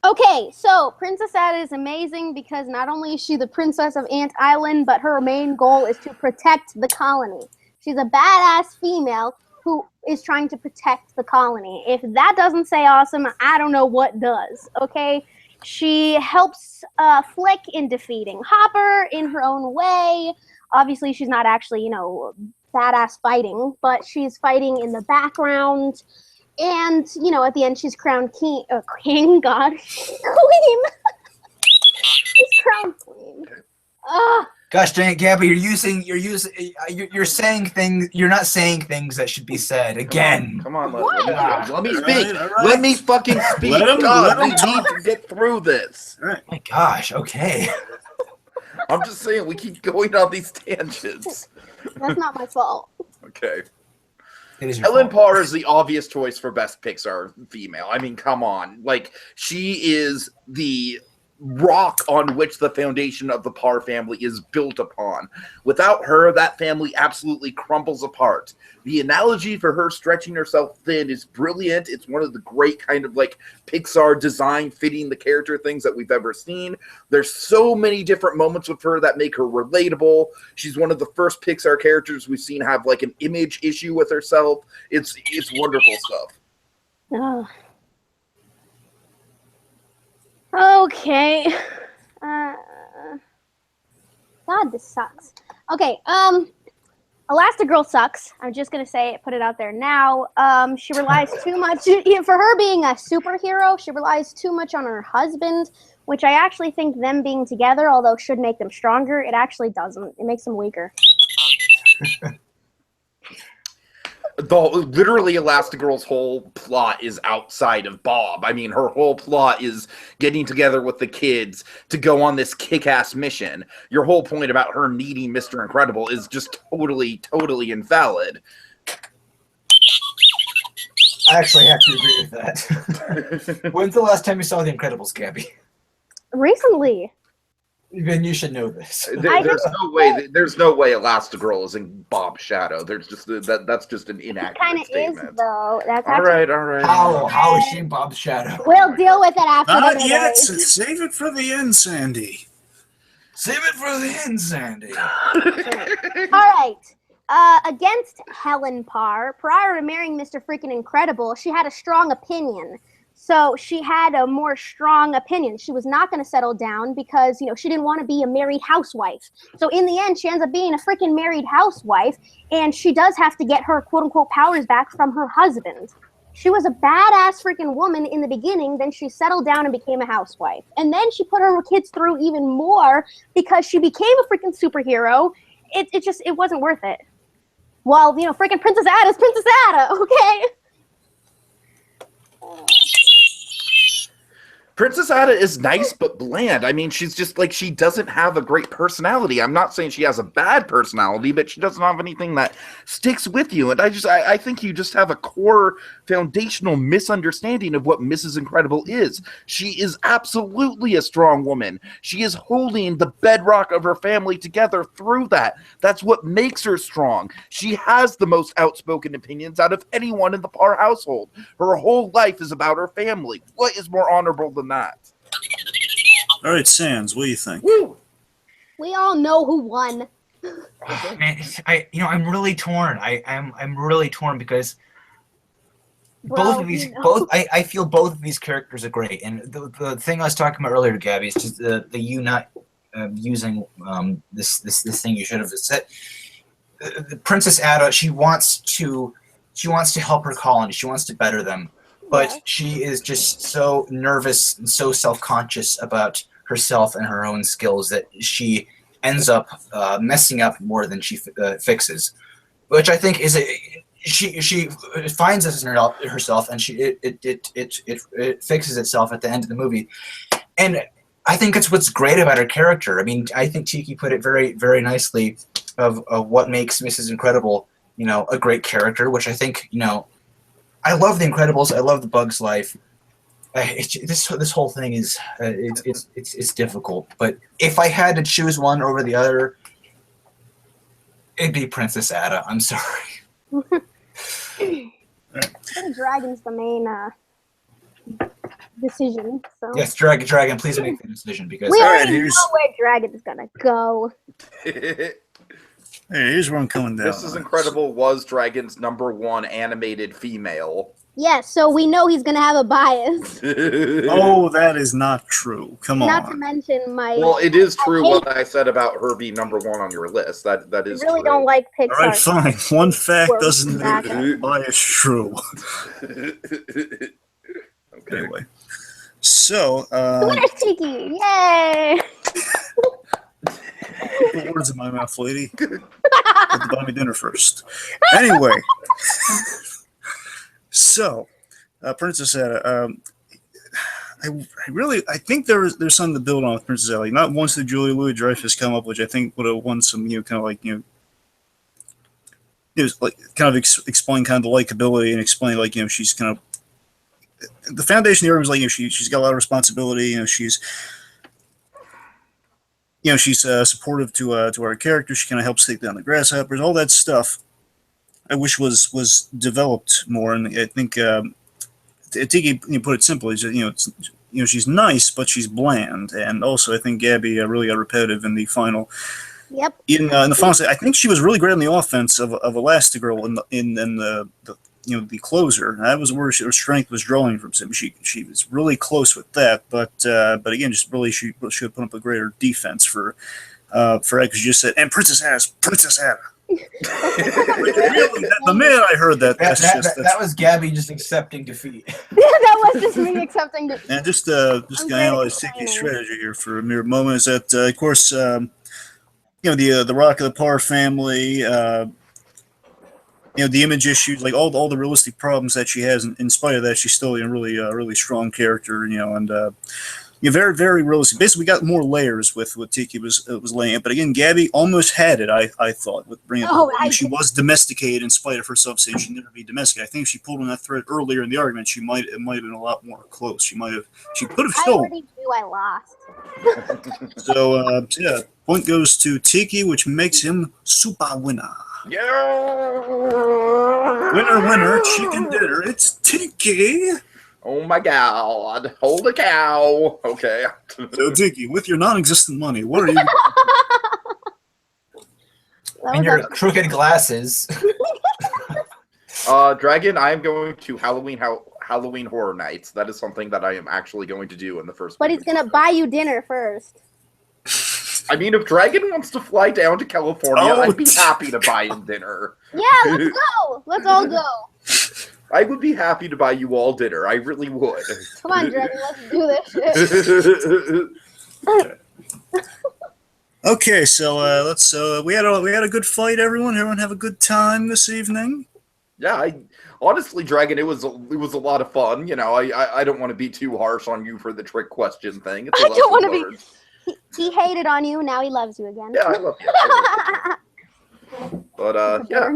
Okay, so Princess Ada is amazing because not only is she the princess of Ant Island, but her main goal is to protect the colony. She's a badass female who is trying to protect the colony. If that doesn't say awesome, I don't know what does, okay? She helps Flick in defeating Hopper in her own way. Obviously, she's not actually, badass fighting, but she's fighting in the background. And, at the end, she's crowned king, queen. She's crowned queen.
Gosh dang it, Gabby, you're saying things. You're not saying things that should be said again.
Come on,
What?
let me speak.
All right.
Let me fucking speak.
Let him
we
talk.
need to get through this.
All right.
My gosh, okay.
I'm just saying, we keep going on these tangents.
That's not my fault.
Okay.
It is your
Ellen
fault.
Parr is the obvious choice for best Pixar female. I mean, come on. Like, she is the rock on which the foundation of the Parr family is built upon. Without her, that family absolutely crumbles apart. The analogy for her stretching herself thin is brilliant. It's one of the great kind of like Pixar design fitting the character things that we've ever seen. There's so many different moments with her that make her relatable. She's one of the first Pixar characters we've seen have like an image issue with herself. It's wonderful stuff.
Oh. Okay. God, this sucks. Okay, Elastigirl sucks. I'm just gonna say it, put it out there now. She relies too much, for her being a superhero, she relies too much on her husband, which I actually think them being together, although should make them stronger, it actually doesn't. It makes them weaker.
Literally, Elastigirl's whole plot is outside of Bob. I mean, her whole plot is getting together with the kids to go on this kick-ass mission. Your whole point about her needing Mr. Incredible is just totally invalid.
I actually have to agree with that. When's the last time you saw The Incredibles, Gabby?
Recently.
Then you should know this.
There's no way Elastigirl is in Bob's shadow. There's just that's just an inaccurate
Kind of
statement.
is, though. That's
All
actually...
right.
How is she in Bob's shadow?
We'll deal with it after
Not
the
yet.
debate.
Save it for the end, Sandy.
Save it for the end, Sandy.
All right. Against Helen Parr, prior to marrying Mr. Freaking Incredible, she had a strong opinion. So she had a more strong opinion. She was not going to settle down because, she didn't want to be a married housewife. So in the end, she ends up being a freaking married housewife, and she does have to get her quote-unquote powers back from her husband. She was a badass freaking woman in the beginning, then she settled down and became a housewife. And then she put her kids through even more because she became a freaking superhero. It wasn't worth it. Well, freaking Princess Ada's Princess Ada, okay?
Princess Ada is nice but bland. I mean, she's just like, she doesn't have a great personality. I'm not saying she has a bad personality, but she doesn't have anything that sticks with you. And I think you just have a core foundational misunderstanding of what Mrs. Incredible is. She is absolutely a strong woman. She is holding the bedrock of her family together through that. That's what makes her strong. She has the most outspoken opinions out of anyone in the Parr household. Her whole life is about her family. What is more honorable than that?
All right, Sans, what do you think?
Woo!
We all know who won.
Man, I'm really torn. I'm really torn because both of these, I feel both of these characters are great. And the thing I was talking about earlier, Gabby, is just the you not using this thing you should have said. The Princess Ada, she wants to help her colony. She wants to better them. But she is just so nervous and so self-conscious about herself and her own skills that she ends up messing up more than she fixes, which I think is she finds this in herself, and it fixes itself at the end of the movie. And I think it's what's great about her character. I mean, I think Tiki put it very, very nicely of what makes Mrs. Incredible, a great character, which I think, I love The Incredibles. I love The Bug's Life. This whole thing is it's difficult. But if I had to choose one over the other, it'd be Princess Ada. I'm sorry.
I think Dragon's the main decision. So.
Yes, Dragon, please make the decision because
we already know where Dragon's gonna go.
Hey, here's where I'm coming down.
Mrs. Incredible was Dragon's #1 animated female.
Yes, so we know he's gonna have a bias.
Oh, that is not true. Come on.
Not to mention my.
Well, it is true what I said about her being 1 on your list. That is.
I really
true.
don't like Pixar.
All right, fine. One fact doesn't make bias true.
Okay.
Anyway, so.
Winner's Tiki! Yay!
Put words in my mouth, lady. Have to buy me dinner first. Anyway, so Princess Ada. I think there's something to build on with Princess Ada. Like, not once did Julia Louis-Dreyfus come up, which I think would have won some, kind of explain kind of the likability and explain she's kind of the foundation of the argument is she's got a lot of responsibility. She's supportive to our character. She kind of helps take down the grasshoppers. All that stuff, I wish was developed more. And I think Tiki put it simply, she's nice, but she's bland. And also, I think Gabby really got repetitive in the final.
Yep.
In the final, I think she was really great on the offense of Elastigirl in the closer. That was where her strength was drawing from. She was really close with that, but again, just really she should put up a greater defense for because you just said, and Princess Ada. Really, the minute I heard that,
that was Gabby just accepting defeat.
That was just me accepting defeat.
And just gonna analyze Tiki's strategy here for a mere moment is that of course the Rock of the Parr family. The image issues, like all the realistic problems that she has. In spite of that, she's still a really strong character. And very, very realistic. Basically, we got more layers with what Tiki was laying out. But again, Gabby almost had it. I thought with bringing up she was domesticated in spite of herself saying she'd never be domesticated. I think if she pulled on that thread earlier in the argument, it might have been a lot more close. She could have stolen.
I already knew I lost.
So point goes to Tiki, which makes him super winner.
Yeah.
Winner, chicken dinner. It's Tiki.
Oh my God! Hold a cow. Okay.
So Tiki, with your non-existent money, what are you?
And your crooked glasses.
Dragon, I am going to Halloween Horror Nights. That is something that I am actually going to do in the first.
But he's gonna buy you dinner first.
I mean, if Dragon wants to fly down to California, I'd be happy to buy him dinner.
Yeah, let's go. Let's all go.
I would be happy to buy you all dinner. I really would.
Come on, Dragon, let's do this shit.
Okay, so let's. We had a good fight. Everyone have a good time this evening.
Yeah, honestly, Dragon, it was a lot of fun. You know, I don't want to be too harsh on you for the trick question thing. It's a
I don't
lesson
wanna be-
learned.
He hated on you, now he loves you again.
Yeah, I love you. But yeah,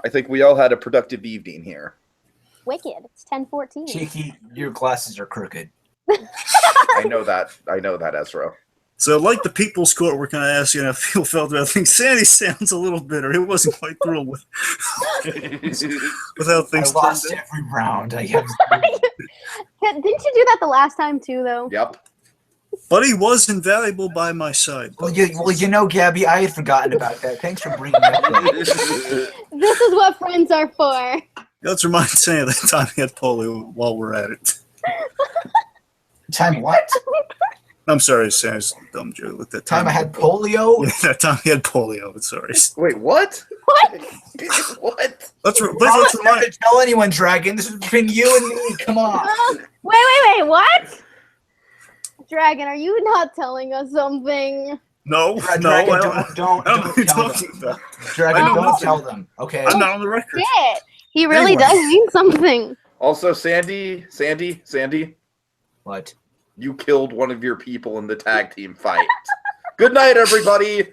I think we all had a productive evening here.
Wicked. It's 10:14.
Cheeky, your glasses are crooked.
I know that, Ezra.
So, like the People's Court, we're going to ask you how you felt about things. Sandy sounds a little bitter. He wasn't quite thrilled with how
I
things
lost
turned out.
every round. I have
Didn't you do that the last time too, though?
Yep.
But he was invaluable by my side.
well, you know, Gabby, I had forgotten about that. Thanks for bringing that up.
This is what friends are for.
Let's remind Sandy of that time he had polio while we're at it.
Time what?
I'm sorry, Sandy's a dumb joke. At that
Time I had polio?
Yeah, that time he had polio. I'm sorry.
Wait, what?
What?
What?
Let's
I'm not
remind.
to tell anyone, Dragon. This is between you and me. Come on.
Wait, what? Dragon, are you not telling us something?
No,
Dragon,
no, I don't.
don't
I don't know what you're
tell
talking
them.
about.
Dragon,
I know
don't
nothing.
tell them. Okay.
I'm not on the record.
Shit. He really
Anyway.
does mean something.
Also, Sandy,
What?
you killed one of your people in the tag team fight. Good night, everybody.